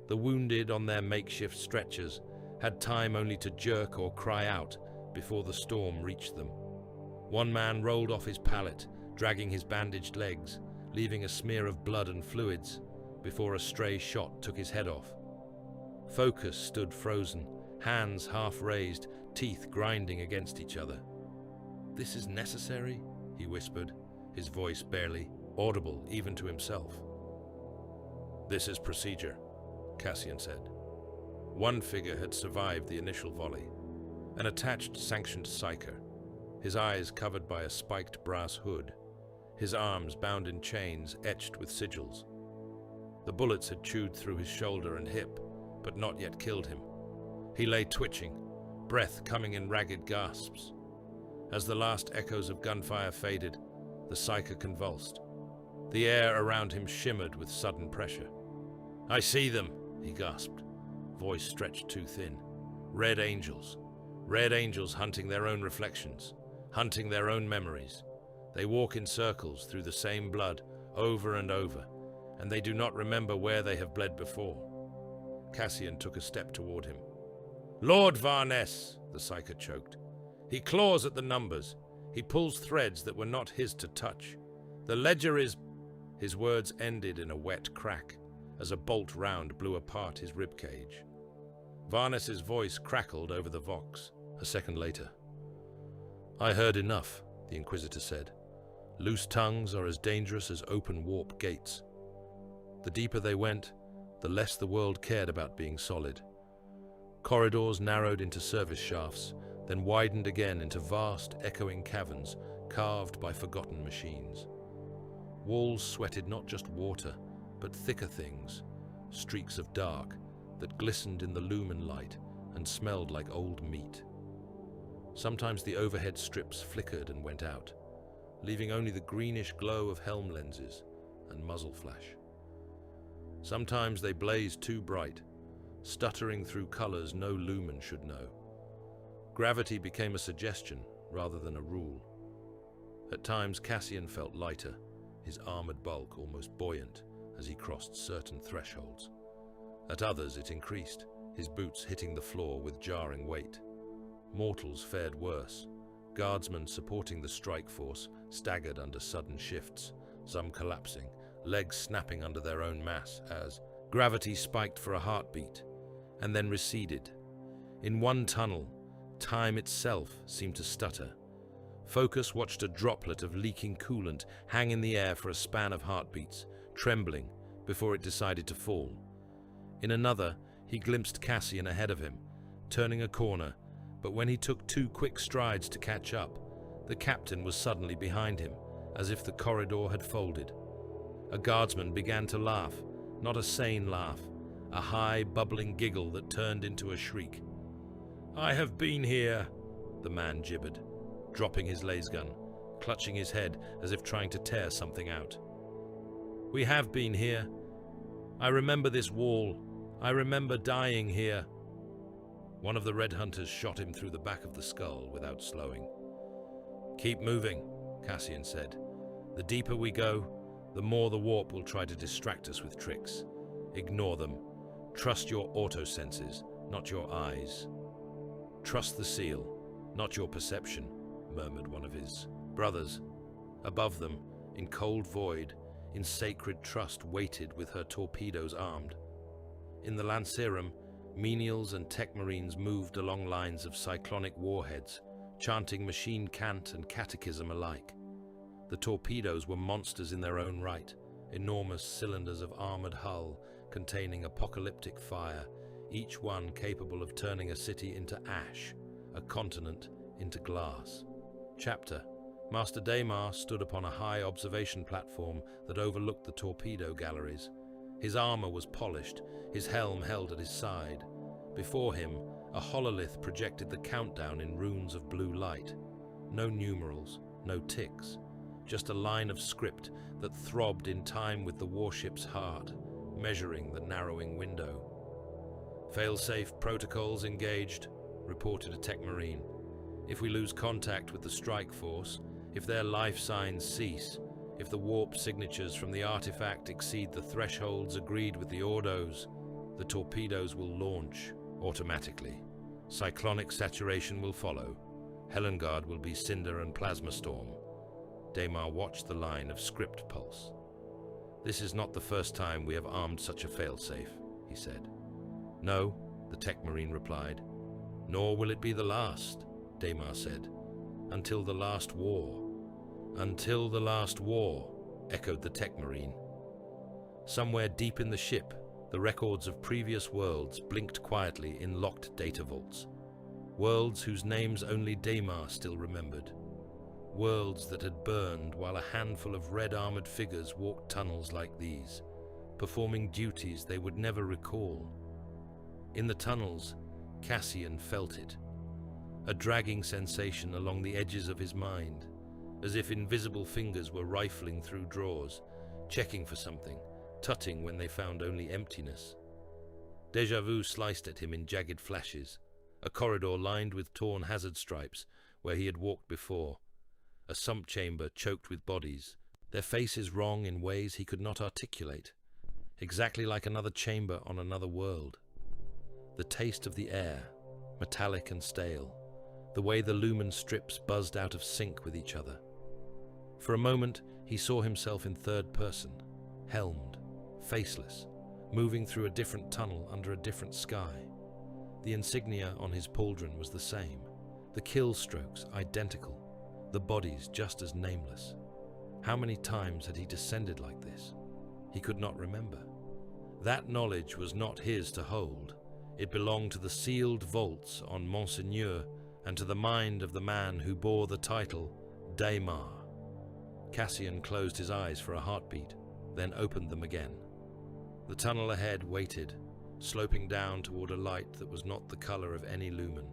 The wounded on their makeshift stretchers had time only to jerk or cry out before the storm reached them. One man rolled off his pallet, dragging his bandaged legs, leaving a smear of blood and fluids, before a stray shot took his head off. Focus stood frozen, hands half raised, teeth grinding against each other. "This is necessary?" he whispered, his voice barely audible even to himself. "This is procedure," Cassian said. One figure had survived the initial volley, an attached sanctioned psyker, his eyes covered by a spiked brass hood, his arms bound in chains etched with sigils. The bullets had chewed through his shoulder and hip, but not yet killed him. He lay twitching, breath coming in ragged gasps. As the last echoes of gunfire faded, the psyker convulsed. The air around him shimmered with sudden pressure. "I see them," he gasped, voice stretched too thin. Red angels hunting their own reflections, hunting their own memories. They walk in circles through the same blood over and over, and they do not remember where they have bled before. Cassian took a step toward him. "Lord Varness," the psyker choked. "He claws at the numbers. He pulls threads that were not his to touch. The ledger is—" His words ended in a wet crack as a bolt round blew apart his ribcage. Varness's voice crackled over the vox. A second later. "I heard enough," the Inquisitor said. "Loose tongues are as dangerous as open warp gates." The deeper they went, the less the world cared about being solid. Corridors narrowed into service shafts, then widened again into vast, echoing caverns carved by forgotten machines. Walls sweated not just water, but thicker things, streaks of dark that glistened in the lumen light and smelled like old meat. Sometimes the overhead strips flickered and went out, leaving only the greenish glow of helm lenses and muzzle flash. Sometimes they blazed too bright, stuttering through colors no lumen should know. Gravity became a suggestion rather than a rule. At times Cassian felt lighter, his armored bulk almost buoyant as he crossed certain thresholds. At others it increased, his boots hitting the floor with jarring weight. Mortals fared worse. Guardsmen supporting the strike force staggered under sudden shifts, some collapsing, legs snapping under their own mass as gravity spiked for a heartbeat and then receded. In one tunnel, time itself seemed to stutter. Focus watched a droplet of leaking coolant hang in the air for a span of heartbeats, trembling before it decided to fall. In another, he glimpsed Cassian ahead of him, turning a corner, but when he took 2 quick strides to catch up, the captain was suddenly behind him, as if the corridor had folded. A guardsman began to laugh, not a sane laugh, a high, bubbling giggle that turned into a shriek. "I have been here," the man gibbered, dropping his lasgun, clutching his head as if trying to tear something out. "We have been here. I remember this wall. I remember dying here." One of the red hunters shot him through the back of the skull without slowing. "Keep moving," Cassian said. "The deeper we go, the more the warp will try to distract us with tricks. Ignore them. Trust your auto-senses, not your eyes." "Trust the seal, not your perception," murmured one of his brothers. Above them, in cold void, in sacred trust waited with her torpedoes armed. In the Lancerum, menials and tech marines moved along lines of cyclonic warheads, chanting machine cant and catechism alike. The torpedoes were monsters in their own right, enormous cylinders of armored hull containing apocalyptic fire, each one capable of turning a city into ash, a continent into glass. Chapter. Master Daemar stood upon a high observation platform that overlooked the torpedo galleries. His armor was polished, his helm held at his side. Before him, a hololith projected the countdown in runes of blue light. No numerals, no ticks, just a line of script that throbbed in time with the warship's heart, measuring the narrowing window. "Failsafe protocols engaged," reported a tech marine. "If we lose contact with the strike force, if their life signs cease, if the warp signatures from the artifact exceed the thresholds agreed with the Ordos, the torpedoes will launch automatically. Cyclonic saturation will follow. Helengard will be cinder and plasma storm." Daemar watched the line of script pulse. "This is not the first time we have armed such a failsafe," he said. "No," the tech marine replied. "Nor will it be the last," Daemar said. "Until the last war." "Until the last war," echoed the tech marine. Somewhere deep in the ship, the records of previous worlds blinked quietly in locked data vaults. Worlds whose names only Daemar still remembered. Worlds that had burned while a handful of red-armored figures walked tunnels like these, performing duties they would never recall. In the tunnels, Cassian felt it. a dragging sensation along the edges of his mind, as if invisible fingers were rifling through drawers, checking for something, tutting when they found only emptiness. Déjà vu sliced at him in jagged flashes, a corridor lined with torn hazard stripes where he had walked before, a sump chamber choked with bodies, their faces wrong in ways he could not articulate, exactly like another chamber on another world. The taste of the air, metallic and stale, the way the lumen strips buzzed out of sync with each other. For a moment, he saw himself in third person, helmed, faceless, moving through a different tunnel under a different sky. The insignia on his pauldron was the same, the kill strokes identical, the bodies just as nameless. How many times had he descended like this? He could not remember. That knowledge was not his to hold. It belonged to the sealed vaults on Monseigneur and to the mind of the man who bore the title Daimar. Cassian closed his eyes for a heartbeat, then opened them again. The tunnel ahead waited, sloping down toward a light that was not the color of any lumen.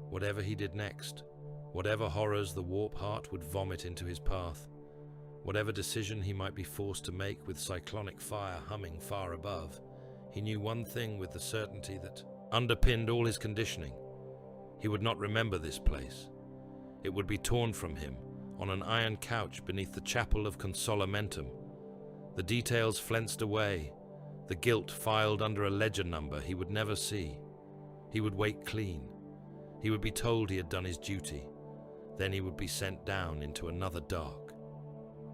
Whatever he did next, whatever horrors the warp heart would vomit into his path, whatever decision he might be forced to make with cyclonic fire humming far above, he knew one thing with the certainty that underpinned all his conditioning. He would not remember this place. It would be torn from him on an iron couch beneath the chapel of Consolmentum. The details flensed away, the guilt filed under a ledger number he would never see. He would wake clean. He would be told he had done his duty. Then he would be sent down into another dark.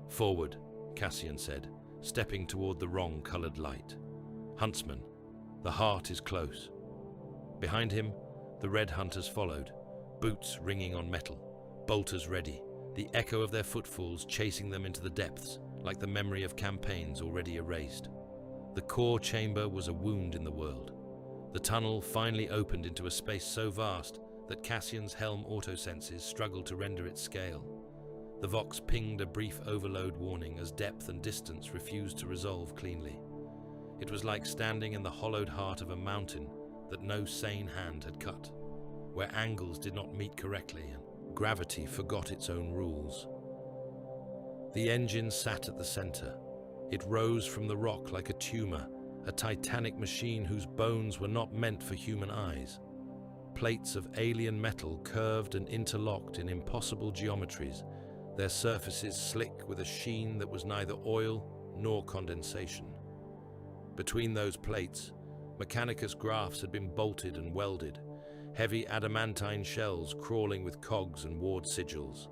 "Forward," Cassian said, stepping toward the wrong-colored light. "Huntsman, the heart is close." Behind him, the red hunters followed, boots ringing on metal, bolters ready, the echo of their footfalls chasing them into the depths, like the memory of campaigns already erased. The core chamber was a wound in the world. The tunnel finally opened into a space so vast that Cassian's helm autosenses struggled to render its scale. The Vox pinged a brief overload warning as depth and distance refused to resolve cleanly. It was like standing in the hollowed heart of a mountain that no sane hand had cut, where angles did not meet correctly and gravity forgot its own rules. The engine sat at the center. It rose from the rock like a tumor, a titanic machine whose bones were not meant for human eyes. Plates of alien metal curved and interlocked in impossible geometries, their surfaces slick with a sheen that was neither oil nor condensation. Between those plates, Mechanicus graphs had been bolted and welded, heavy adamantine shells crawling with cogs and ward sigils.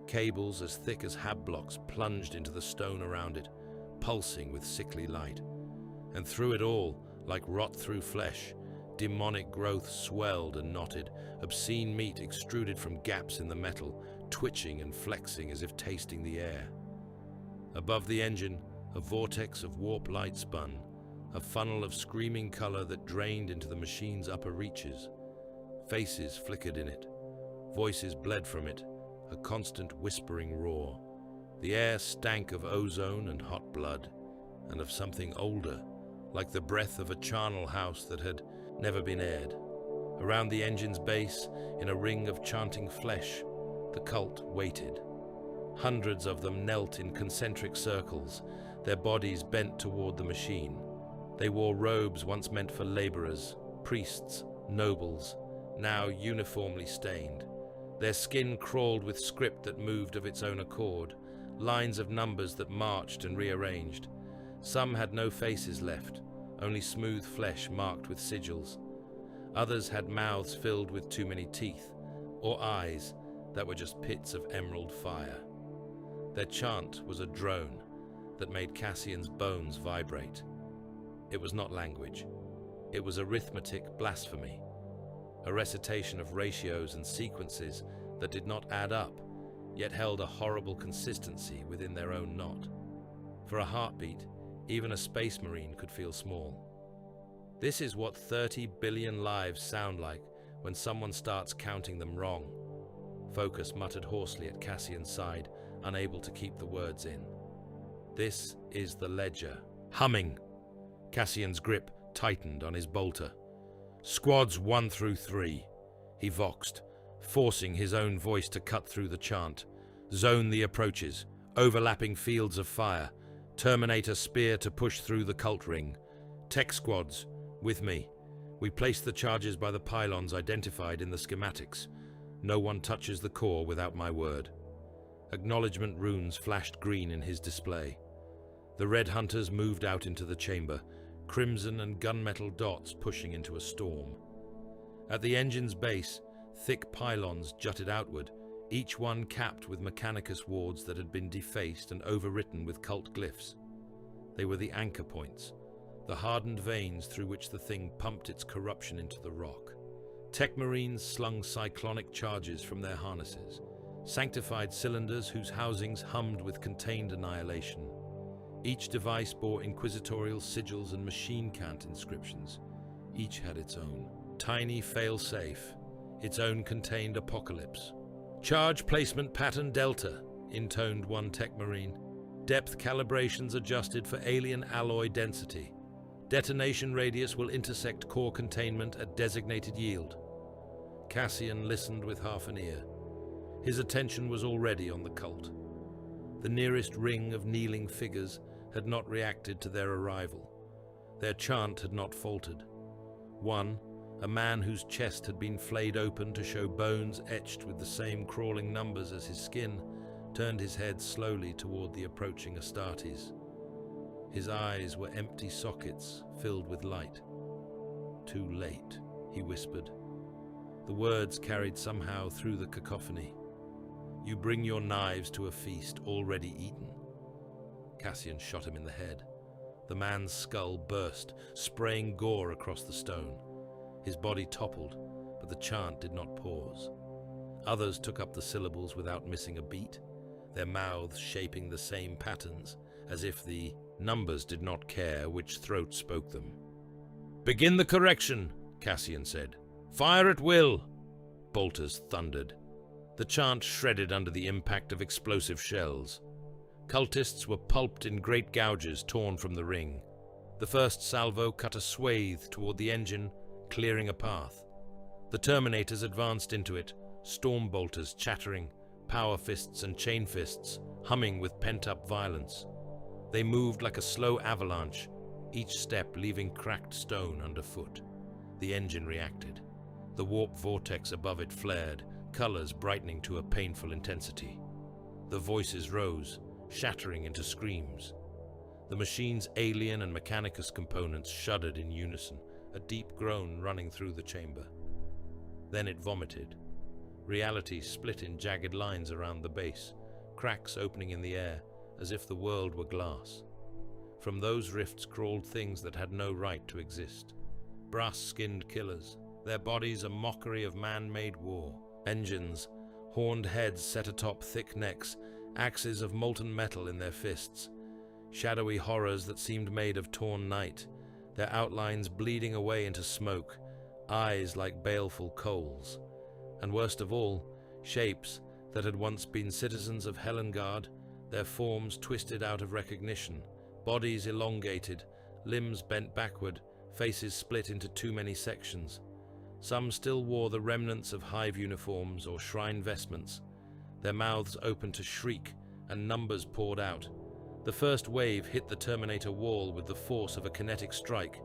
Cables as thick as hab blocks plunged into the stone around it, pulsing with sickly light. And through it all, like rot through flesh, demonic growth swelled and knotted, obscene meat extruded from gaps in the metal, twitching and flexing as if tasting the air. Above the engine, a vortex of warp light spun, a funnel of screaming color that drained into the machine's upper reaches. Faces flickered in it, voices bled from it, a constant whispering roar. The air stank of ozone and hot blood, and of something older, like the breath of a charnel house that had never been aired. Around the engine's base, in a ring of chanting flesh, the cult waited. Hundreds of them knelt in concentric circles, their bodies bent toward the machine. They wore robes once meant for laborers, priests, nobles, now uniformly stained. Their skin crawled with script that moved of its own accord, lines of numbers that marched and rearranged. Some had no faces left, only smooth flesh marked with sigils. Others had mouths filled with too many teeth, or eyes that were just pits of emerald fire. Their chant was a drone that made Cassian's bones vibrate. It was not language. It was arithmetic blasphemy, a recitation of ratios and sequences that did not add up, yet held a horrible consistency within their own knot. For a heartbeat, even a space marine could feel small. This is what 30 billion lives sound like when someone starts counting them wrong. Focus muttered hoarsely at Cassian's side, unable to keep the words in. This is the ledger. Humming. Cassian's grip tightened on his bolter. Squads 1 through 3. He voxed, forcing his own voice to cut through the chant. Zone the approaches, overlapping fields of fire. Terminate a spear to push through the cult ring. Tech squads, with me. We place the charges by the pylons identified in the schematics. No one touches the core without my word. Acknowledgement runes flashed green in his display. The red hunters moved out into the chamber, crimson and gunmetal dots pushing into a storm. At the engine's base, thick pylons jutted outward, each one capped with Mechanicus wards that had been defaced and overwritten with cult glyphs. They were the anchor points, the hardened veins through which the thing pumped its corruption into the rock. Tech Marines slung cyclonic charges from their harnesses, sanctified cylinders whose housings hummed with contained annihilation. Each device bore inquisitorial sigils and machine cant inscriptions. Each had its own tiny fail-safe, its own contained apocalypse. Charge placement pattern Delta, intoned one Tech Marine. Depth calibrations adjusted for alien alloy density. Detonation radius will intersect core containment at designated yield. Cassian listened with half an ear. His attention was already on the cult. The nearest ring of kneeling figures had not reacted to their arrival. Their chant had not faltered. One, a man whose chest had been flayed open to show bones etched with the same crawling numbers as his skin, turned his head slowly toward the approaching Astartes. His eyes were empty sockets filled with light. "Too late," he whispered. The words carried somehow through the cacophony. "You bring your knives to a feast already eaten." Cassian shot him in the head. The man's skull burst, spraying gore across the stone. His body toppled, but the chant did not pause. Others took up the syllables without missing a beat, their mouths shaping the same patterns, as if the numbers did not care which throat spoke them. "Begin the correction," Cassian said. "Fire at will," bolters thundered. The chant shredded under the impact of explosive shells. Cultists were pulped in great gouges torn from the ring. The first salvo cut a swathe toward the engine, clearing a path. The Terminators advanced into it, storm bolters chattering, power fists and chain fists humming with pent-up violence. They moved like a slow avalanche, each step leaving cracked stone underfoot. The engine reacted. The warp vortex above it flared, colors brightening to a painful intensity. The voices rose, shattering into screams. The machine's alien and Mechanicus components shuddered in unison, a deep groan running through the chamber. Then it vomited. Reality split in jagged lines around the base, cracks opening in the air, as if the world were glass. From those rifts crawled things that had no right to exist. Brass-skinned killers, their bodies a mockery of man-made war. Engines, horned heads set atop thick necks, axes of molten metal in their fists. Shadowy horrors that seemed made of torn night, their outlines bleeding away into smoke, eyes like baleful coals. And worst of all, shapes that had once been citizens of Helengard, their forms twisted out of recognition, bodies elongated, limbs bent backward, faces split into too many sections. Some still wore the remnants of hive uniforms or shrine vestments, their mouths open to shriek, and numbers poured out. The first wave hit the Terminator wall with the force of a kinetic strike.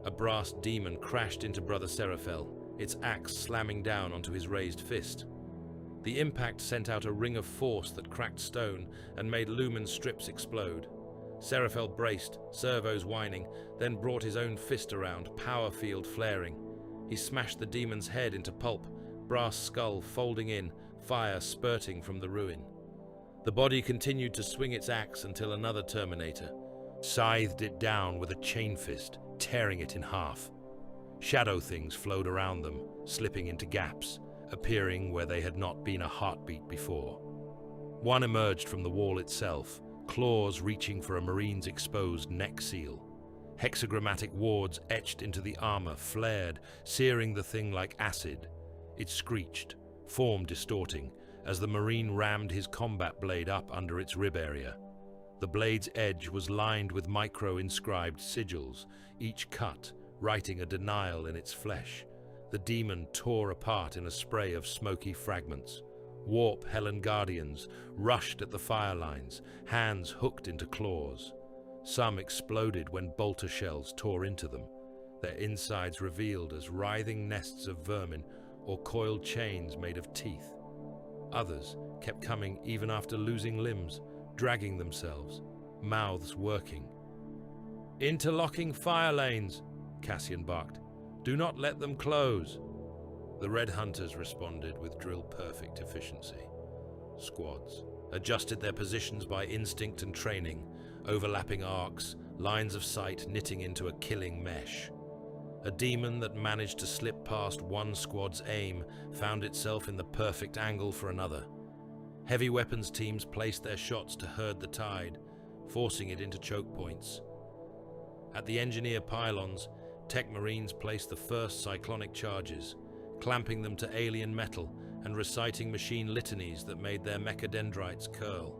A brass demon crashed into Brother Seraphel, its axe slamming down onto his raised fist. The impact sent out a ring of force that cracked stone and made lumen strips explode. Seraphel braced, servos whining, then brought his own fist around, power field flaring. He smashed the demon's head into pulp, brass skull folding in, fire spurting from the ruin. The body continued to swing its axe until another Terminator scythed it down with a chain fist, tearing it in half. Shadow things flowed around them, slipping into gaps, appearing where they had not been a heartbeat before. One emerged from the wall itself, claws reaching for a Marine's exposed neck seal. Hexagrammatic wards etched into the armor flared, searing the thing like acid. It screeched, form distorting, as the Marine rammed his combat blade up under its rib area. The blade's edge was lined with micro-inscribed sigils, each cut writing a denial in its flesh. The demon tore apart in a spray of smoky fragments. Warp Helen Guardians rushed at the fire lines, hands hooked into claws. Some exploded when bolter shells tore into them, their insides revealed as writhing nests of vermin or coiled chains made of teeth. Others kept coming even after losing limbs, dragging themselves, mouths working. "Interlocking fire lanes," Cassian barked. "Do not let them close." The Red Hunters responded with drill-perfect efficiency. Squads adjusted their positions by instinct and training, overlapping arcs, lines of sight knitting into a killing mesh. A demon that managed to slip past one squad's aim found itself in the perfect angle for another. Heavy weapons teams placed their shots to herd the tide, forcing it into choke points. At the engineer pylons, Tech Marines placed the first cyclonic charges, clamping them to alien metal and reciting machine litanies that made their mechadendrites curl.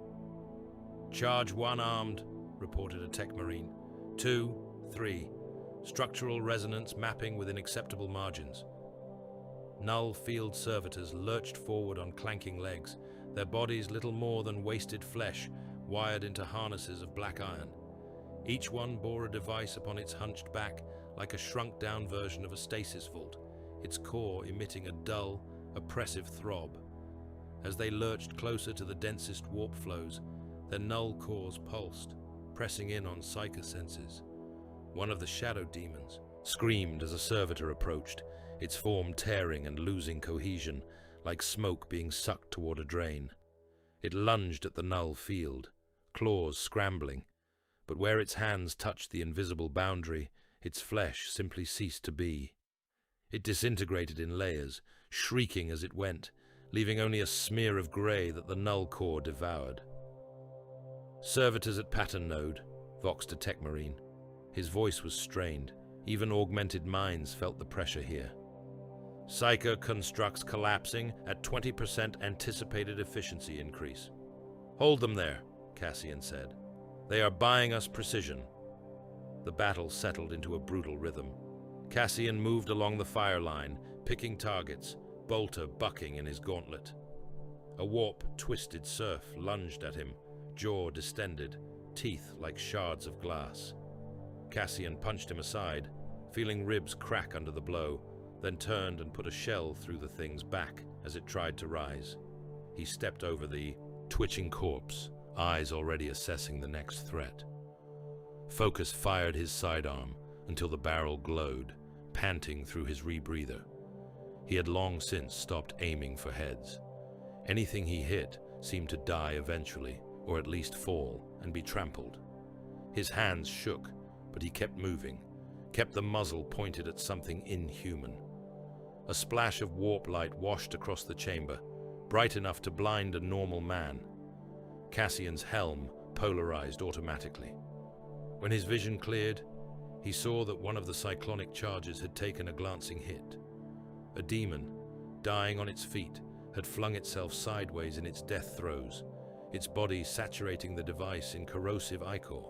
"Charge 1 armed," reported a Tech Marine. 2, 3. Structural resonance mapping within acceptable margins. Null field servitors lurched forward on clanking legs, their bodies little more than wasted flesh, wired into harnesses of black iron. Each one bore a device upon its hunched back, like a shrunk-down version of a stasis vault, its core emitting a dull, oppressive throb. As they lurched closer to the densest warp flows, their null cores pulsed, pressing in on psycho senses. One of the shadow demons screamed as a servitor approached, its form tearing and losing cohesion, like smoke being sucked toward a drain. It lunged at the null field, claws scrambling, but where its hands touched the invisible boundary, its flesh simply ceased to be. It disintegrated in layers, shrieking as it went, leaving only a smear of grey that the null core devoured. "Servitors at pattern node," voxed a Tech Marine. His voice was strained. Even augmented minds felt the pressure here. "Psycho constructs collapsing at 20% anticipated efficiency increase." "Hold them there," Cassian said. "They are buying us precision." The battle settled into a brutal rhythm. Cassian moved along the fire line, picking targets, Bolter bucking in his gauntlet. A warp twisted surf lunged at him, jaw distended, teeth like shards of glass. Cassian punched him aside, feeling ribs crack under the blow, then turned and put a shell through the thing's back as it tried to rise. He stepped over the twitching corpse, eyes already assessing the next threat. Focus fired his sidearm until the barrel glowed, panting through his rebreather. He had long since stopped aiming for heads. Anything he hit seemed to die eventually, or at least fall and be trampled. His hands shook, but he kept moving, kept the muzzle pointed at something inhuman. A splash of warp light washed across the chamber, bright enough to blind a normal man. Cassian's helm polarized automatically. When his vision cleared, he saw that one of the cyclonic charges had taken a glancing hit. A demon, dying on its feet, had flung itself sideways in its death throes, its body saturating the device in corrosive ichor.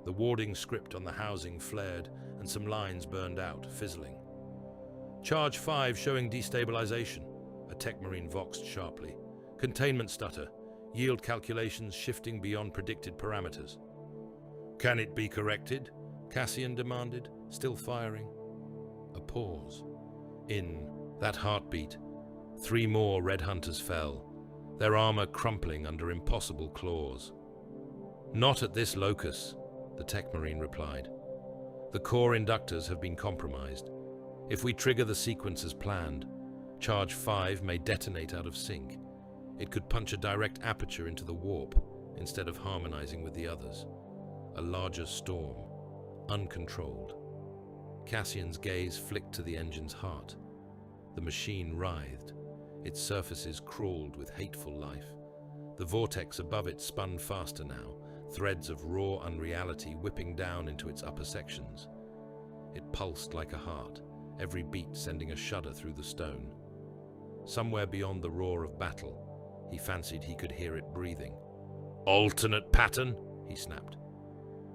The warding script on the housing flared, and some lines burned out, fizzling. "Charge 5 showing destabilization," a Tech Marine voxed sharply. "Containment stutter, yield calculations shifting beyond predicted parameters." "Can it be corrected?" Cassian demanded, still firing. A pause. In that heartbeat, 3 more Red Hunters fell, their armor crumpling under impossible claws. "Not at this locus," the Tech Marine replied. "The core inductors have been compromised. If we trigger the sequence as planned, Charge 5 may detonate out of sync. It could punch a direct aperture into the warp instead of harmonizing with the others. A larger storm, uncontrolled." Cassian's gaze flicked to the engine's heart. The machine writhed. Its surfaces crawled with hateful life. The vortex above it spun faster now, threads of raw unreality whipping down into its upper sections. It pulsed like a heart, every beat sending a shudder through the stone. Somewhere beyond the roar of battle, he fancied he could hear it breathing. "Alternate pattern?" he snapped.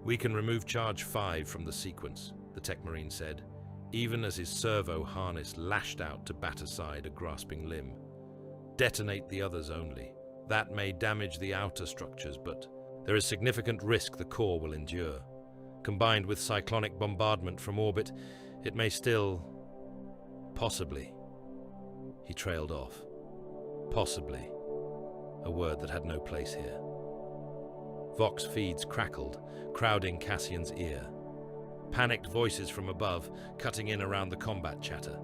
"We can remove Charge 5 from the sequence," the Tech Marine said. even as his servo harness lashed out to bat aside a grasping limb. Detonate the others only. That may damage the outer structures, but there is significant risk the core will endure. Combined with cyclonic bombardment from orbit, it may still... possibly. He trailed off. Possibly. A word that had no place here. Vox feeds crackled, crowding Cassian's ear. Panicked voices from above, cutting in around the combat chatter.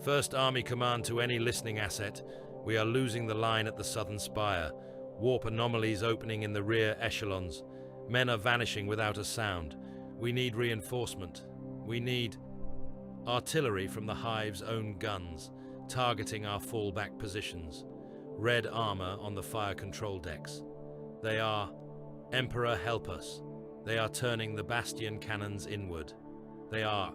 First Army Command to any listening asset. We are losing the line at the southern spire. Warp anomalies opening in the rear echelons. Men are vanishing without a sound. We need reinforcement. We need artillery from the Hive's own guns, targeting our fallback positions. Red armor on the fire control decks. They are... Emperor, help us. They are turning the bastion cannons inward. They are...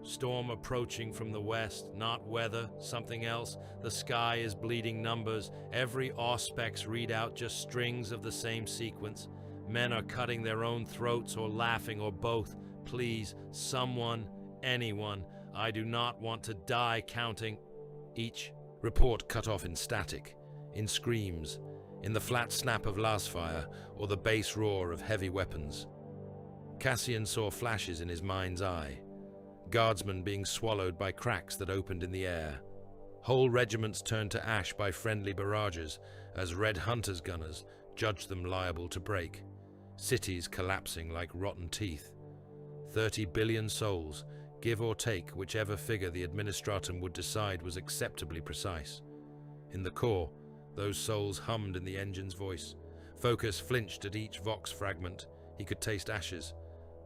Storm approaching from the west, not weather, something else. The sky is bleeding numbers. Every Auspex readout just strings of the same sequence. Men are cutting their own throats or laughing or both. Please, someone, anyone. I do not want to die counting. Each report cut off in static, in screams, in the flat snap of lasfire or the bass roar of heavy weapons. Cassian saw flashes in his mind's eye. Guardsmen being swallowed by cracks that opened in the air. Whole regiments turned to ash by friendly barrages as Red Hunters gunners judged them liable to break. Cities collapsing like rotten teeth. 30 billion souls, give or take whichever figure the administratum would decide was acceptably precise. In the core, those souls hummed in the engine's voice. Focus flinched at each Vox fragment. He could taste ashes.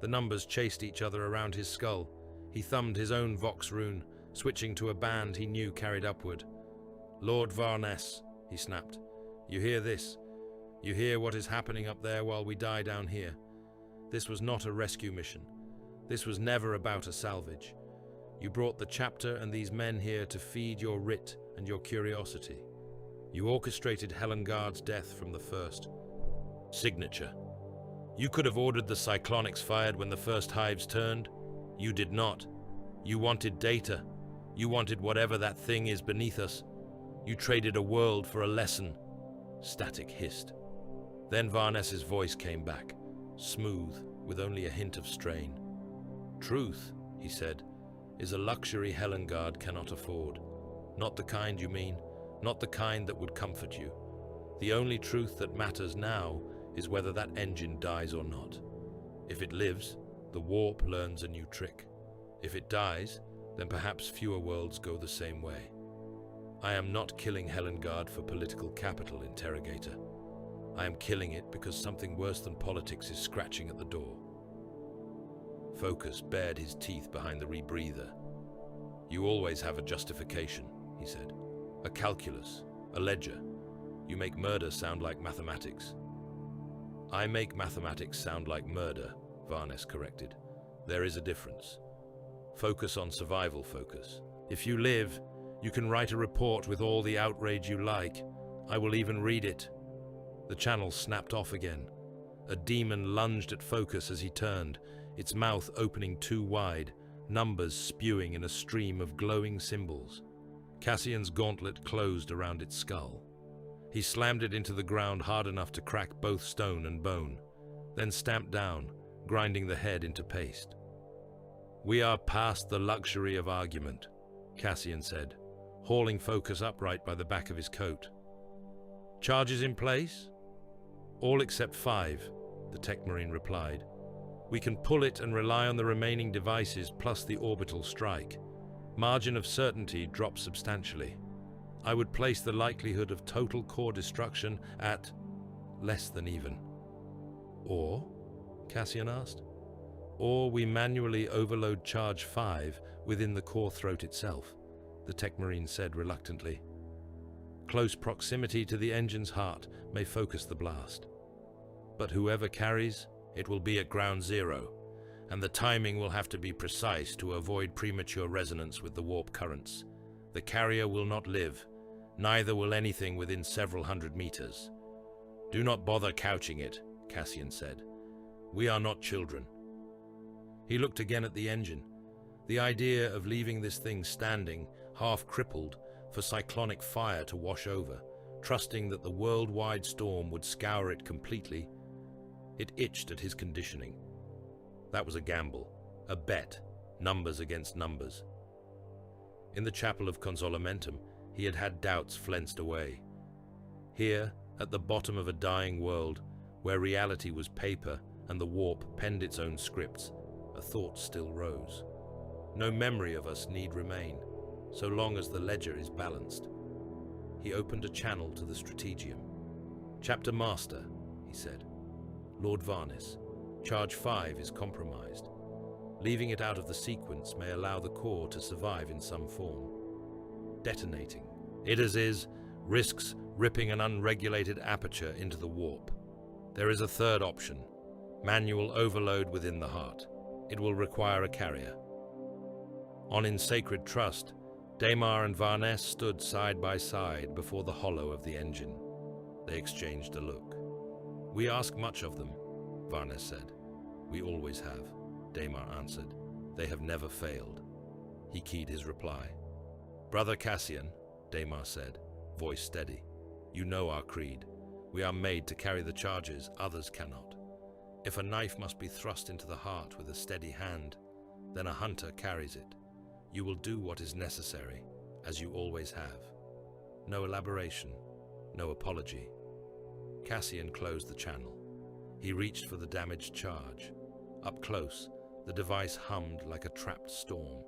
The numbers chased each other around his skull. He thumbed his own Vox rune, switching to a band he knew carried upward. Lord Varnes, he snapped. You hear this? You hear what is happening up there while we die down here? This was not a rescue mission. This was never about a salvage. You brought the chapter and these men here to feed your writ and your curiosity. You orchestrated Helengard's death from the first. Signature. You could have ordered the cyclonics fired when the first hives turned. You did not. You wanted data. You wanted whatever that thing is beneath us. You traded a world for a lesson. Static hissed. Then Varnes's voice came back, smooth, with only a hint of strain. Truth, he said, is a luxury Helengard cannot afford. Not the kind you mean, not the kind that would comfort you. The only truth that matters now is whether that engine dies or not. If it lives, the warp learns a new trick. If it dies, then perhaps fewer worlds go the same way. I am not killing Helengard for political capital, Interrogator. I am killing it because something worse than politics is scratching at the door. Focus bared his teeth behind the rebreather. You always have a justification, he said. A calculus, a ledger. You make murder sound like mathematics. I make mathematics sound like murder, Varnes corrected. There is a difference. Focus on survival, Focus. If you live, you can write a report with all the outrage you like. I will even read it. The channel snapped off again. A demon lunged at Focus as he turned, its mouth opening too wide, numbers spewing in a stream of glowing symbols. Cassian's gauntlet closed around its skull. He slammed it into the ground hard enough to crack both stone and bone, then stamped down, grinding the head into paste. We are past the luxury of argument, Cassian said, hauling Focus upright by the back of his coat. Charges in place? All except 5, the tech marine replied. We can pull it and rely on the remaining devices plus the orbital strike. Margin of certainty drops substantially. I would place the likelihood of total core destruction at less than even. Or, Cassian asked, or we manually overload charge 5 within the core throat itself, the tech marine said reluctantly. Close proximity to the engine's heart may focus the blast. But whoever carries, it will be at ground zero, and the timing will have to be precise to avoid premature resonance with the warp currents. The carrier will not live, neither will anything within several hundred meters. Do not bother couching it, Cassian said. We are not children. He looked again at the engine. The idea of leaving this thing standing, half crippled, for cyclonic fire to wash over, trusting that the worldwide storm would scour it completely, it itched at his conditioning. That was a gamble, a bet, numbers against numbers. In the chapel of Consolmentum, he had had doubts flensed away. Here, at the bottom of a dying world, where reality was paper and the warp penned its own scripts, a thought still rose. No memory of us need remain, so long as the ledger is balanced. He opened a channel to the strategium. "Chapter Master," he said. "Lord Varnis, Charge 5 is compromised. Leaving it out of the sequence may allow the core to survive in some form. Detonating it as is risks ripping an unregulated aperture into the warp. There is a third option, manual overload within the heart. It will require a carrier." On in sacred trust, Daemar and Varnes stood side by side before the hollow of the engine. They exchanged a look. "We ask much of them," Varnes said. "We always have," Daemar answered. "They have never failed." He keyed his reply. "Brother Cassian," Daemar said, voice steady, "you know our creed. We are made to carry the charges others cannot. If a knife must be thrust into the heart with a steady hand, then a hunter carries it. You will do what is necessary, as you always have. No elaboration, no apology." Cassian closed the channel. He reached for the damaged charge. Up close, the device hummed like a trapped storm.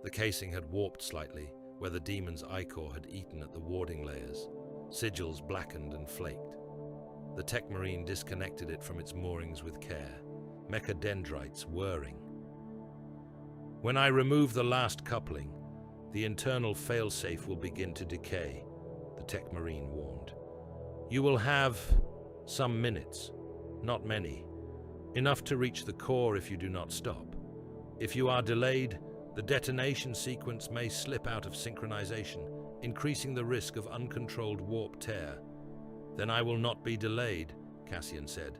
The casing had warped slightly, where the demon's ichor had eaten at the warding layers. Sigils blackened and flaked. The tech marine disconnected it from its moorings with care, mechadendrites whirring. "When I remove the last coupling, the internal failsafe will begin to decay," the tech marine warned. "You will have some minutes, not many, enough to reach the core if you do not stop. If you are delayed, the detonation sequence may slip out of synchronization, increasing the risk of uncontrolled warp tear." "Then I will not be delayed," Cassian said.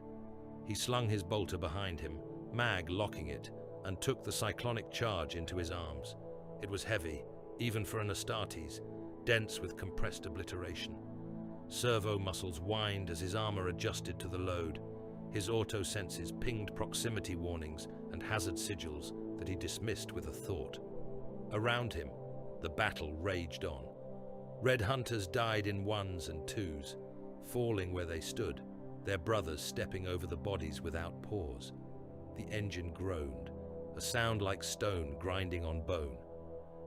He slung his bolter behind him, mag locking it, and took the cyclonic charge into his arms. It was heavy, even for an Astartes, dense with compressed obliteration. Servo muscles whined as his armor adjusted to the load. His auto senses pinged proximity warnings and hazard sigils that he dismissed with a thought. Around him, the battle raged on. Red hunters died in ones and twos, falling where they stood, their brothers stepping over the bodies without pause. The engine groaned, a sound like stone grinding on bone.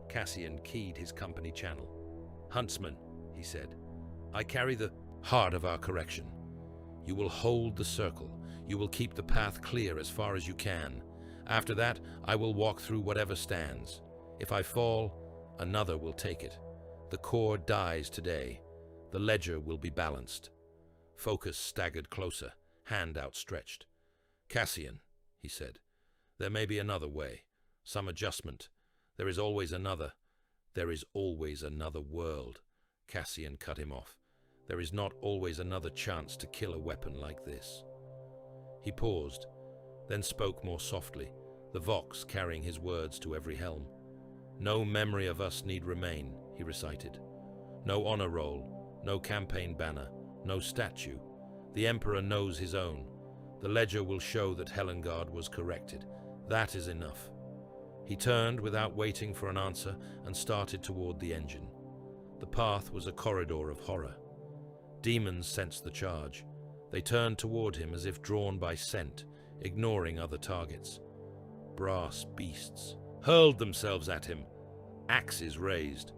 Cassian keyed his company channel. "Huntsman," he said, "I carry the heart of our correction. You will hold the circle. You will keep the path clear as far as you can. After that, I will walk through whatever stands. If I fall, another will take it. The core dies today. The ledger will be balanced." Focus staggered closer, hand outstretched. "Cassian," he said, "there may be another way, some adjustment. There is always another. There is always another world." Cassian cut him off. "There is not always another chance to kill a weapon like this." He paused, then spoke more softly, the vox carrying his words to every helm. "No memory of us need remain," he recited. "No honor roll, no campaign banner, no statue. The Emperor knows his own. The ledger will show that Helengard was corrected. That is enough." He turned without waiting for an answer and started toward the engine. The path was a corridor of horror. Demons sensed the charge. They turned toward him as if drawn by scent, ignoring other targets. Brass beasts hurled themselves at him, axes raised.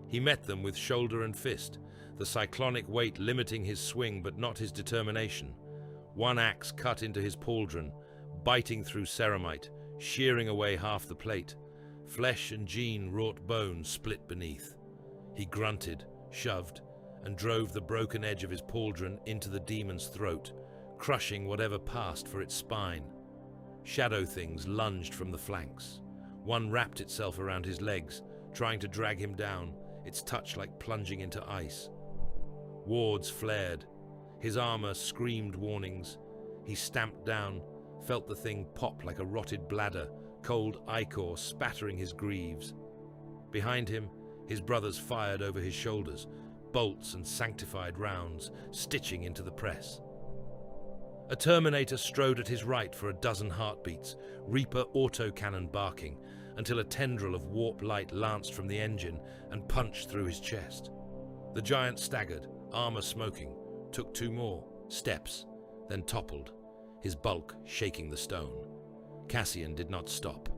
He met them with shoulder and fist, the cyclonic weight limiting his swing but not his determination. One axe cut into his pauldron, biting through ceramite, shearing away half the plate. Flesh and gene-wrought bone split beneath. He grunted, shoved, and drove the broken edge of his pauldron into the demon's throat, crushing whatever passed for its spine. Shadow things lunged from the flanks. One wrapped itself around his legs, trying to drag him down, its touch like plunging into ice. Wards flared. His armor screamed warnings. He stamped down, felt the thing pop like a rotted bladder, cold ichor spattering his greaves. Behind him, his brothers fired over his shoulders, bolts and sanctified rounds stitching into the press. A Terminator strode at his right for a dozen heartbeats, Reaper autocannon barking, until a tendril of warp light lanced from the engine and punched through his chest. The giant staggered, armor smoking, took 2 more steps, then toppled, his bulk shaking the stone. Cassian did not stop.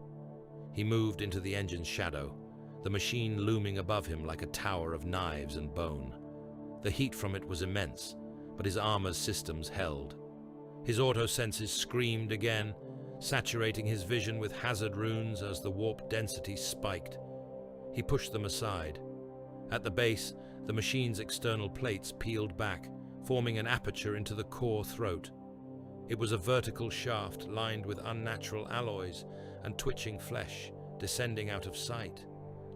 He moved into the engine's shadow, the machine looming above him like a tower of knives and bone. The heat from it was immense, but his armor's systems held. His auto-senses screamed again, saturating his vision with hazard runes as the warp density spiked. He pushed them aside. At the base, the machine's external plates peeled back, forming an aperture into the core throat. It was a vertical shaft lined with unnatural alloys and twitching flesh, descending out of sight.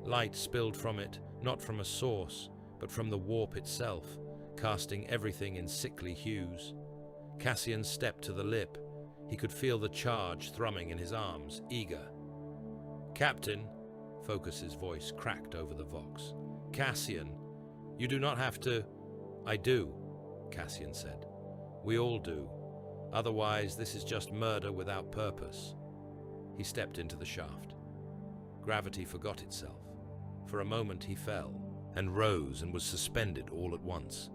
Light spilled from it, not from a source, but from the warp itself, casting everything in sickly hues. Cassian stepped to the lip. He could feel the charge thrumming in his arms, eager. "Captain," Focus's voice cracked over the vox. "Cassian, you do not have to—" "I do," Cassian said. "We all do. Otherwise, this is just murder without purpose." He stepped into the shaft. Gravity forgot itself. For a moment he fell, and rose and was suspended all at once.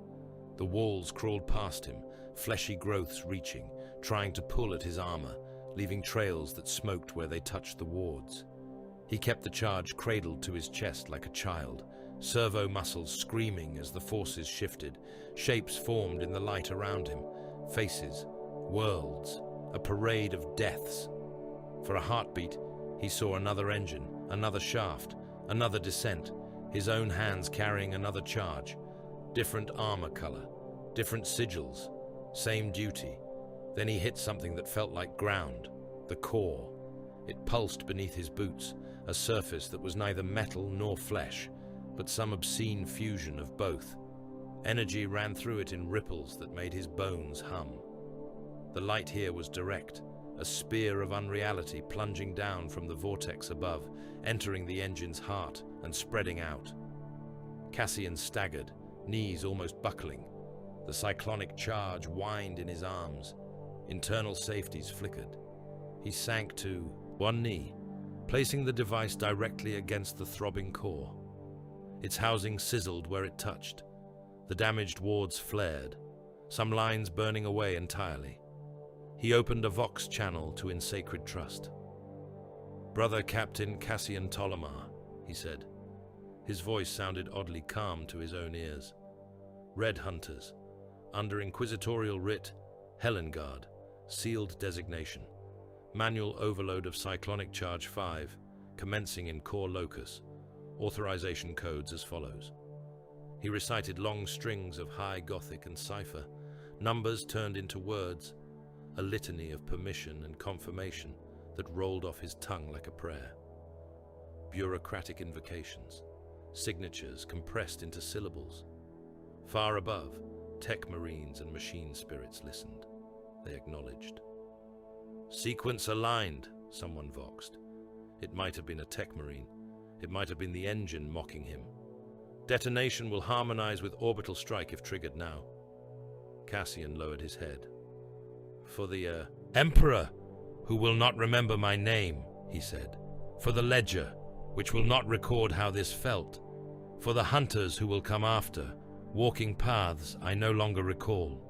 The walls crawled past him, fleshy growths reaching, trying to pull at his armor, leaving trails that smoked where they touched the wards. He kept the charge cradled to his chest like a child, servo muscles screaming as the forces shifted. Shapes formed in the light around him, faces, worlds, a parade of deaths. For a heartbeat, he saw another engine, another shaft, another descent, his own hands carrying another charge. Different armor color, different sigils, same duty. Then he hit something that felt like ground, the core. It pulsed beneath his boots, a surface that was neither metal nor flesh, but some obscene fusion of both. Energy ran through it in ripples that made his bones hum. The light here was direct, a spear of unreality plunging down from the vortex above, entering the engine's heart and spreading out. Cassian staggered, knees almost buckling. The cyclonic charge whined in his arms. Internal safeties flickered. He sank to one knee, placing the device directly against the throbbing core. Its housing sizzled where it touched. The damaged wards flared, some lines burning away entirely. He opened a vox channel to In Sacred Trust. "Brother Captain Cassian Tolomar," he said. His voice sounded oddly calm to his own ears. "Red Hunters, under Inquisitorial writ, Helengard, sealed designation. Manual overload of Cyclonic Charge 5, commencing in core locus. Authorization codes as follows." He recited long strings of High Gothic and cipher, numbers turned into words, a litany of permission and confirmation that rolled off his tongue like a prayer. Bureaucratic invocations, signatures compressed into syllables. Far above, tech marines and machine spirits listened. They acknowledged. "Sequence aligned," someone voxed. It might have been a tech marine. It might have been the engine mocking him. "Detonation will harmonize with orbital strike if triggered now." Cassian lowered his head. "For the Emperor, who will not remember my name," he said. "For the Ledger, which will not record how this felt. For the hunters who will come after, walking paths I no longer recall."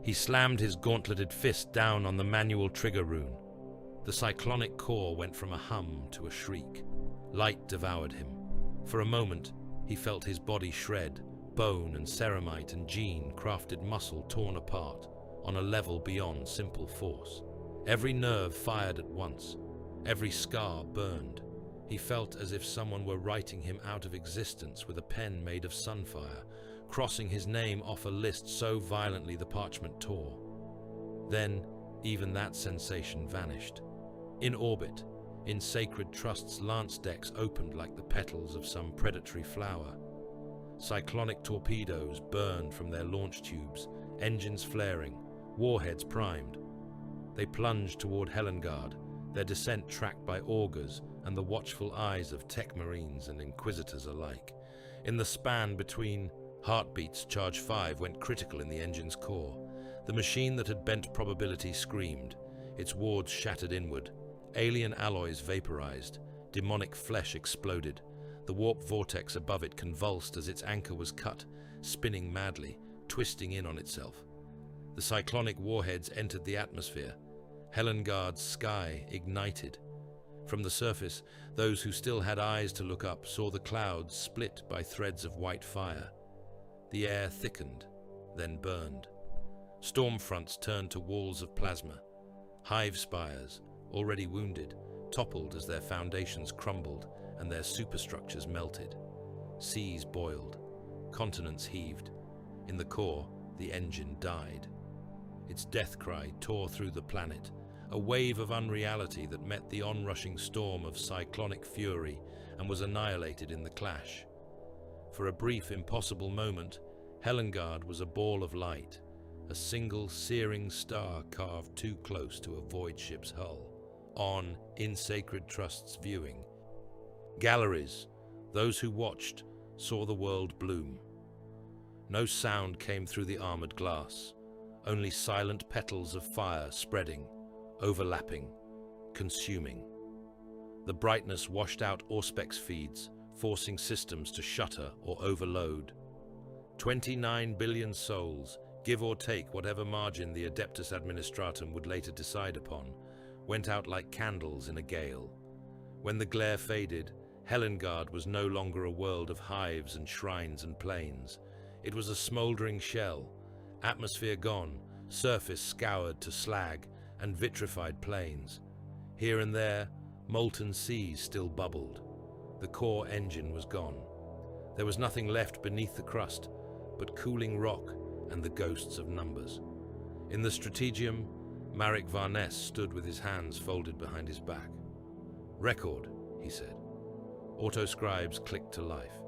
He slammed his gauntleted fist down on the manual trigger rune. The cyclonic core went from a hum to a shriek. Light devoured him. For a moment, he felt his body shred, bone and ceramite and gene crafted muscle torn apart, on a level beyond simple force. Every nerve fired at once. Every scar burned. He felt as if someone were writing him out of existence with a pen made of sunfire, crossing his name off a list so violently the parchment tore. Then, even that sensation vanished. In orbit, In Sacred Trust's lance decks opened like the petals of some predatory flower. Cyclonic torpedoes burned from their launch tubes, engines flaring, warheads primed. They plunged toward Helengard, their descent tracked by augurs and the watchful eyes of tech marines and inquisitors alike. In the span between heartbeats, Charge 5 went critical in the engine's core. The machine that had bent probability screamed, its wards shattered inward, alien alloys vaporized, demonic flesh exploded. The warp vortex above it convulsed as its anchor was cut, spinning madly, twisting in on itself. The cyclonic warheads entered the atmosphere. Helengard's sky ignited. From the surface, those who still had eyes to look up saw the clouds split by threads of white fire. The air thickened, then burned. Storm fronts turned to walls of plasma. Hive spires, already wounded, toppled as their foundations crumbled and their superstructures melted. Seas boiled. Continents heaved. In the core, the engine died. Its death cry tore through the planet, a wave of unreality that met the onrushing storm of cyclonic fury and was annihilated in the clash. For a brief, impossible moment, Helengard was a ball of light, a single searing star carved too close to a void ship's hull. On, in Sacred Trust's viewing, galleries, those who watched, saw the world bloom. No sound came through the armored glass, only silent petals of fire spreading, overlapping, consuming. The brightness washed out Auspex feeds, forcing systems to shutter or overload. 29 billion souls, give or take whatever margin the Adeptus Administratum would later decide upon, went out like candles in a gale. When the glare faded, Helengard was no longer a world of hives and shrines and plains. It was a smouldering shell, atmosphere gone, surface scoured to slag and vitrified plains. Here and there, molten seas still bubbled. The core engine was gone. There was nothing left beneath the crust but cooling rock and the ghosts of numbers. In the Strategium, Marek Varnes stood with his hands folded behind his back. "Record," he said. Autoscribes clicked to life.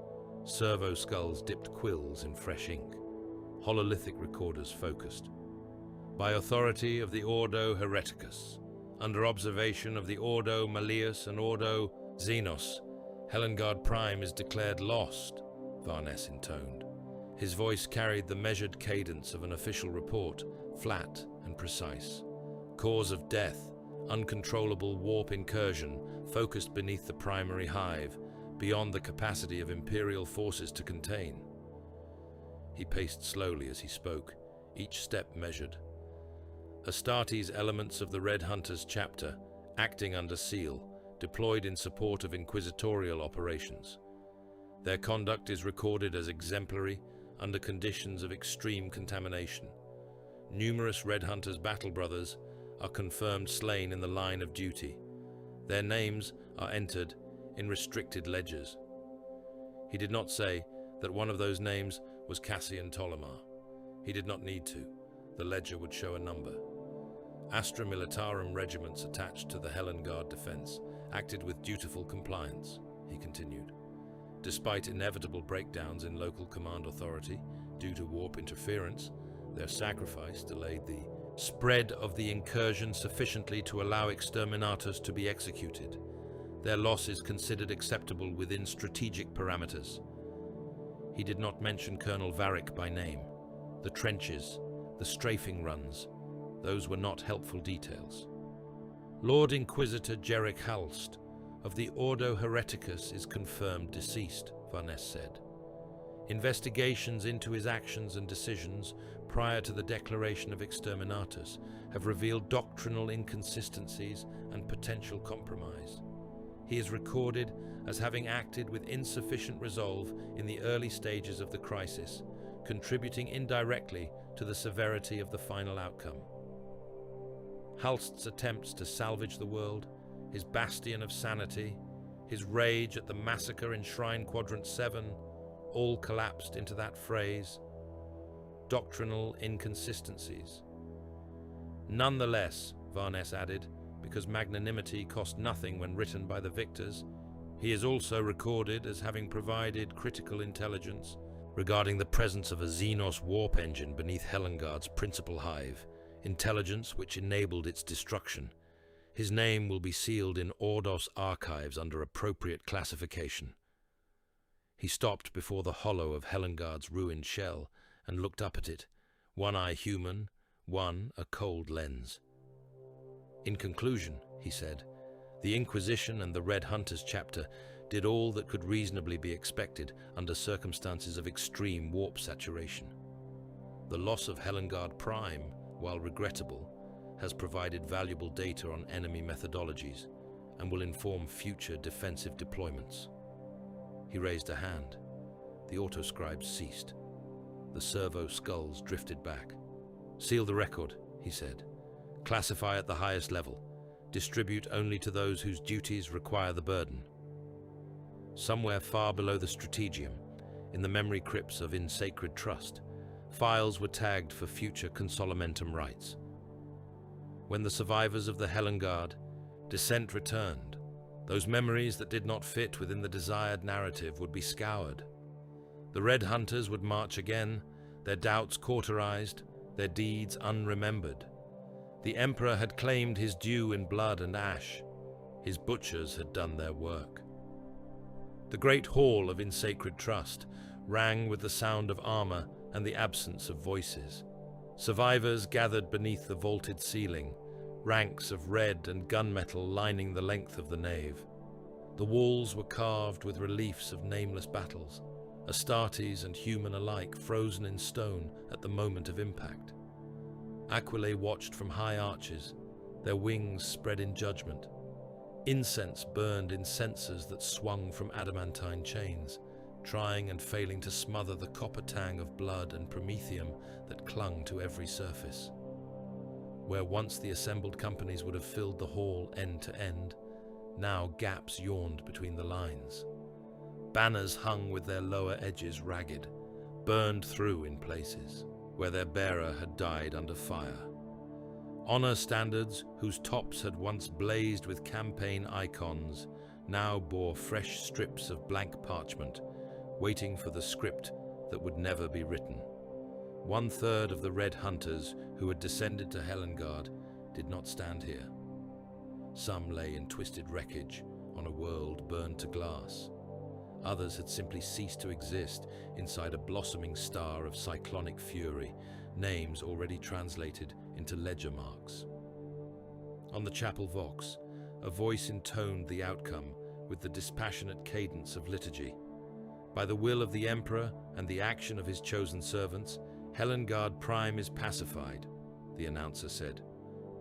Servo skulls dipped quills in fresh ink. Hololithic recorders focused. By authority of the Ordo Hereticus, under observation of the Ordo Malleus and Ordo Xenos, Helengard Prime is declared lost, Varnes intoned. His voice carried the measured cadence of an official report, flat and precise. Cause of death, uncontrollable warp incursion, focused beneath the primary hive, beyond the capacity of Imperial forces to contain. He paced slowly as he spoke, each step measured. Astartes elements of the Red Hunters chapter, acting under seal, deployed in support of inquisitorial operations. Their conduct is recorded as exemplary under conditions of extreme contamination. Numerous Red Hunters battle brothers are confirmed slain in the line of duty. Their names are entered in restricted ledgers. He did not say that one of those names was Cassian Ptolemar. He did not need to. The ledger would show a number. Astra Militarum regiments attached to the Helengard defense acted with dutiful compliance, he continued. Despite inevitable breakdowns in local command authority due to warp interference, their sacrifice delayed the spread of the incursion sufficiently to allow exterminators to be executed. Their loss is considered acceptable within strategic parameters. He did not mention Colonel Varric by name. The trenches, the strafing runs, those were not helpful details. Lord Inquisitor Jerick Holst of the Ordo Hereticus is confirmed deceased, Varnes said. Investigations into his actions and decisions prior to the declaration of exterminatus have revealed doctrinal inconsistencies and potential compromise. He is recorded as having acted with insufficient resolve in the early stages of the crisis, contributing indirectly to the severity of the final outcome. Holst's attempts to salvage the world, his bastion of sanity, his rage at the massacre in Shrine Quadrant 7, all collapsed into that phrase, doctrinal inconsistencies. Nonetheless, Varnes added, because magnanimity cost nothing when written by the victors, he is also recorded as having provided critical intelligence regarding the presence of a Xenos warp engine beneath Helengard's principal hive, intelligence which enabled its destruction. His name will be sealed in Ordos archives under appropriate classification. He stopped before the hollow of Helengard's ruined shell and looked up at it, one eye human, one a cold lens. In conclusion, he said, the Inquisition and the Red Hunters chapter did all that could reasonably be expected under circumstances of extreme warp saturation. The loss of Helengard Prime, while regrettable, has provided valuable data on enemy methodologies and will inform future defensive deployments. He raised a hand. The autoscribes ceased. The servo skulls drifted back. Seal the record, he said. Classify at the highest level. Distribute only to those whose duties require the burden. Somewhere far below the strategium, in the memory crypts of In Sacred Trust, files were tagged for future Consolmentum rites. When the survivors of the Helengard descent returned, those memories that did not fit within the desired narrative would be scoured. The Red Hunters would march again, their doubts cauterized, their deeds unremembered. The Emperor had claimed his due in blood and ash. His butchers had done their work. The great hall of In Sacred Trust rang with the sound of armor and the absence of voices. Survivors gathered beneath the vaulted ceiling, ranks of red and gunmetal lining the length of the nave. The walls were carved with reliefs of nameless battles, Astartes and human alike frozen in stone at the moment of impact. Aquilae watched from high arches, their wings spread in judgment. Incense burned in censers that swung from adamantine chains, trying and failing to smother the copper tang of blood and promethium that clung to every surface. Where once the assembled companies would have filled the hall end to end, now gaps yawned between the lines. Banners hung with their lower edges ragged, burned through in places, where their bearer had died under fire. Honor standards, whose tops had once blazed with campaign icons, now bore fresh strips of blank parchment, waiting for the script that would never be written. 1/3 of the Red Hunters who had descended to Helengard did not stand here. Some lay in twisted wreckage on a world burned to glass. Others had simply ceased to exist inside a blossoming star of cyclonic fury, names already translated into ledger marks. On the chapel vox, a voice intoned the outcome with the dispassionate cadence of liturgy. By the will of the Emperor and the action of his chosen servants, Helengard Prime is pacified, the announcer said.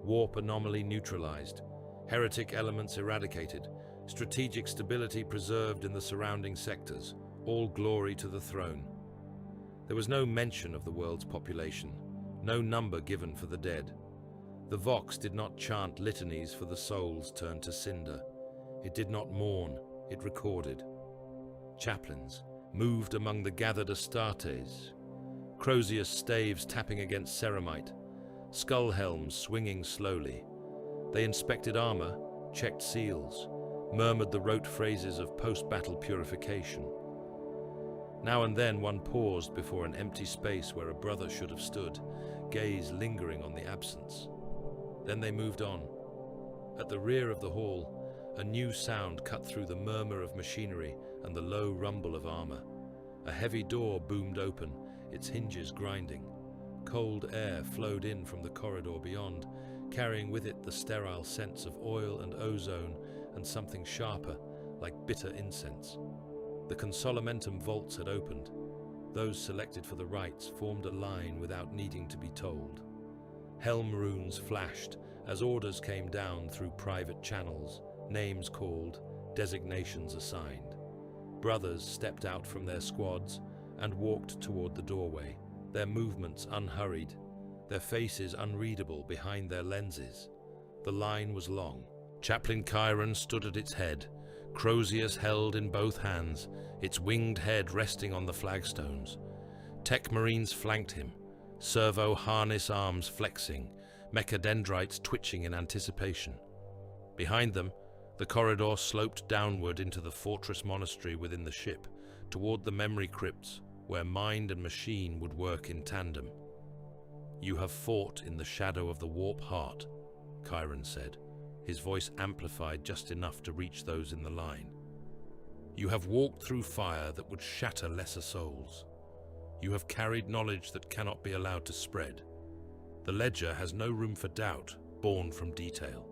Warp anomaly neutralized, heretic elements eradicated, strategic stability preserved in the surrounding sectors, all glory to the throne. There was no mention of the world's population, no number given for the dead. The vox did not chant litanies for the souls turned to cinder. It did not mourn, it recorded. Chaplains moved among the gathered Astartes, Crozius staves tapping against ceramite, skull helms swinging slowly. They inspected armor, checked seals, murmured the rote phrases of post-battle purification. Now and then one paused before an empty space where a brother should have stood, gaze lingering on the absence. Then they moved on. At the rear of the hall, a new sound cut through the murmur of machinery and the low rumble of armor. A heavy door boomed open, its hinges grinding. Cold air flowed in from the corridor beyond, carrying with it the sterile scents of oil and ozone and something sharper, like bitter incense. The Consolmentum vaults had opened. Those selected for the rites formed a line without needing to be told. Helm runes flashed as orders came down through private channels, names called, designations assigned. Brothers stepped out from their squads and walked toward the doorway, their movements unhurried, their faces unreadable behind their lenses. The line was long. Chaplain Chiron stood at its head, Crozius held in both hands, its winged head resting on the flagstones. Tech Marines flanked him, servo harness arms flexing, mechadendrites twitching in anticipation. Behind them, the corridor sloped downward into the fortress monastery within the ship, toward the memory crypts, where mind and machine would work in tandem. "You have fought in the shadow of the warp heart," Chiron said, his voice amplified just enough to reach those in the line. "You have walked through fire that would shatter lesser souls. You have carried knowledge that cannot be allowed to spread. The ledger has no room for doubt, born from detail."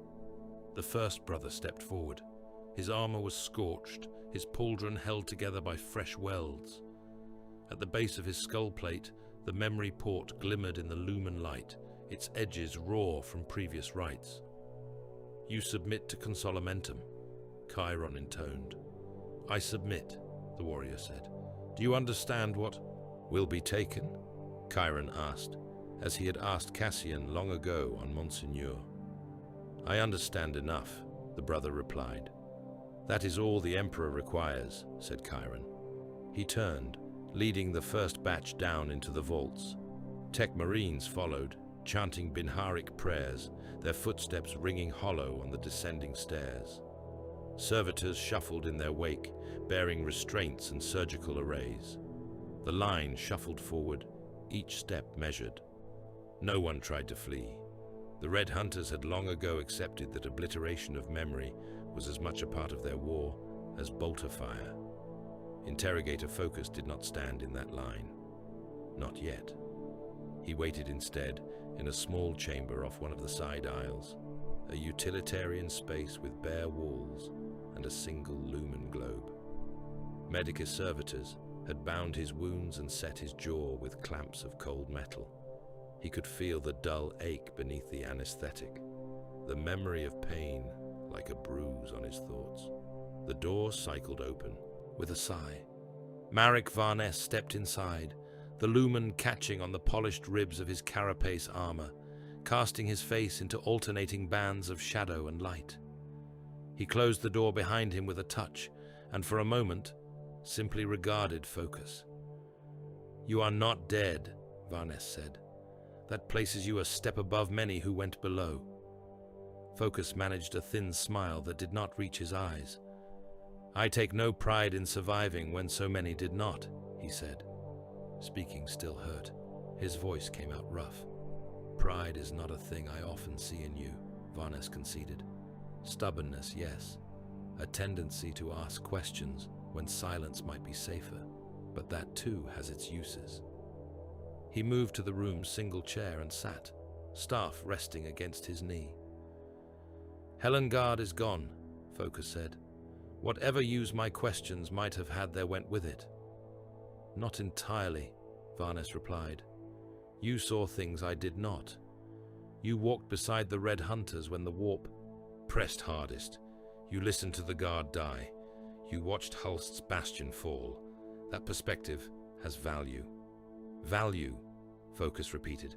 The first brother stepped forward. His armor was scorched, his pauldron held together by fresh welds. At the base of his skull plate, the memory port glimmered in the lumen light, its edges raw from previous rites. "You submit to Consolmentum," Chiron intoned. "I submit," the warrior said. "Do you understand what will be taken?" Chiron asked, as he had asked Cassian long ago on Monseigneur. "I understand enough," the brother replied. "That is all the Emperor requires," said Chiron. He turned, leading the first batch down into the vaults. Tech Marines followed, chanting Binharic prayers, their footsteps ringing hollow on the descending stairs. Servitors shuffled in their wake, bearing restraints and surgical arrays. The line shuffled forward, each step measured. No one tried to flee. The Red Hunters had long ago accepted that obliteration of memory was as much a part of their war as bolter fire. Interrogator Focus did not stand in that line. Not yet. He waited instead in a small chamber off one of the side aisles, a utilitarian space with bare walls and a single lumen globe. Medicus servitors had bound his wounds and set his jaw with clamps of cold metal. He could feel the dull ache beneath the anesthetic, the memory of pain like a bruise on his thoughts. The door cycled open with a sigh. Marek Varnes stepped inside, the lumen catching on the polished ribs of his carapace armor, casting his face into alternating bands of shadow and light. He closed the door behind him with a touch, and for a moment, simply regarded Focus. "You are not dead," Varnes said. "That places you a step above many who went below." Focus managed a thin smile that did not reach his eyes. "I take no pride in surviving when so many did not," he said. Speaking still hurt. His voice came out rough. "Pride is not a thing I often see in you," Varnes conceded. "Stubbornness, yes. A tendency to ask questions when silence might be safer, but that too has its uses." He moved to the room's single chair and sat, staff resting against his knee. "Helengard is gone," Focus said. "Whatever use my questions might have had there went with it." "Not entirely," Varnes replied. "You saw things I did not. You walked beside the Red Hunters when the warp pressed hardest. You listened to the guard die. You watched Holst's bastion fall. That perspective has value." "Value," Focus repeated.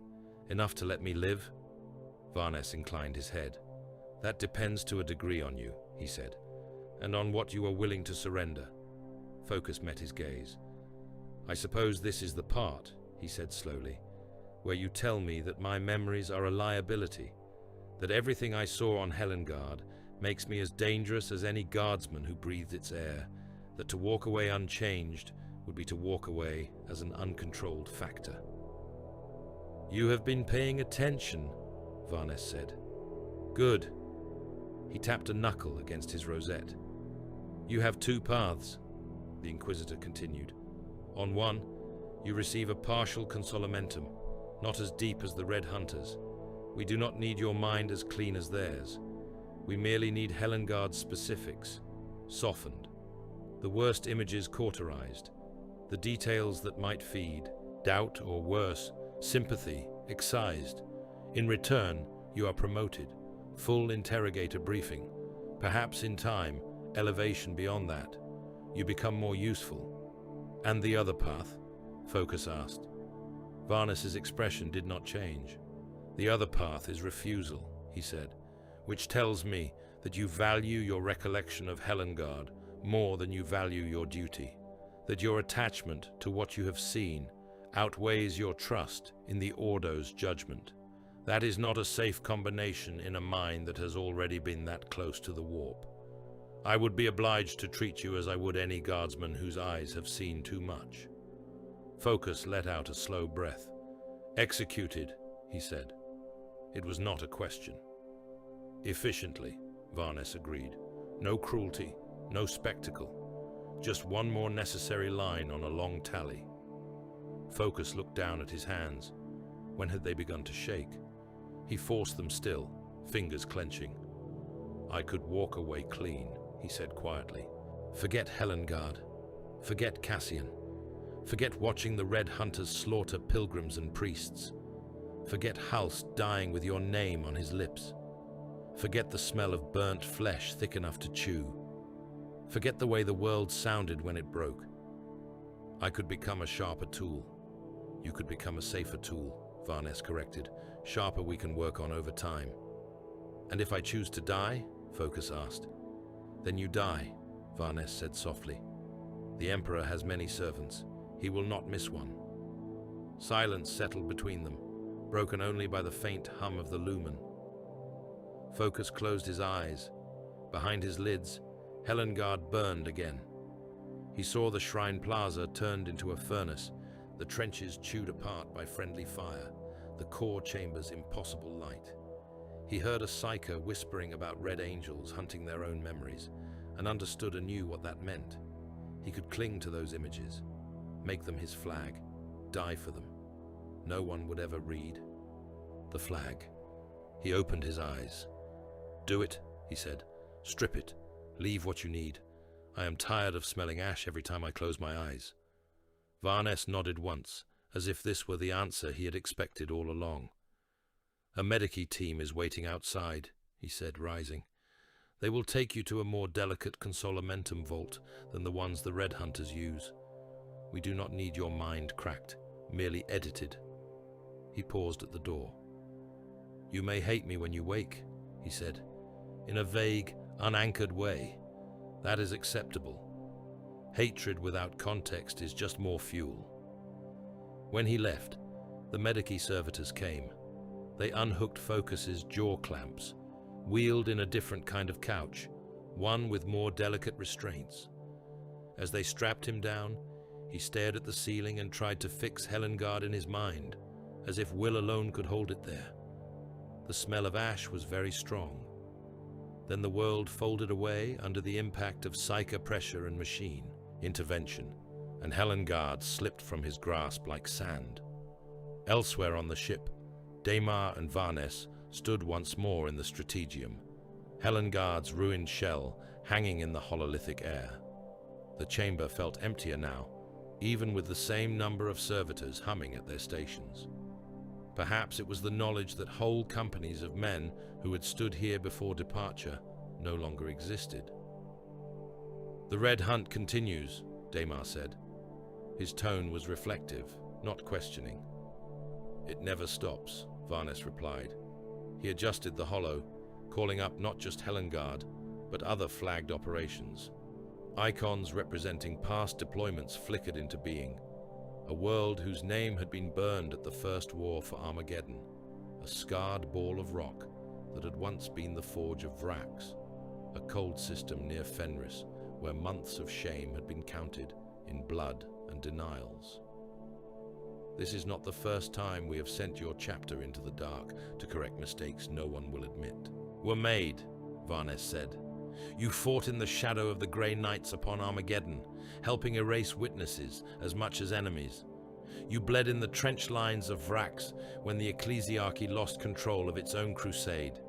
"Enough to let me live?" Varnes inclined his head. "That depends to a degree on you," he said, "and on what you are willing to surrender." Focus met his gaze. "I suppose this is the part," he said slowly, "where you tell me that my memories are a liability, that everything I saw on Helengard makes me as dangerous as any guardsman who breathed its air, that to walk away unchanged would be to walk away as an uncontrolled factor." "You have been paying attention," Varnes said. "Good." He tapped a knuckle against his rosette. "You have two paths," the Inquisitor continued. "On one, you receive a partial Consolmentum, not as deep as the Red Hunters. We do not need your mind as clean as theirs. We merely need Helengard's specifics, softened. The worst images cauterized. The details that might feed, doubt or worse, sympathy, excised. In return, you are promoted, full interrogator briefing. Perhaps in time, elevation beyond that. You become more useful." "And the other path?" Focus asked. Varnes's expression did not change. "The other path is refusal," he said, "which tells me that you value your recollection of Helengard more than you value your duty, that your attachment to what you have seen outweighs your trust in the Ordo's judgment. That is not a safe combination in a mind that has already been that close to the warp. I would be obliged to treat you as I would any guardsman whose eyes have seen too much." Focus let out a slow breath. "Executed," he said. It was not a question. Efficiently, Varnes agreed. No cruelty, no spectacle. Just one more necessary line on a long tally. Focus looked down at his hands. When had they begun to shake? He forced them still, fingers clenching. I could walk away clean, he said quietly. Forget Helengard. Forget Cassian. Forget watching the Red Hunters slaughter pilgrims and priests. Forget Holst dying with your name on his lips. Forget the smell of burnt flesh thick enough to chew. Forget the way the world sounded when it broke. I could become a sharper tool. You could become a safer tool, Varnes corrected. Sharper we can work on over time. And if I choose to die? Focus asked. Then you die, Varnes said softly. The Emperor has many servants. He will not miss one. Silence settled between them, broken only by the faint hum of the lumen. Focus closed his eyes. Behind his lids, Helengard burned again. He saw the shrine plaza turned into a furnace, the trenches chewed apart by friendly fire, the core chambers impossible light. He heard a psyker whispering about red angels hunting their own memories, and understood anew what that meant. He could cling to those images, make them his flag, die for them. No one would ever read. The flag. He opened his eyes. Do it, he said. Strip it. Leave what you need. I am tired of smelling ash every time I close my eyes. Varnes nodded once, as if this were the answer he had expected all along. A medici team is waiting outside, he said, rising. They will take you to a more delicate Consolmentum vault than the ones the Red Hunters use. We do not need your mind cracked, merely edited. He paused at the door. You may hate me when you wake, he said, in a vague, unanchored way. That is acceptable. Hatred without context is just more fuel. When he left, the medici servitors came. They unhooked Focus's jaw clamps, wheeled in a different kind of couch, one with more delicate restraints. As they strapped him down, he stared at the ceiling and tried to fix Helengard in his mind, as if will alone could hold it there. The smell of ash was very strong. Then the world folded away under the impact of psyker pressure and machine intervention, and Helengard slipped from his grasp like sand. Elsewhere on the ship, Daemar and Varnes stood once more in the strategium, Helengard's ruined shell hanging in the hololithic air. The chamber felt emptier now, even with the same number of servitors humming at their stations. Perhaps it was the knowledge that whole companies of men who had stood here before departure no longer existed. The Red Hunt continues, Daemar said. His tone was reflective, not questioning. It never stops, Varnes replied. He adjusted the holo, calling up not just Helengard, but other flagged operations. Icons representing past deployments flickered into being. A world whose name had been burned at the first war for Armageddon, a scarred ball of rock that had once been the forge of Vrax, a cold system near Fenris where months of shame had been counted in blood and denials. This is not the first time we have sent your chapter into the dark to correct mistakes no one will admit. Were made, Varnes said. You fought in the shadow of the Grey Knights upon Armageddon, helping erase witnesses as much as enemies. You bled in the trench lines of Vrax when the Ecclesiarchy lost control of its own crusade.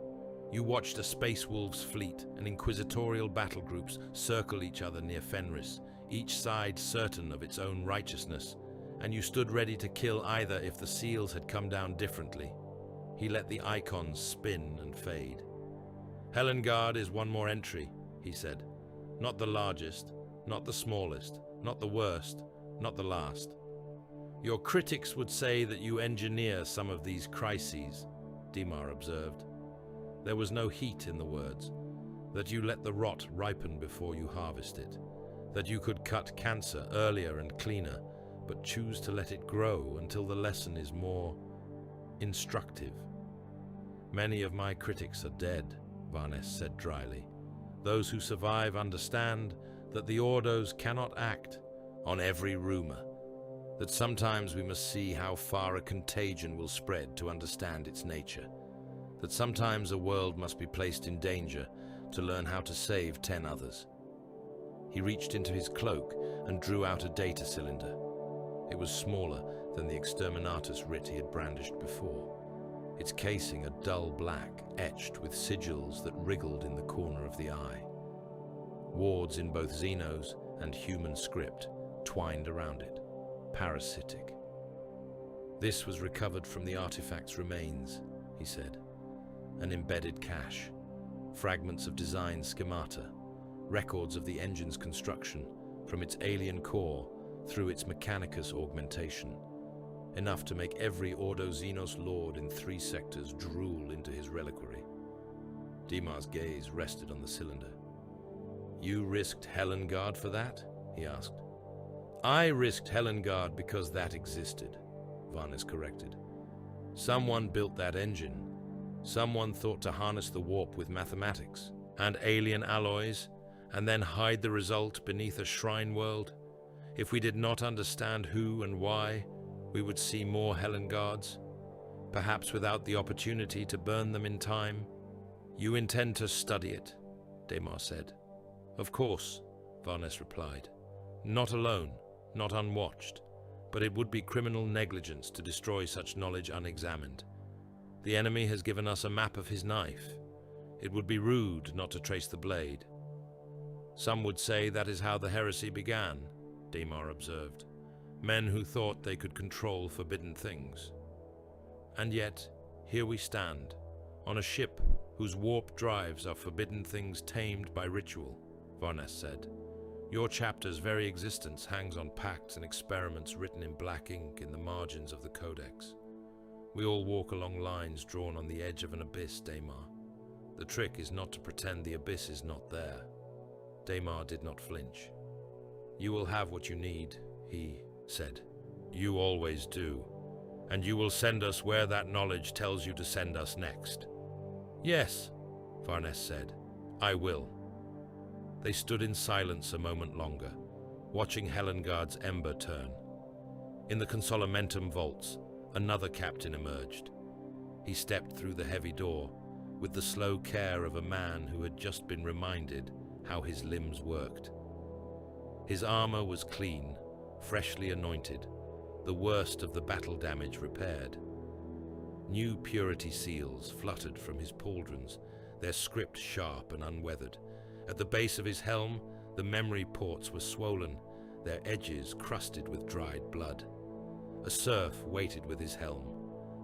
You watched a Space Wolves fleet and inquisitorial battle groups circle each other near Fenris, each side certain of its own righteousness, and you stood ready to kill either if the seals had come down differently. He let the icons spin and fade. Helengard is one more entry, he said. Not the largest, not the smallest, not the worst, not the last. Your critics would say that you engineer some of these crises, Daemar observed. There was no heat in the words, that you let the rot ripen before you harvest it, that you could cut cancer earlier and cleaner, but choose to let it grow until the lesson is more instructive. Many of my critics are dead, Varnes said dryly. Those who survive understand that the Ordos cannot act on every rumor. that sometimes we must see how far a contagion will spread to understand its nature, that sometimes a world must be placed in danger to learn how to save 10 others. He reached into his cloak and drew out a data cylinder. It was smaller than the exterminatus writ he had brandished before, its casing a dull black, etched with sigils that wriggled in the corner of the eye. Wards in both Xenos and human script twined around it, parasitic. This was recovered from the artifact's remains, he said. An embedded cache, fragments of design schemata, records of the engine's construction from its alien core through its mechanicus augmentation, enough to make every Ordo Xenos lord in 3 sectors drool into his reliquary. Dimar's gaze rested on the cylinder. You risked Helengard for that? He asked. I risked Helengard because that existed, Varnes corrected. Someone built that engine. Someone thought to harness the warp with mathematics and alien alloys, and then hide the result beneath a shrine world. If we did not understand who and why, we would see more Helengards, perhaps without the opportunity to burn them in time. You intend to study it, Demar said. Of course, Varnes replied. Not alone, not unwatched, but it would be criminal negligence to destroy such knowledge unexamined. The enemy has given us a map of his knife. It would be rude not to trace the blade. Some would say that is how the heresy began, Demar observed. Men who thought they could control forbidden things. And yet, here we stand, on a ship whose warp drives are forbidden things tamed by ritual, Varnes said. Your chapter's very existence hangs on pacts and experiments written in black ink in the margins of the Codex. We all walk along lines drawn on the edge of an abyss, Demar. The trick is not to pretend the abyss is not there. Demar did not flinch. You will have what you need, he said. You always do. And you will send us where that knowledge tells you to send us next. Yes, Varnes said. I will. They stood in silence a moment longer, watching Helengard's ember turn. In the Consolmentum vaults, another captain emerged. He stepped through the heavy door, with the slow care of a man who had just been reminded how his limbs worked. His armor was clean, freshly anointed, the worst of the battle damage repaired. New purity seals fluttered from his pauldrons, their script sharp and unweathered. At the base of his helm, the memory ports were swollen, their edges crusted with dried blood. A serf waited with his helm.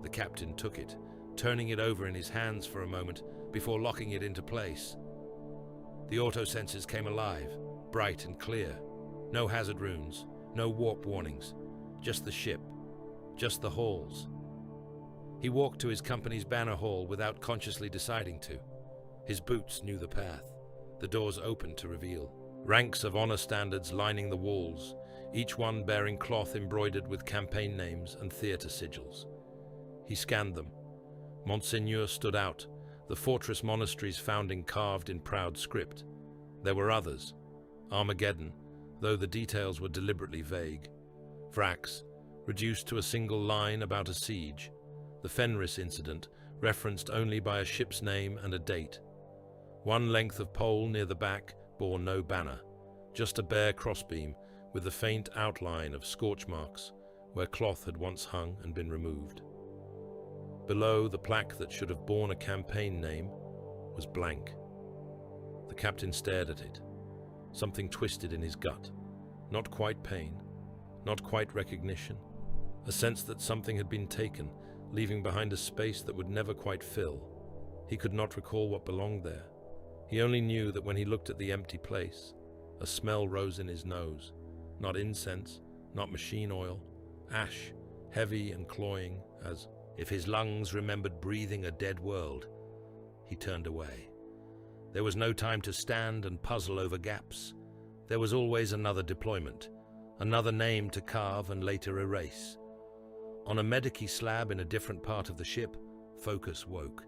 The captain took it, turning it over in his hands for a moment before locking it into place. The auto-sensors came alive, bright and clear. No hazard runes, no warp warnings, just the ship, just the halls. He walked to his company's banner hall without consciously deciding to. His boots knew the path. The doors opened to reveal ranks of honor standards lining the walls, each one bearing cloth embroidered with campaign names and theater sigils. He scanned them. Monseigneur stood out, the fortress monastery's founding carved in proud script. There were others. Armageddon, though the details were deliberately vague. Vrax, reduced to a single line about a siege. The Fenris incident, referenced only by a ship's name and a date. One length of pole near the back bore no banner, just a bare crossbeam with the faint outline of scorch marks where cloth had once hung and been removed. Below, the plaque that should have borne a campaign name was blank. The captain stared at it. Something twisted in his gut. Not quite pain, not quite recognition. A sense that something had been taken, leaving behind a space that would never quite fill. He could not recall what belonged there. He only knew that when he looked at the empty place, a smell rose in his nose. Not incense, not machine oil, ash, heavy and cloying, as if his lungs remembered breathing a dead world. He turned away. There was no time to stand and puzzle over gaps. There was always another deployment, another name to carve and later erase. On a medici slab in a different part of the ship, focus woke.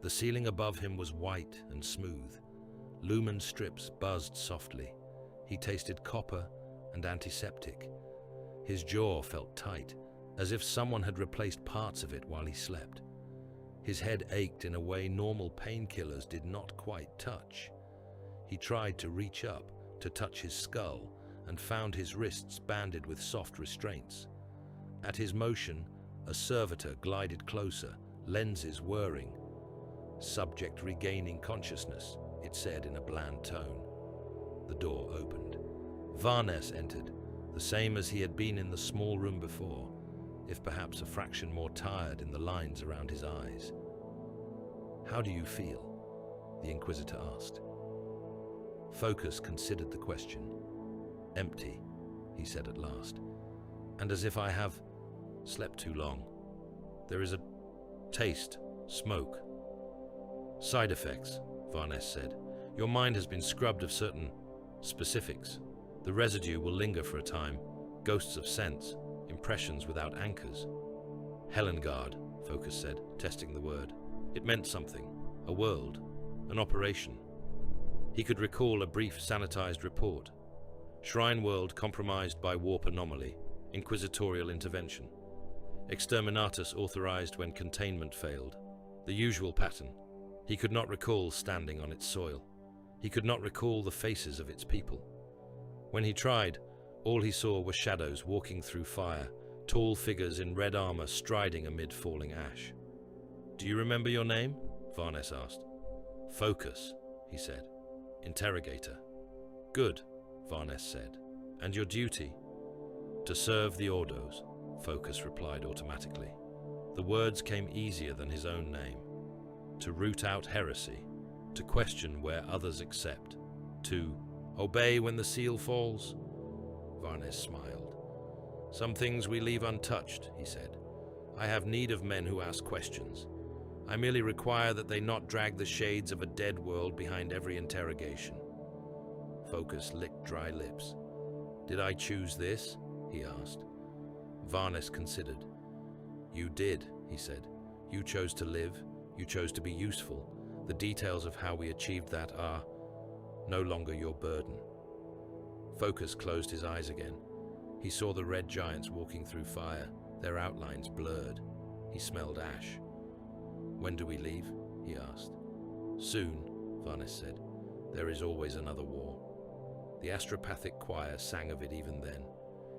The ceiling above him was white and smooth. Lumen strips buzzed softly. He tasted copper and antiseptic. His jaw felt tight, as if someone had replaced parts of it while he slept. His head ached in a way normal painkillers did not quite touch. He tried to reach up, to touch his skull, and found his wrists banded with soft restraints. At his motion, a servitor glided closer, lenses whirring. "Subject regaining consciousness," it said in a bland tone. The door opened. Varnes entered, the same as he had been in the small room before, if perhaps a fraction more tired in the lines around his eyes. "How do you feel?" the Inquisitor asked. Focus considered the question. "Empty," he said at last, "and as if I have slept too long. There is a taste, smoke. Side effects," Varnes said. "Your mind has been scrubbed of certain specifics. The residue will linger for a time, ghosts of sense, impressions without anchors." "Helengard," Focus said, testing the word. It meant something, a world, an operation. He could recall a brief sanitized report. Shrine world compromised by warp anomaly, inquisitorial intervention. Exterminatus authorized when containment failed. The usual pattern. He could not recall standing on its soil. He could not recall the faces of its people. When he tried, all he saw were shadows walking through fire, tall figures in red armor striding amid falling ash. "Do you remember your name?" Varnes asked. "Focus," he said. "Interrogator." "Good," Varnes said. "And your duty?" "To serve the Ordos," Focus replied automatically. The words came easier than his own name. To root out heresy, to question where others accept, to obey when the seal falls. Varnes smiled. "Some things we leave untouched," he said. "I have need of men who ask questions. I merely require that they not drag the shades of a dead world behind every interrogation." Focus licked dry lips. "Did I choose this?" he asked. Varnes considered. "You did," he said. "You chose to live. You chose to be useful. The details of how we achieved that are no longer your burden." Focus closed his eyes again. He saw the red giants walking through fire, their outlines blurred. He smelled ash. "When do we leave?" he asked. "Soon," Varnes said. "There is always another war." The astropathic choir sang of it even then.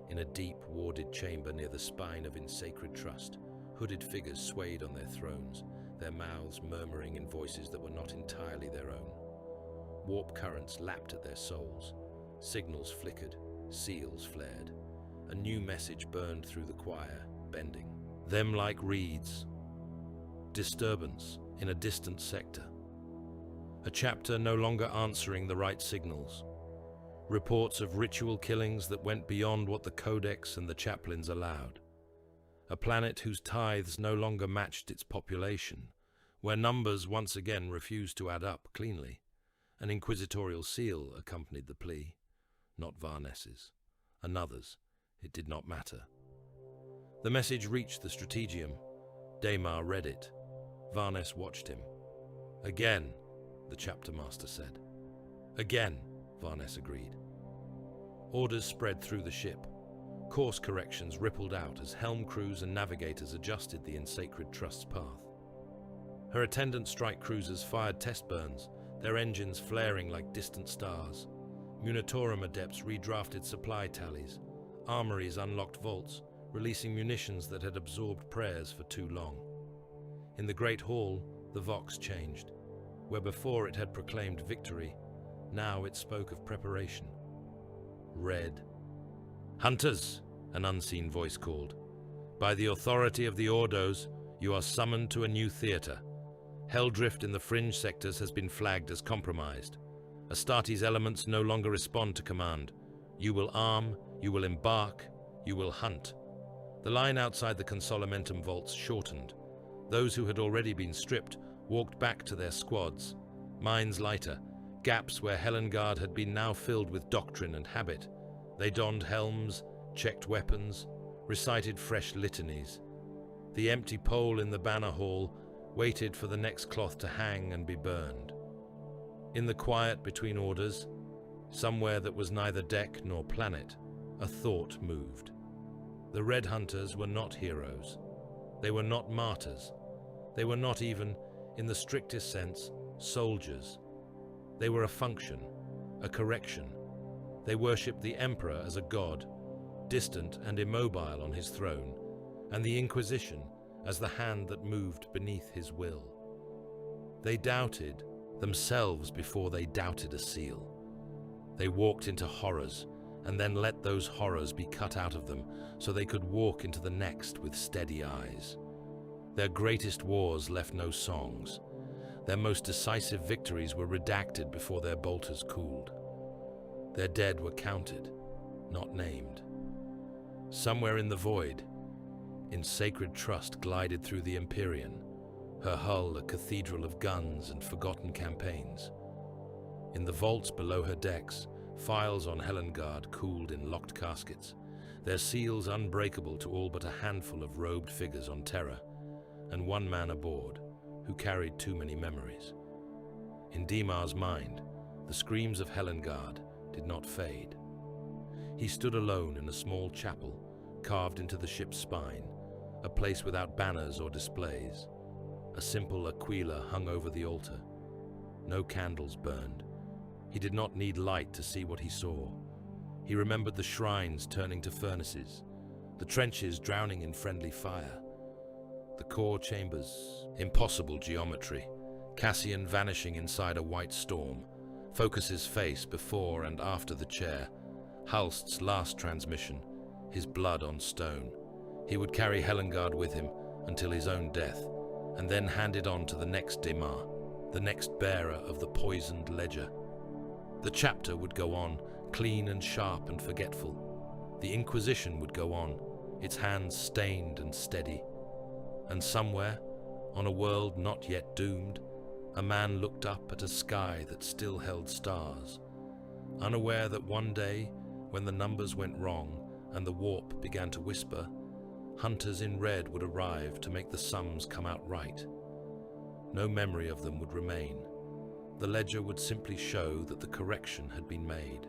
In a deep, warded chamber near the spine of Insacred Trust, hooded figures swayed on their thrones, their mouths murmuring in voices that were not entirely their own. Warp currents lapped at their souls. Signals flickered, seals flared. A new message burned through the choir, bending. Them like reeds. Disturbance in a distant sector. A chapter no longer answering the right signals. Reports of ritual killings that went beyond what the Codex and the chaplains allowed. A planet whose tithes no longer matched its population, where numbers once again refused to add up cleanly. An inquisitorial seal accompanied the plea. Not Varnes's. Another's. It did not matter. The message reached the Strategium. Daemar read it. Varnes watched him. "Again," the chapter master said. "Again," Varnes agreed. Orders spread through the ship. Course corrections rippled out as helm crews and navigators adjusted the Insacred Trust's path. Her attendant strike cruisers fired test burns, their engines flaring like distant stars. Munitorum adepts redrafted supply tallies. Armories unlocked vaults, releasing munitions that had absorbed prayers for too long. In the Great Hall, the Vox changed. Where before it had proclaimed victory, now it spoke of preparation. Red. "Hunters," an unseen voice called. "By the authority of the Ordos, you are summoned to a new theater. Helldrift in the fringe sectors has been flagged as compromised. Astartes elements no longer respond to command. You will arm, you will embark, you will hunt." The line outside the Consolmentum vaults shortened. Those who had already been stripped walked back to their squads. Minds lighter, gaps where Helengard had been now filled with doctrine and habit. They donned helms, checked weapons, recited fresh litanies. The empty pole in the banner hall waited for the next cloth to hang and be burned. In the quiet between orders, somewhere that was neither deck nor planet, a thought moved. The Red Hunters were not heroes. They were not martyrs. They were not even, in the strictest sense, soldiers. They were a function, a correction. They worshipped the Emperor as a god, distant and immobile on his throne, and the Inquisition as the hand that moved beneath his will. They doubted themselves before they doubted a seal. They walked into horrors, and then let those horrors be cut out of them so they could walk into the next with steady eyes. Their greatest wars left no songs. Their most decisive victories were redacted before their bolters cooled. Their dead were counted, not named. Somewhere in the void, in sacred trust glided through the Empyrean, her hull a cathedral of guns and forgotten campaigns. In the vaults below her decks, files on Helengard cooled in locked caskets, their seals unbreakable to all but a handful of robed figures on Terra, and one man aboard who carried too many memories. In Dimar's mind, the screams of Helengard did not fade. He stood alone in a small chapel carved into the ship's spine, a place without banners or displays. A simple aquila hung over the altar. No candles burned. He did not need light to see what he saw. He remembered the shrines turning to furnaces, the trenches drowning in friendly fire, the core chambers, impossible geometry, Cassian vanishing inside a white storm, Focus's face before and after the chair, Holst's last transmission, his blood on stone. He would carry Helengard with him until his own death, and then hand it on to the next Dimar, the next bearer of the poisoned ledger. The chapter would go on, clean and sharp and forgetful. The Inquisition would go on, its hands stained and steady. And somewhere, on a world not yet doomed, a man looked up at a sky that still held stars, unaware that one day, when the numbers went wrong and the warp began to whisper, hunters in red would arrive to make the sums come out right. No memory of them would remain. The ledger would simply show that the correction had been made.